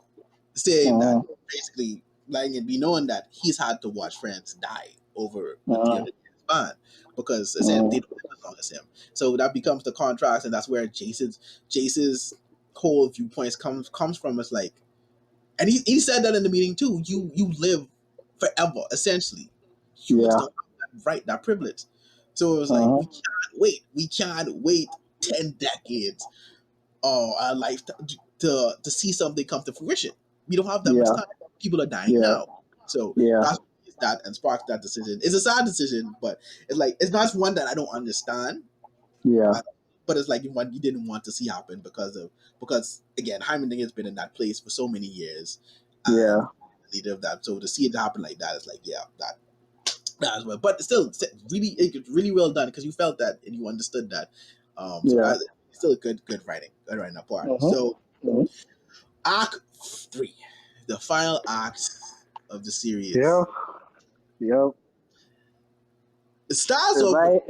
Speaker 1: saying that basically letting it be known that he's had to watch friends die over the 300 years span because essentially they don't live as long as him. So that becomes the contrast, and that's where Jace's whole viewpoints comes from. It's like, and he said that in the meeting too. You live forever, essentially. Humans don't have that right, that privilege. So it was like we can't wait 10 decades or our life to see something come to fruition. We don't have that much time. People are dying now. So that's that and sparked that decision. It's a sad decision, but it's like it's not one that I don't understand.
Speaker 2: Yeah.
Speaker 1: But it's like one you didn't want to see happen because again, Heimerdinger has been in that place for so many years. Leader of that. So to see it happen like that is like, that as well. But still really well done because you felt that and you understood that. Still a good writing apart. So Act 3, the final act of the series.
Speaker 2: Yep.
Speaker 1: It starts off.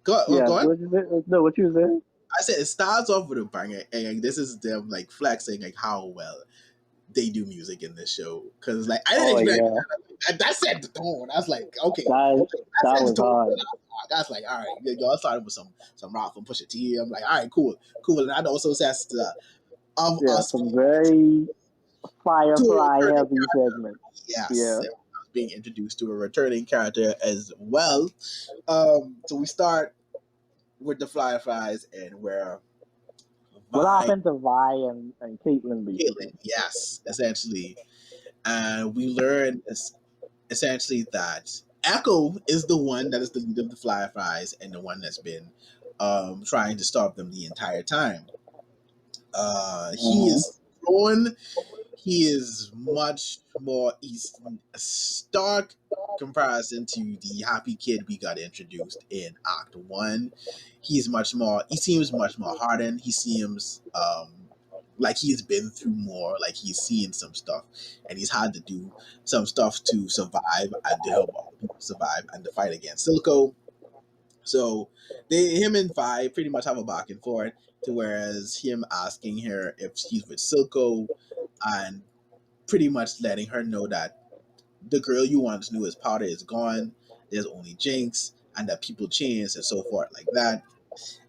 Speaker 1: Go on.
Speaker 2: No, what you saying?
Speaker 1: I said it starts off with a banger, and this is them like flexing like how well they do music in this show. Because like I didn't expect that set the tone. I was like, okay,
Speaker 2: that was hard.
Speaker 1: That's like, all right, y'all started with some rock from Pusha T. I'm like, all right, cool. And that also says
Speaker 2: some very Firefly heavy segment.
Speaker 1: Yes, being introduced to a returning character as well. So we start with the Fireflies and where
Speaker 2: what happened to Vi and Caitlin?
Speaker 1: Caitlin, yes, essentially, and we learn essentially that Echo is the one that is the leader of the Fireflies and the one that's been trying to stop them the entire time. He is grown. He is much more. He's a stark comparison to the happy kid we got introduced in Act One. He's much more. He seems much more hardened. He seems like he's been through more. Like he's seen some stuff, and he's had to do some stuff to survive and to help other people survive and to fight against Silco. So him and Vi pretty much have a back and forth. To whereas him asking her if she's with Silco, and pretty much letting her know that the girl you once knew as Powder is gone. There's only Jinx, and that people change and so forth like that.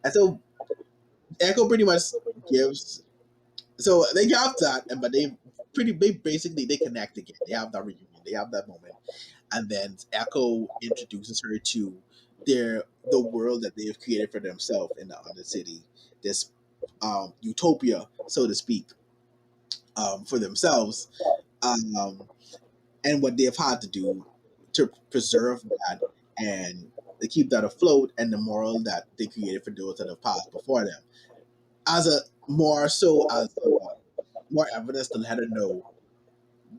Speaker 1: And so Echo pretty much gives. So they have that, and but they basically they connect again. They have that reunion. They have that moment, and then Echo introduces her to the world that they've created for themselves in the other city. This utopia, so to speak, for themselves. Um, and what they've had to do to preserve that and to keep that afloat, and the moral that they created for those that have passed before them, as a more so as more evidence to let her know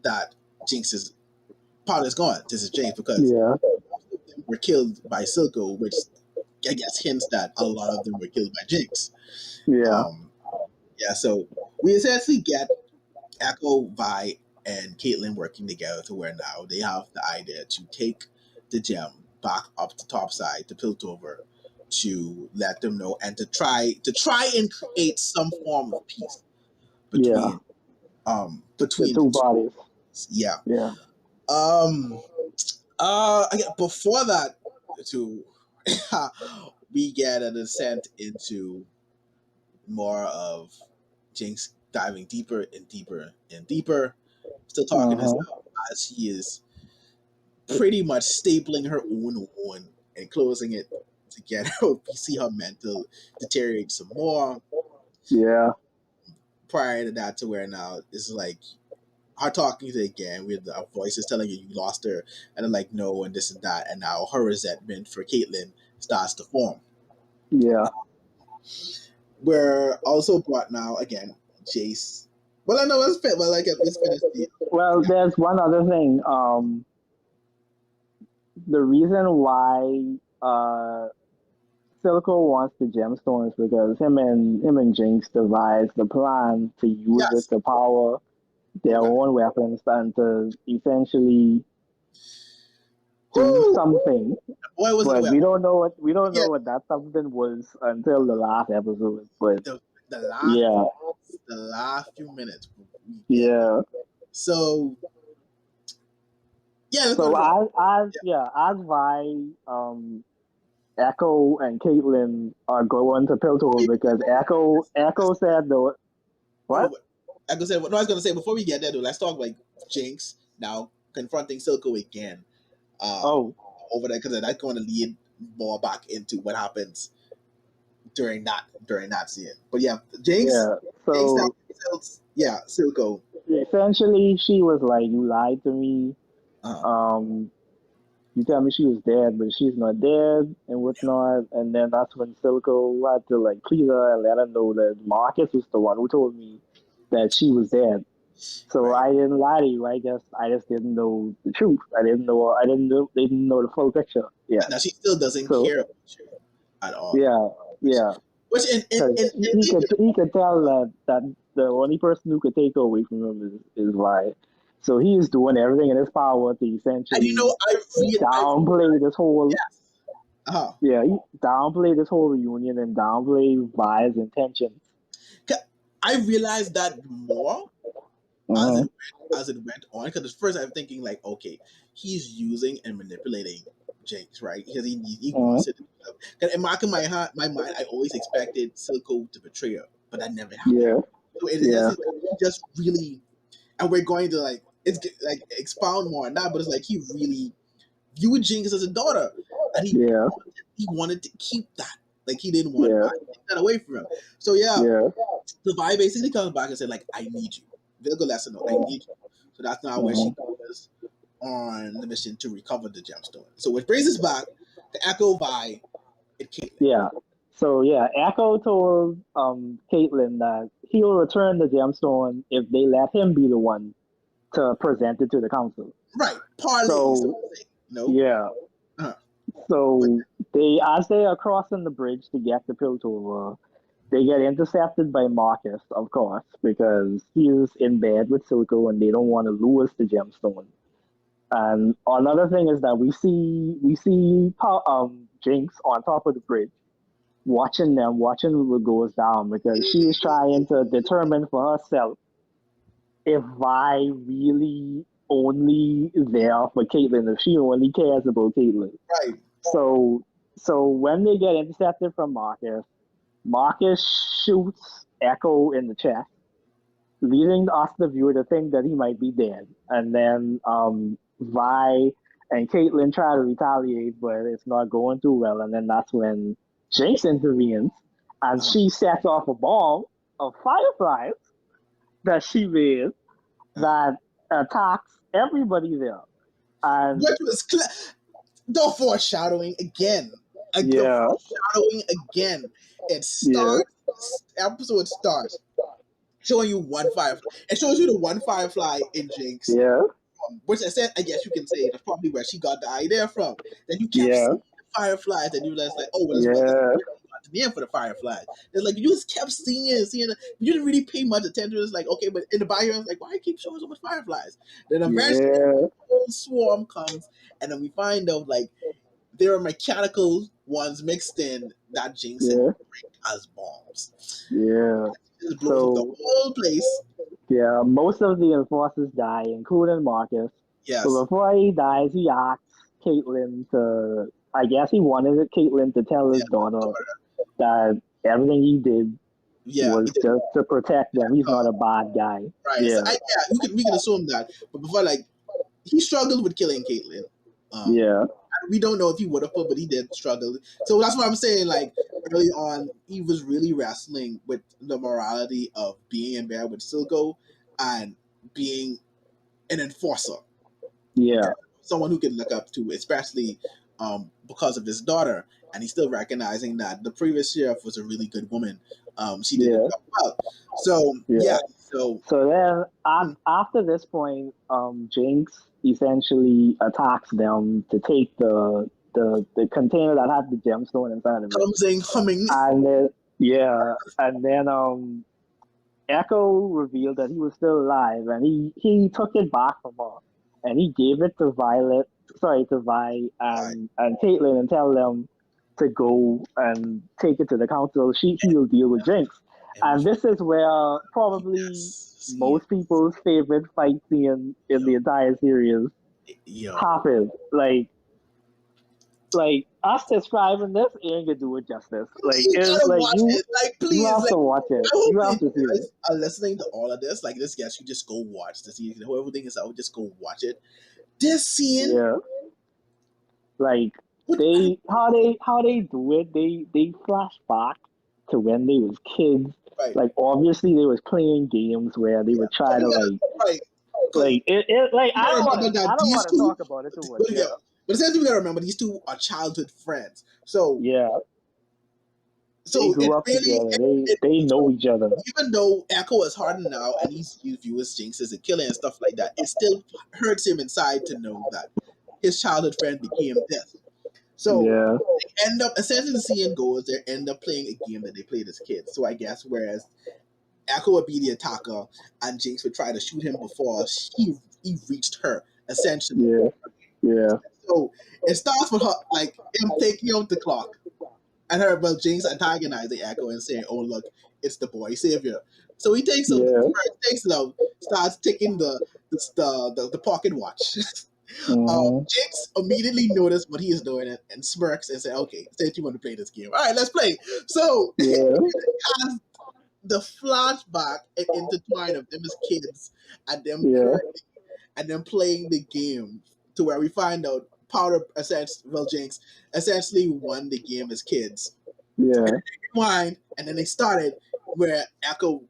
Speaker 1: that Jinx's part is gone. This is Jinx because were killed by Silco, which I guess hints that a lot of them were killed by Jinx. So we essentially get Echo, Vi, and Caitlyn working together to where now they have the idea to take the gem back up to topside to Piltover to let them know and to try and create some form of peace between
Speaker 2: the two bodies.
Speaker 1: Yeah. Before that, to we get a descent into more of Jinx diving deeper and deeper and deeper. Still talking this out as he is pretty much stapling her own wound and closing it together. We see her mental deteriorate some more.
Speaker 2: Yeah.
Speaker 1: Prior to that, to where now it's like her talking to again with our voices telling you lost her, and I'm like no, and this and that, and now her resentment for Caitlyn starts to form.
Speaker 2: Yeah.
Speaker 1: We're also brought now again, Jace. Well, I know let's fit. Well, like let's finish the.
Speaker 2: Well, there's one other thing. The reason why Silco wants the gemstones because him and Jinx devised the plan to use it to power their own weapons and to essentially do something.
Speaker 1: Boy, was
Speaker 2: but we don't know what that something was until the last episode. But
Speaker 1: the last few minutes.
Speaker 2: Yeah.
Speaker 1: So
Speaker 2: as Vi, Echo and Caitlyn are going to Piltover because Echo said though. What?
Speaker 1: Echo said. No, I was gonna say before we get there though, let's talk like Jinx now confronting Silco again. Over there because that's going to lead more back into what happens during that scene. But yeah, Jinx. Yeah, Silco.
Speaker 2: Essentially, she was like, "You lied to me. You tell me she was dead, but she's not dead and whatnot." And then that's when Silco had to like please her and let her know that Marcus was the one who told me that she was dead. So I didn't lie to you. I just didn't know the truth. They didn't know the full picture. Yeah.
Speaker 1: Now she still doesn't care about you at all.
Speaker 2: Yeah.
Speaker 1: Which
Speaker 2: he could tell that the only person who could take her away from him is Vi. So he is doing everything in his power to essentially downplay this whole. Yeah, he downplay this whole reunion and downplay Vi's intentions.
Speaker 1: I realized that more as it went on, because at first I'm thinking like, okay, he's using and manipulating Jinx, right? Because he wants it. Because in my mind, I always expected Silco to betray her, but that never happened.
Speaker 2: Yeah.
Speaker 1: So it just really, and we're going to like expound more on that, but it's like he really viewed Jinx as a daughter, and he wanted to keep that. Like he didn't want to take that away from him. So the Vi basically comes back and said like, I need you. Vilga lets her know, I need you. So that's now where she goes on the mission to recover the gemstone. So which brings us back to Echo, Vi, and Caitlyn.
Speaker 2: Yeah. So yeah, Echo told Caitlyn that he'll return the gemstone if they let him be the one to present it to the council.
Speaker 1: Right. Parlay.
Speaker 2: So
Speaker 1: No.
Speaker 2: yeah.
Speaker 1: Uh-huh.
Speaker 2: So as they are crossing the bridge to get the Piltover, they get intercepted by Marcus, of course, because he's in bed with Silco and they don't want to lose the gemstone. And another thing is that we see Jinx on top of the bridge, watching what goes down because she is trying to determine for herself if Vi really only there for Caitlyn, if she only cares about Caitlyn.
Speaker 1: Right.
Speaker 2: So so when they get intercepted from Marcus, Marcus shoots Echo in the chest, leading us the viewer to think that he might be dead. And then Vi and Caitlyn try to retaliate, but it's not going too well. And then that's when Jinx intervenes and she sets off a bomb of fireflies that she made that attacks everybody there. And
Speaker 1: which was the foreshadowing again.
Speaker 2: Yeah.
Speaker 1: The foreshadowing again. It starts. Episode starts showing you one firefly. It shows you the one firefly in Jinx.
Speaker 2: Yeah.
Speaker 1: Which I said, I guess you can say that's probably where she got the idea from. Then you kept seeing the fireflies, and you were just like, oh, well, that's the name for the fireflies. It's like you just kept seeing it, you didn't really pay much attention. It's like, okay, but in the bio, it's like, why keep showing so much fireflies? Then eventually, the whole swarm comes, and then we find out like there are mechanical ones mixed in that Jinx and break as bombs.
Speaker 2: Yeah.
Speaker 1: It blows up the whole place.
Speaker 2: Yeah, most of the enforcers die, including Marcus.
Speaker 1: Yes.
Speaker 2: So before he dies, he asks Caitlyn to, I guess he wanted Caitlyn to tell his daughter that everything he did was just to protect them. He's not a bad guy.
Speaker 1: Right.
Speaker 2: Yeah.
Speaker 1: So we can assume that. But before, like, he struggled with killing Caitlyn.
Speaker 2: Yeah.
Speaker 1: We don't know if he would have put, but he did struggle. So that's what I'm saying. Like, early on, he was really wrestling with the morality of being in bed with Silco and being an enforcer.
Speaker 2: Yeah.
Speaker 1: Someone who can look up to, especially because of his daughter. And he's still recognizing that the previous sheriff was a really good woman. She did it well. So, yeah. So
Speaker 2: then after this point, Jinx essentially attacks them to take the container that had the gemstone inside of it.
Speaker 1: Comes in humming.
Speaker 2: And then Echo revealed that he was still alive, and he took it back from her, and he gave it to Vi and Caitlyn, and tell them to go and take it to the council. He'll deal with Jinx. And this is where probably most people's favorite fight scene in the entire series happens. Like us describing this ain't gonna do it justice. Like it's like please, you have to watch it. You have to see it.
Speaker 1: Are listening to all of this, like this, yes, you just go watch the season. Whoever everything is out, just go watch it. This scene,
Speaker 2: like how they do it. They flash back to when they was kids.
Speaker 1: Right.
Speaker 2: Like obviously they was playing games where they would try to like I don't want to talk about it too much. Yeah.
Speaker 1: But essentially, we gotta remember these two are childhood friends. So
Speaker 2: they grew up together. They know each other.
Speaker 1: Even though Echo is hardened now and he's viewed as Jinx as a killer and stuff like that, it still hurts him inside to know that his childhood friend became this. So they end up essentially seeing goals. They end up playing a game that they played as kids. So I guess whereas Echo would be the attacker and Jinx would try to shoot him before he reached her, essentially.
Speaker 2: Yeah.
Speaker 1: So it starts with her, like, him taking out the clock and her, well, Jinx antagonizing Echo and saying, oh, look, it's the boy savior. So he takes it out, starts taking the pocket watch. Jinx immediately noticed what he is doing and smirks and said, okay, since you want to play this game, all right, let's play. So as the flashback and intertwine of them as kids and them playing the game to where we find out Jinx essentially won the game as kids.
Speaker 2: Yeah.
Speaker 1: And then they started where Echo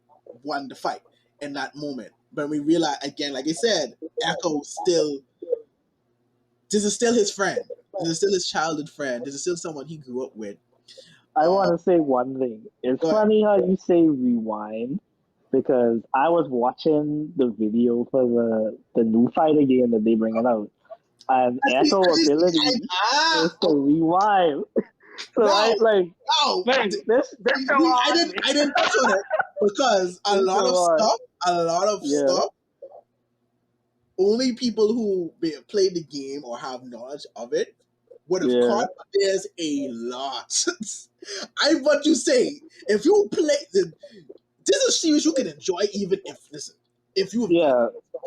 Speaker 1: won the fight in that moment. But we realize again, like I said, Echo this is still his friend. This is still his childhood friend. This is still someone he grew up with.
Speaker 2: I want to say one thing. It's funny how you say rewind because I was watching the video for the new fighter game that they bringing out, and Echo ability is to rewind. So I like, man, this so hard.
Speaker 1: I didn't touch on it because a lot of stuff. Only people who play the game or have knowledge of it would have caught. There's a lot. I want to say, if you play, this is a series you can enjoy even if you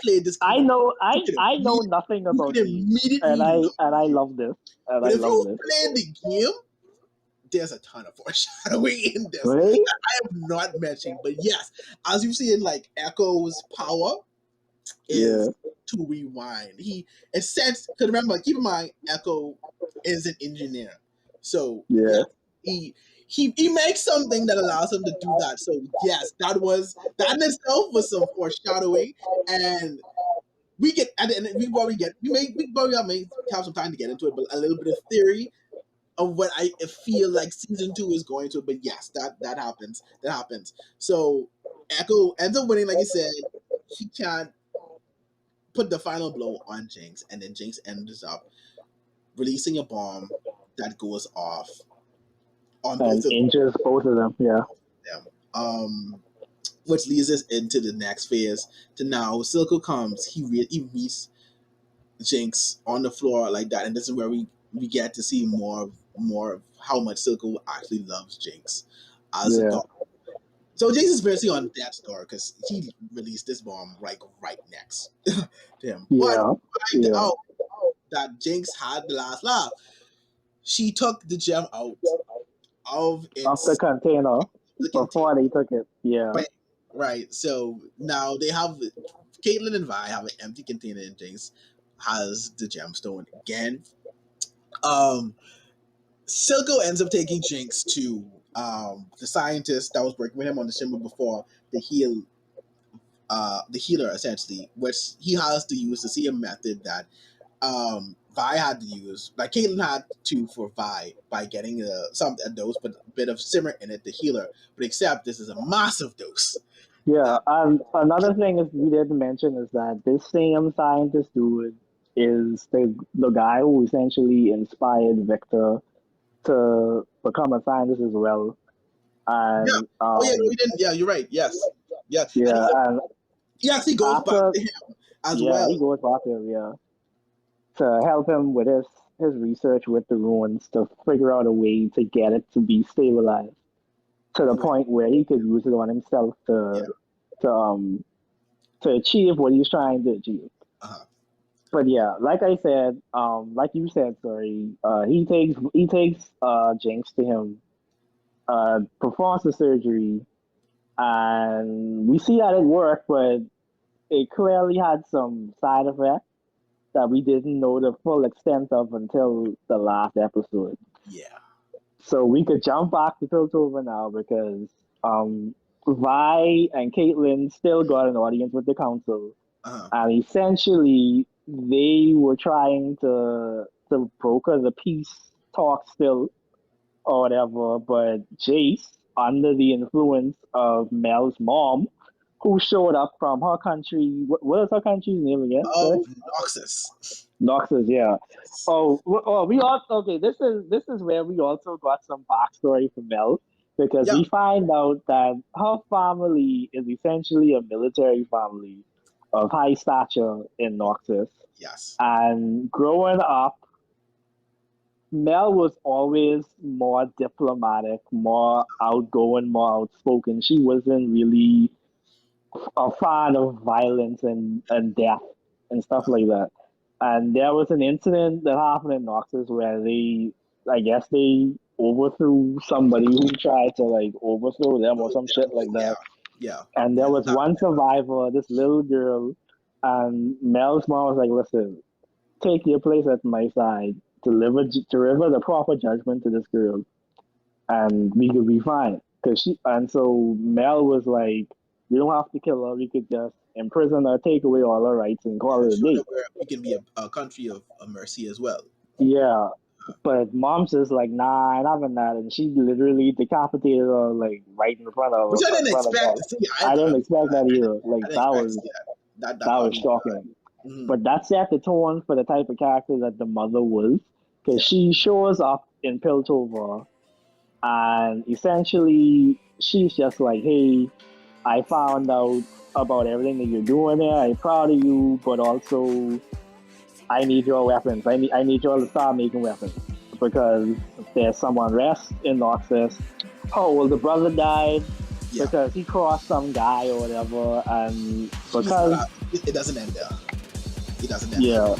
Speaker 1: played this game.
Speaker 2: I know nothing about these, and I love this.
Speaker 1: But if you play the game, there's a ton of foreshadowing in this.
Speaker 2: Right?
Speaker 1: I am not mentioning, but yes, as you see in like Echo's power is to rewind. He because remember, keep in mind, Echo is an engineer, so he makes something that allows him to do that. So yes, that in itself was some foreshadowing, and we get at the end. We probably may have some time to get into it, but a little bit of theory of what I feel like season 2 is going to. But yes, that happens. That happens. So Echo ends up winning, like you said. He can't put the final blow on Jinx, and then Jinx ends up releasing a bomb that goes off on both of
Speaker 2: injures both of them. Yeah.
Speaker 1: Which leads us into the next phase. To now, Silco comes. He meets Jinx on the floor like that, and this is where we get to see more of how much Silco actually loves Jinx as a dog. So Jinx is basically on death's door because he released this bomb right next to him. But find out that Jinx had the last laugh. She took the gem out of
Speaker 2: the container before they took it. Yeah.
Speaker 1: Right. So now they have Caitlyn and Vi have an empty container, and Jinx has the gemstone again. Silco ends up taking Jinx to the scientist that was working with him on the Shimmer before the healer essentially, which he has to use to see a method that Vi had to use, like Caitlyn had to for Vi by getting a dose, but a bit of simmer in it to heal her. But except this is a massive dose.
Speaker 2: Yeah, and another thing is we didn't mention is that this same scientist dude is the guy who essentially inspired Victor to become a scientist as well. And
Speaker 1: we didn't. Yeah, you're right. Yes.
Speaker 2: Yeah, and
Speaker 1: he actually goes back to him as well.
Speaker 2: He goes back to him, to help him with his research with the ruins to figure out a way to get it to be stabilized to the point where he could use it on himself to achieve what he's trying to achieve. But yeah, like I said, like you said, sorry, he takes Jinx to him, performs the surgery, and we see that it worked, but it clearly had some side effects that we didn't know the full extent of until the last episode.
Speaker 1: Yeah.
Speaker 2: So we could jump back to Piltover now because Vi and Caitlyn still got an audience with the council, and essentially they were trying to broker the peace talk still or whatever, but Jace, under the influence of Mel's mom, who showed up from her country. What is her country's name again? Noxus, yeah. We all okay. This is where we also got some backstory from Mel because we find out that her family is essentially a military family of high stature in Noxus.
Speaker 1: Yes.
Speaker 2: And growing up, Mel was always more diplomatic, more outgoing, more outspoken. She wasn't really a fan of violence and death and stuff like that. And there was an incident that happened in Noxus where they overthrew somebody who tried to overthrow them or some shit like that.
Speaker 1: Yeah.
Speaker 2: And there was one survivor, this little girl, and Mel's mom was like, "Listen, take your place at my side to deliver the proper judgment to this girl, and we could be fine." So Mel was like, "We don't have to kill her. We could just imprison her, take away all her rights, and call it a day.
Speaker 1: We can be a country of mercy as well."
Speaker 2: Yeah. But mom's just like, nah, I'm not having that, and she literally decapitated her like right in front of
Speaker 1: Which I didn't expect
Speaker 2: us.
Speaker 1: to see.
Speaker 2: I didn't expect that either. Like
Speaker 1: I didn't
Speaker 2: that
Speaker 1: expect
Speaker 2: was
Speaker 1: to see that
Speaker 2: that
Speaker 1: part.
Speaker 2: was shocking.
Speaker 1: Mm-hmm.
Speaker 2: But that set the tone for the type of character that the mother was, because she shows up in Piltover, and essentially she's just like, hey, I found out about everything that you're doing there. I'm proud of you, but also I need your weapons. I need you all to start making weapons because there's some unrest in Noxus. Oh, well, the brother died because he crossed some guy or whatever, and because
Speaker 1: it doesn't end there. It doesn't end
Speaker 2: there.